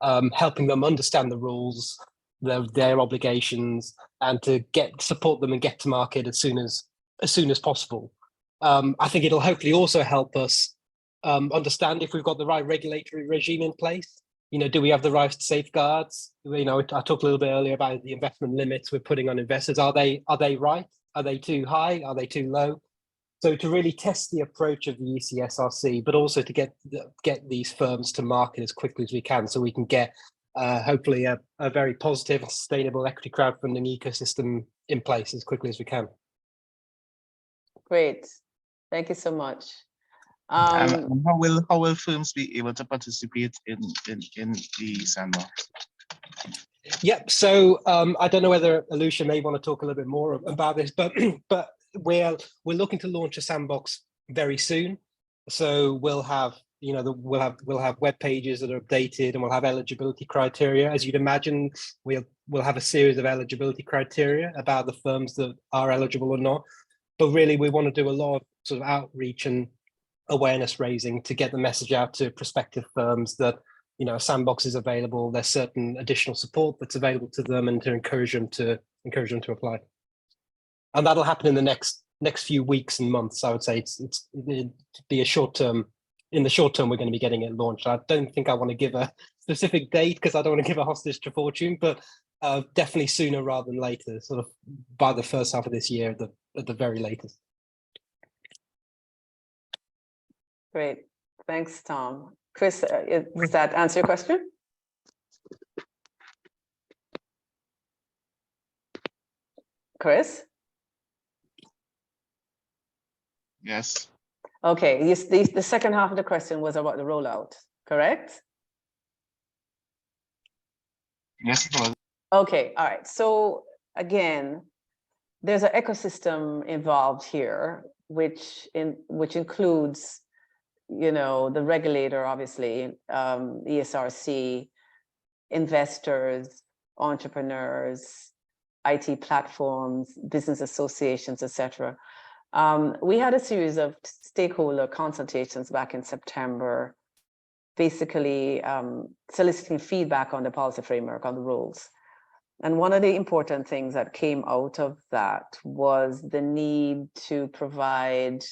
helping them understand the rules, their obligations, and to support them and get to market as soon as possible. I think it'll hopefully also help us understand if we've got the right regulatory regime in place. You know, do we have the right safeguards? You know, I talked a little bit earlier about the investment limits we're putting on investors. Are they right? Are they too high? Are they too low? So to really test the approach of the ECSRC, but also to get these firms to market as quickly as we can, so we can get hopefully a very positive and sustainable equity crowdfunding ecosystem in place as quickly as we can. Great, thank you so much. And how will firms be able to participate in the sandbox? Yep. So I don't know whether Alicia may want to talk a little bit more about this, but we're looking to launch a sandbox very soon. So we'll have we'll have web pages that are updated, and we'll have eligibility criteria. As you'd imagine, we'll have a series of eligibility criteria about the firms that are eligible or not. But really, we want to do a lot of sort of outreach and awareness raising to get the message out to prospective firms that a sandbox is available. There's certain additional support that's available to them, and to encourage them to apply. And that'll happen in the next few weeks and months. I would say it'd be a short term. In the short term, we're going to be getting it launched. I don't think I want to give a specific date because I don't want to give a hostage to fortune, but definitely sooner rather than later, sort of by the first half of this year at the very latest. Great, thanks, Tom. Chris, does that answer your question? Chris? Yes. Okay, the second half of the question was about the rollout, correct? Yes, it was. Okay, all right. So again, there's an ecosystem involved here, which includes, the regulator, obviously, ECSRC, investors, entrepreneurs, IT platforms, business associations, etc. We had a series of stakeholder consultations back in September, basically soliciting feedback on the policy framework, on the rules. And one of the important things that came out of that was the need to provide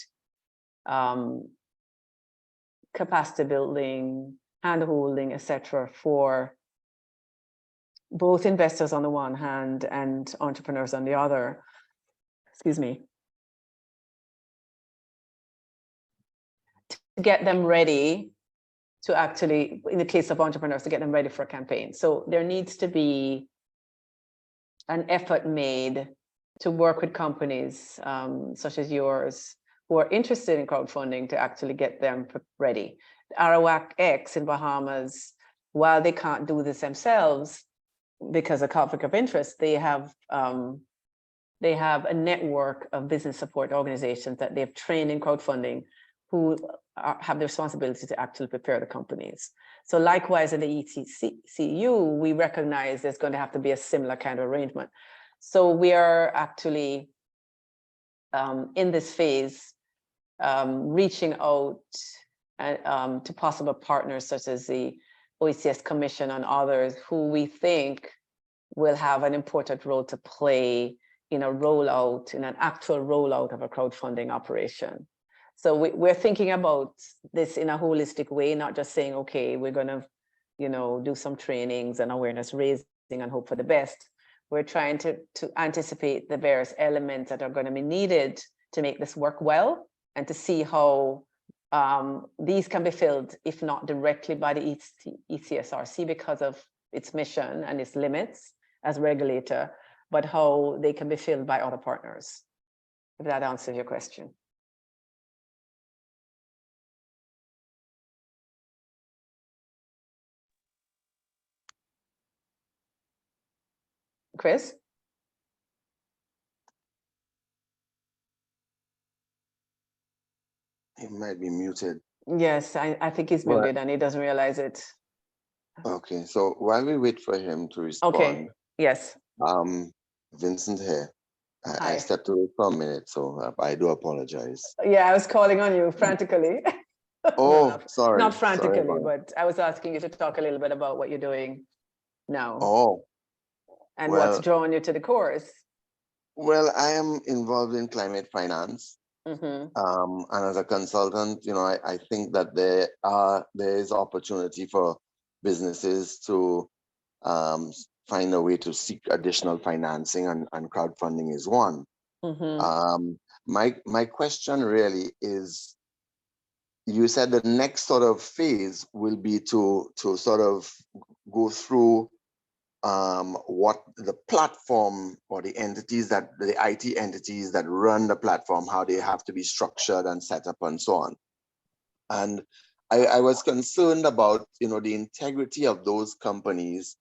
capacity building, hand-holding, etc., for both investors on the one hand and entrepreneurs on the other. Excuse me. To get them ready to actually, in the case of entrepreneurs, to get them ready for a campaign. So there needs to be an effort made to work with companies such as yours who are interested in crowdfunding to actually get them ready. Arawak X in Bahamas, while they can't do this themselves because of conflict of interest, they have a network of business support organizations that they've trained in crowdfunding who have the responsibility to actually prepare the companies. So likewise in the ECCU, we recognize there's going to have to be a similar kind of arrangement. So we are actually in this phase, reaching out to possible partners such as the OECS Commission and others who we think will have an important role to play in a rollout, in an actual rollout of a crowdfunding operation. So we're thinking about this in a holistic way, not just saying, okay, we're going to, do some trainings and awareness raising, and hope for the best. We're trying to anticipate the various elements that are going to be needed to make this work well, and to see how these can be filled, if not directly by the ECSRC because of its mission and its limits as regulator, but how they can be filled by other partners. If that answers your question. Chris? He might be muted. Yes, I think he's Well, muted and he doesn't realize it. Okay, so while we wait for him to respond, Okay, yes. Vincent here. I Hi. stepped away for a minute, so I do apologize. Yeah, I was calling on you frantically. Oh, sorry. Not Sorry frantically, about that. but I was asking you to talk a little bit about what you're doing now Oh, and what's well, drawing you to the course. well, I am involved in climate finance. Mm-hmm. And as a consultant, I think that there is opportunity for businesses to find a way to seek additional financing, and crowdfunding is one. Mm-hmm. My question really is, you said the next sort of phase will be to sort of go through what the platform or the IT entities that run the platform, how they have to be structured and set up and so on. And I was concerned about, the integrity of those companies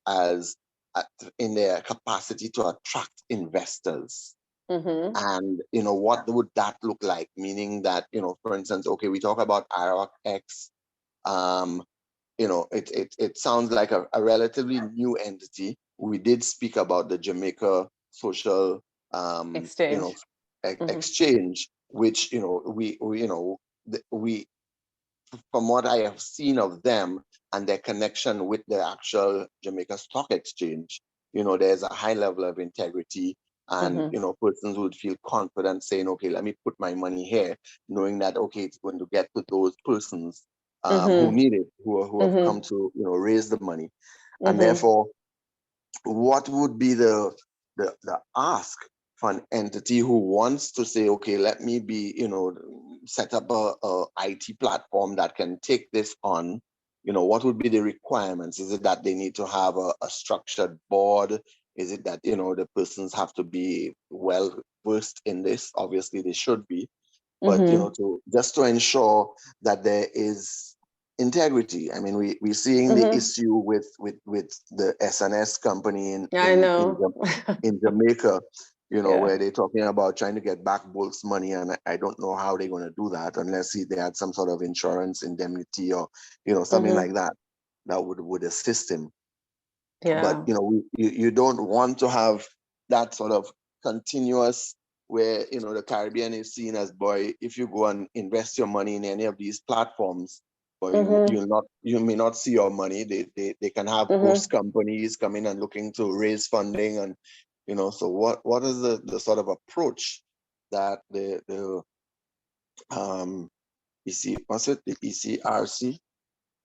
in their capacity to attract investors. Mm-hmm. And, what would that look like? Meaning that, for instance, okay, we talk about IROX. It sounds like a relatively new entity. We did speak about the Jamaica Social Exchange. Exchange, which we from what I have seen of them and their connection with the actual Jamaica Stock Exchange, there's a high level of integrity, and persons would feel confident saying, okay, let me put my money here, knowing that, okay, it's going to get to those persons who need it, who have come to raise the money. And therefore, what would be the ask for an entity who wants to say, okay, let me set up a IT platform that can take this on? What would be the requirements? Is it that they need to have a structured board? Is it that the persons have to be well versed in this? Obviously they should be, but just to ensure that there is integrity. I mean, we're seeing the issue with the SNS company in Jamaica, where they're talking about trying to get back Bolt's money, and I don't know how they're going to do that unless they had some sort of insurance indemnity or something like that would assist him. But you don't want to have that sort of continuous where the Caribbean is seen as, boy, if you go and invest your money in any of these platforms, you may not see your money. They can have host companies come in and looking to raise funding, and so what is the sort of approach that the ECRC?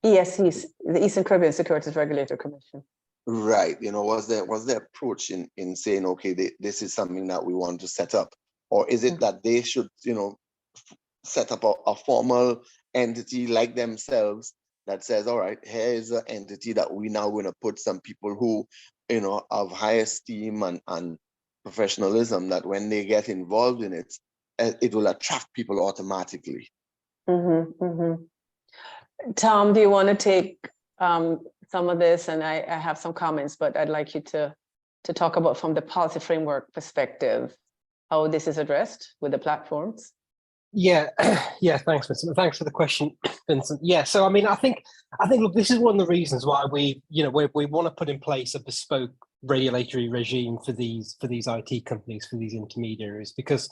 Yes, the Eastern Caribbean Securities Regulator Commission. Right, was the approach in saying, okay, this is something that we want to set up, or is it that they should set up a formal entity like themselves that says, all right, here is an entity that we now going to put some people who of high esteem and professionalism, that when they get involved in it, it will attract people automatically. Tom, do you want to take some of this? And I have some comments, but I'd like you to talk about, from the policy framework perspective, how this is addressed with the platforms. Yeah, thanks, Vincent. Thanks for the question, Vincent. Yeah, so I mean, I think, look, this is one of the reasons why we want to put in place a bespoke regulatory regime for these IT companies, for these intermediaries, because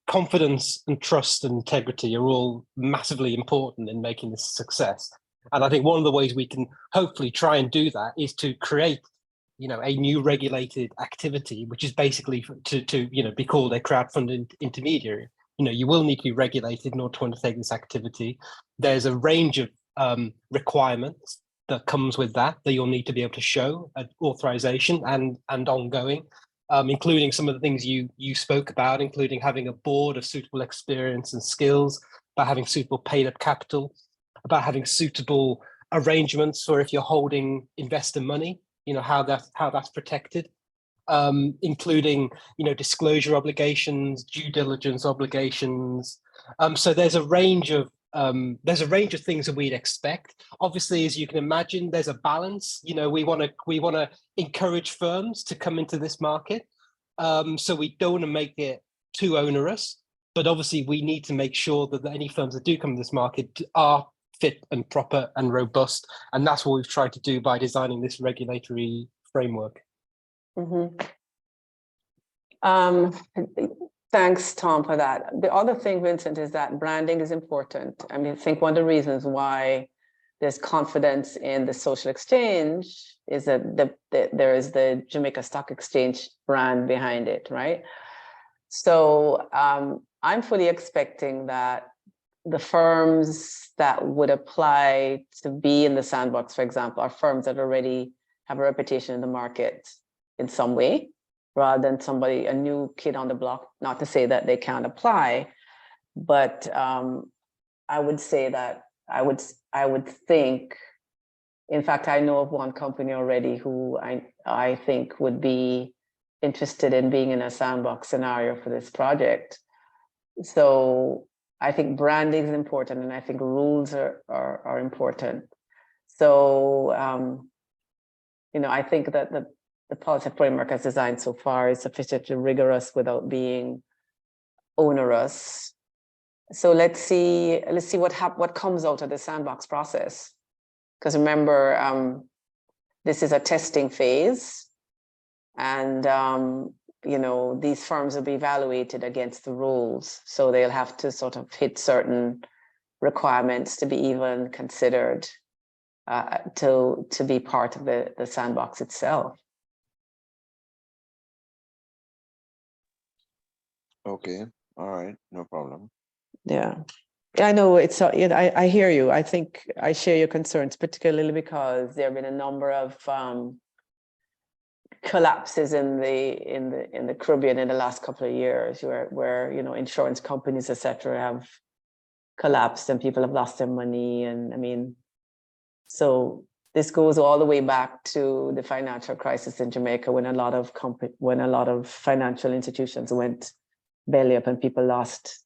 confidence and trust and integrity are all massively important in making this a success. And I think one of the ways we can hopefully try and do that is to create a new regulated activity, which is basically to be called a crowdfunding intermediary. You will need to be regulated in order to undertake this activity. There's a range of requirements that comes with that you'll need to be able to show at authorization and ongoing, including some of the things you spoke about, including having a board of suitable experience and skills, about having suitable paid up capital, about having suitable arrangements for if you're holding investor money, how that's protected, including disclosure obligations, due diligence obligations. So there's a range of things that we'd expect. Obviously, as you can imagine, there's a balance. We want to encourage firms to come into this market, so we don't want to make it too onerous. But obviously, we need to make sure that any firms that do come to this market are fit and proper and robust, and that's what we've tried to do by designing this regulatory framework. Thanks, Tom, for that. The other thing, Vincent, is that branding is important. I mean, I think one of the reasons why there's confidence in the social exchange is that there is the Jamaica Stock Exchange brand behind it, right? So I'm fully expecting that the firms that would apply to be in the sandbox, for example, are firms that already have a reputation in the market in some way, rather than a new kid on the block. Not to say that they can't apply, but I would say that I would think, in fact, I know of one company already who I think would be interested in being in a sandbox scenario for this project. So I think branding is important, and I think rules are important. So, I think that the policy framework as designed so far is sufficiently rigorous without being onerous. So let's see what comes out of the sandbox process. Because remember, this is a testing phase, and these firms will be evaluated against the rules. So they'll have to sort of hit certain requirements to be even considered to be part of the sandbox itself. Okay, all right, no problem. Yeah, I know it's. I hear you. I think I share your concerns, particularly because there have been a number of collapses in the Caribbean in the last couple of years, where insurance companies, etc., have collapsed and people have lost their money, and I mean, so this goes all the way back to the financial crisis in Jamaica, when a lot of financial institutions went belly up and people lost,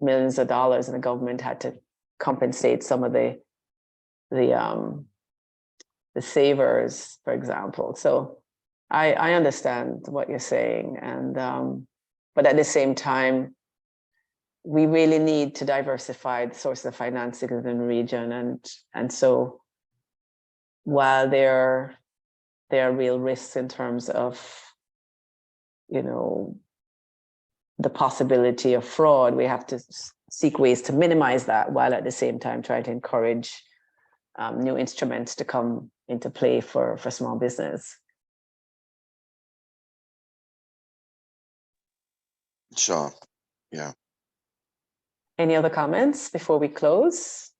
millions of dollars, and the government had to compensate some of the savers, for example. So I understand what you're saying, and but at the same time, we really need to diversify the sources of financing in the region, and so while there are real risks in terms of the possibility of fraud, we have to seek ways to minimize that, while at the same time try to encourage new instruments to come into play for small business. Sure, yeah. Any other comments before we close?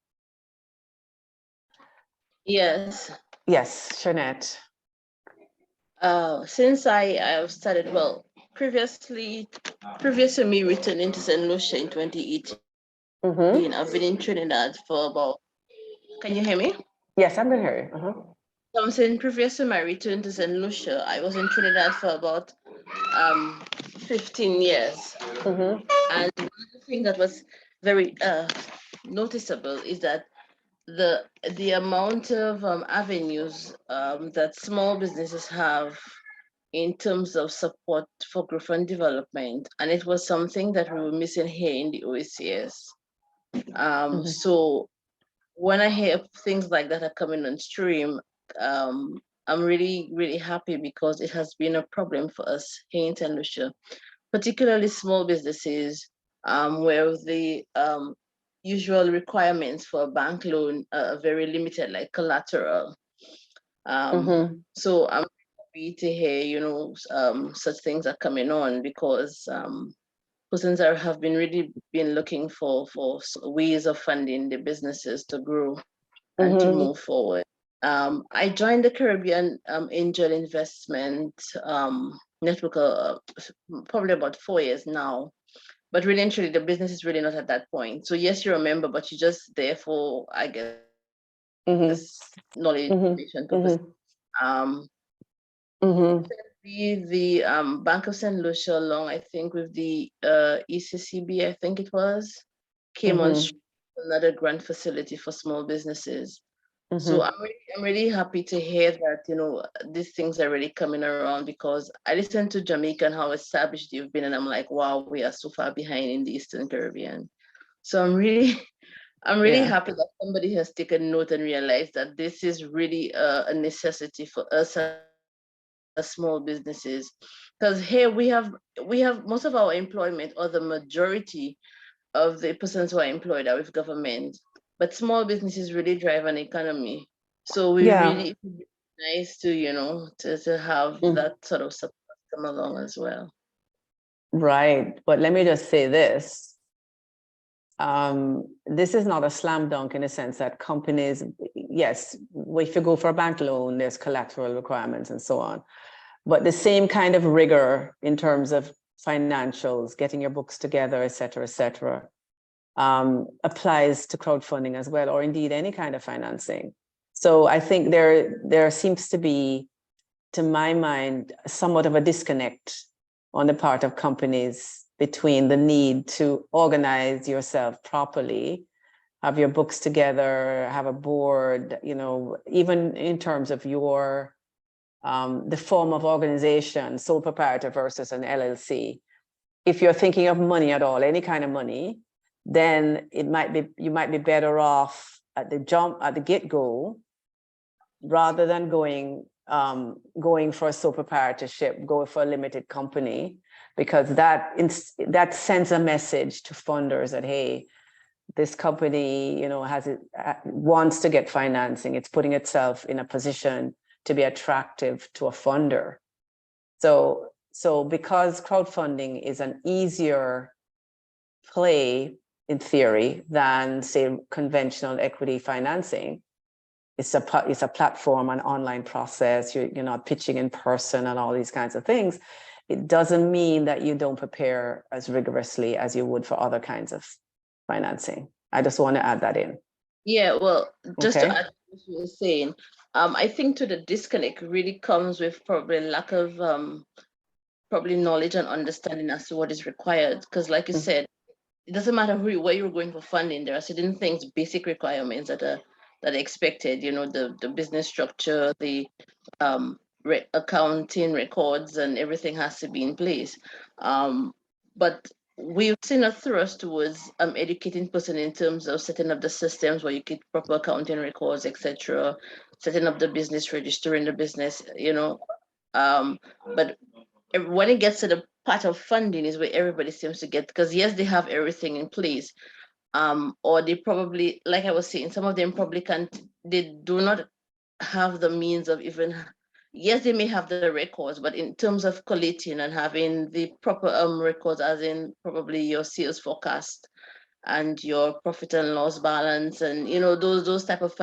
Yes. Yes, Shanette. Since I have started, well, previous to me returning to St. Lucia in 2018, I've been in Trinidad for about, can you hear me? Yes, I'm going to hear you. So I'm saying previous to my return to St. Lucia, I was in Trinidad for about 15 years. And one of the things that was very noticeable is that the amount of avenues that small businesses have in terms of support for growth and development, and it was something that we were missing here in the OECS. So when I hear things like that are coming on stream, I'm really, really happy, because it has been a problem for us here in St. Lucia, particularly small businesses, where the usual requirements for a bank loan are very limited, like collateral. So I'm happy to hear, such things are coming on, because persons have been really looking for ways of funding the businesses to grow. and to move forward. I joined the Caribbean Angel Investment Network probably about 4 years now. But really and truly, the business is really not at that point. So yes, you're a member, but you're just there for, I guess, knowledge, information purpose. The Bank of St. Lucia, along I think with the ECCB, I think it was, came on another grant facility for small businesses. So I'm really happy to hear that, you know, these things are really coming around, because I listened to Jamaica and how established you've been, and I'm like, wow, we are so far behind in the Eastern Caribbean. So I'm really happy that somebody has taken note and realized that this is really a necessity for us as small businesses, because here we have most of our employment, or the majority of the persons who are employed are with government, but small businesses really drive an economy. So we really, it's nice to, you know, to have that sort of support come along as well. Right, but let me just say this. This is not a slam dunk in the sense that companies, yes, if you go for a bank loan, there's collateral requirements and so on. But the same kind of rigor in terms of financials, getting your books together, et cetera, applies to crowdfunding as well, or indeed any kind of financing. So I think there seems to be, to my mind, somewhat of a disconnect on the part of companies between the need to organize yourself properly, have your books together, have a board, you know, even in terms of your the form of organization, sole proprietor versus an LLC. If you're thinking of money at all, any kind of money, then you might be better off at the get-go, rather than going for a sole proprietorship, go for a limited company, because that sends a message to funders that, hey, this company, you know, wants to get financing. It's putting itself in a position to be attractive to a funder. So because crowdfunding is an easier play in theory than, say, conventional equity financing, it's a platform, an online process. You're not pitching in person and all these kinds of things. It doesn't mean that you don't prepare as rigorously as you would for other kinds of financing. I just want to add that in. Yeah, well, just to add to what you were saying, I think the disconnect really comes with probably lack of probably knowledge and understanding as to what is required. Because like you said, it doesn't matter where you're going for funding, there are certain things, basic requirements that are expected, you know, the business structure, the accounting records, and everything has to be in place. But we've seen a thrust towards educating person in terms of setting up the systems where you get proper accounting records, etc., setting up the business, registering the business, you know. But when it gets to the part of funding is where everybody seems to get, because yes, they have everything in place, or they probably, like I was saying, some of them probably they do not have the means of even, yes, they may have the records, but in terms of collating and having the proper records, as in probably your sales forecast and your profit and loss balance, and you know, those type of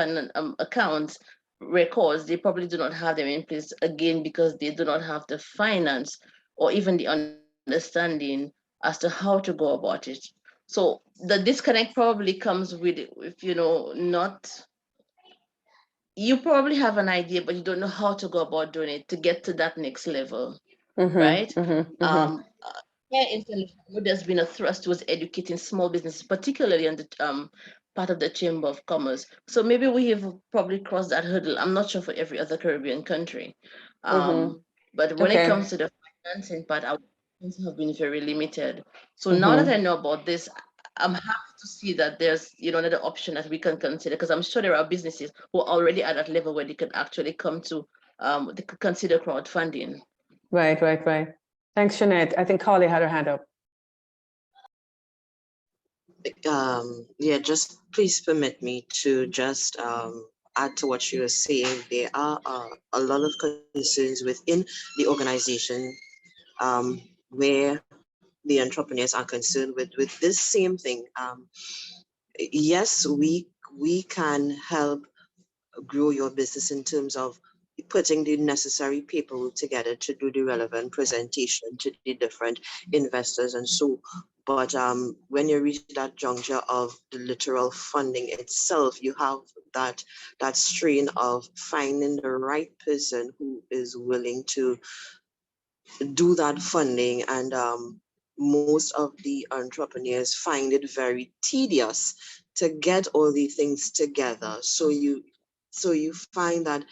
accounts records, they probably do not have them in place, again, because they do not have the finance or even the understanding as to how to go about it. So the disconnect probably comes with, if you know, you probably have an idea, but you don't know how to go about doing it to get to that next level, right? There's been a thrust towards educating small businesses, particularly on the part of the Chamber of Commerce. So maybe we have probably crossed that hurdle. I'm not sure for every other Caribbean country. But when it comes to the financing part, our have been very limited. So now that I know about this, I'm happy to see that there's, you know, another option that we can consider, because I'm sure there are businesses who are already at that level where they could actually come to, they could consider crowdfunding. Right. Thanks, Jeanette. I think Carly had her hand up. Yeah, just please permit me to just add to what you were saying. There are a lot of concerns within the organization where the entrepreneurs are concerned with this same thing. Yes, we can help grow your business in terms of putting the necessary paperwork together to do the relevant presentation to the different investors and so. But when you reach that juncture of the literal funding itself, you have that strain of finding the right person who is willing to do that funding. And most of the entrepreneurs find it very tedious to get all the things together. So you find that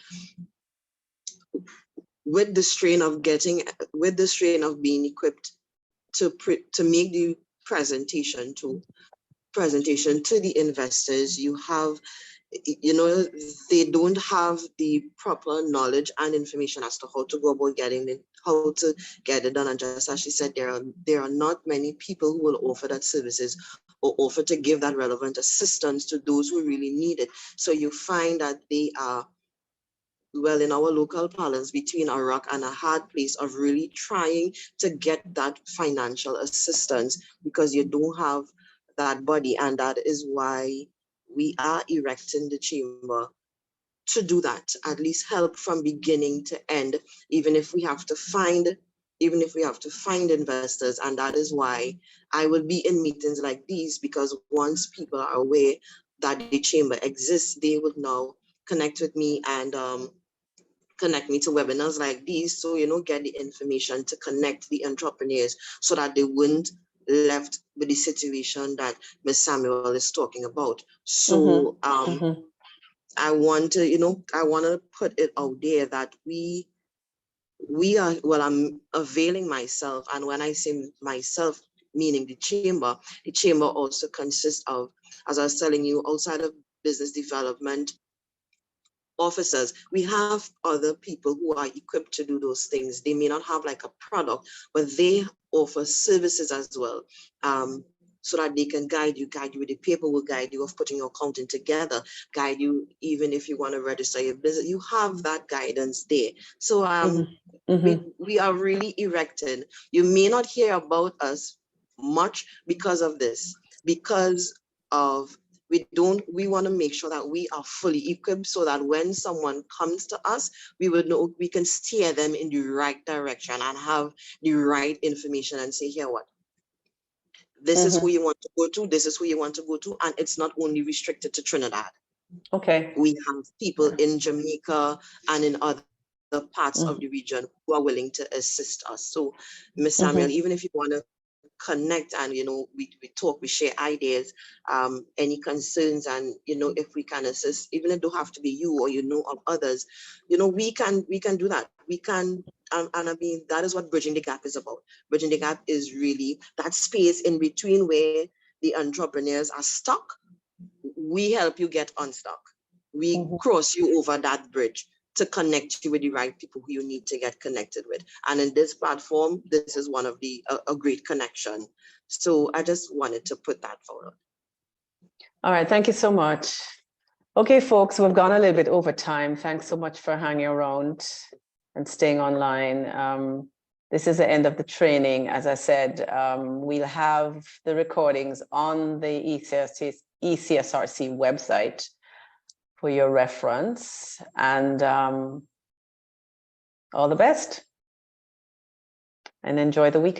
with the strain of being equipped to make the presentation to the investors, you have, they don't have the proper knowledge and information as to how to go about how to get it done. And just as she said, there are not many people who will offer that services or offer to give that relevant assistance to those who really need it. So you find that they are, well, in our local parlance, between a rock and a hard place of really trying to get that financial assistance because you don't have that body. And that is why we are erecting the chamber to do that, at least help from beginning to end, even if we have to find investors. And that is why I will be in meetings like these, because once people are aware that the chamber exists, they will now connect with me and connect me to webinars like these, so get the information to connect the entrepreneurs so that they wouldn't left with the situation that Ms. Samuel is talking about. So I want to put it out there that we are, well, I'm availing myself, and when I say myself, meaning the chamber also consists of, as I was telling you, outside of business development officers, we have other people who are equipped to do those things. They may not have like a product, but they offer services as well, so that they can guide you with the paperwork, guide you of putting your accounting together, guide you even if you want to register your business. You have that guidance there. So we are really erected. You may not hear about us much because of this, because of we want to make sure that we are fully equipped so that when someone comes to us, we will know we can steer them in the right direction and have the right information and say, here, what? This is who you want to go to. This is who you want to go to. And it's not only restricted to Trinidad. Okay. We have people in Jamaica and in other parts of the region who are willing to assist us. So, Ms. Samuel, even if you want to connect and we talk, we share ideas, any concerns, and if we can assist, even if it don't have to be you or of others, we can do that. We can, and I mean, that is what Bridging the Gap is about. Bridging the Gap is really that space in between where the entrepreneurs are stuck. We help you get unstuck. We cross you over that bridge to connect you with the right people who you need to get connected with. And in this platform, this is one of a great connection. So I just wanted to put that forward. All right, thank you so much. Okay, folks, we've gone a little bit over time. Thanks so much for hanging around and staying online. This is the end of the training. As I said, we'll have the recordings on the ECSRC website for your reference, and all the best and enjoy the weekend.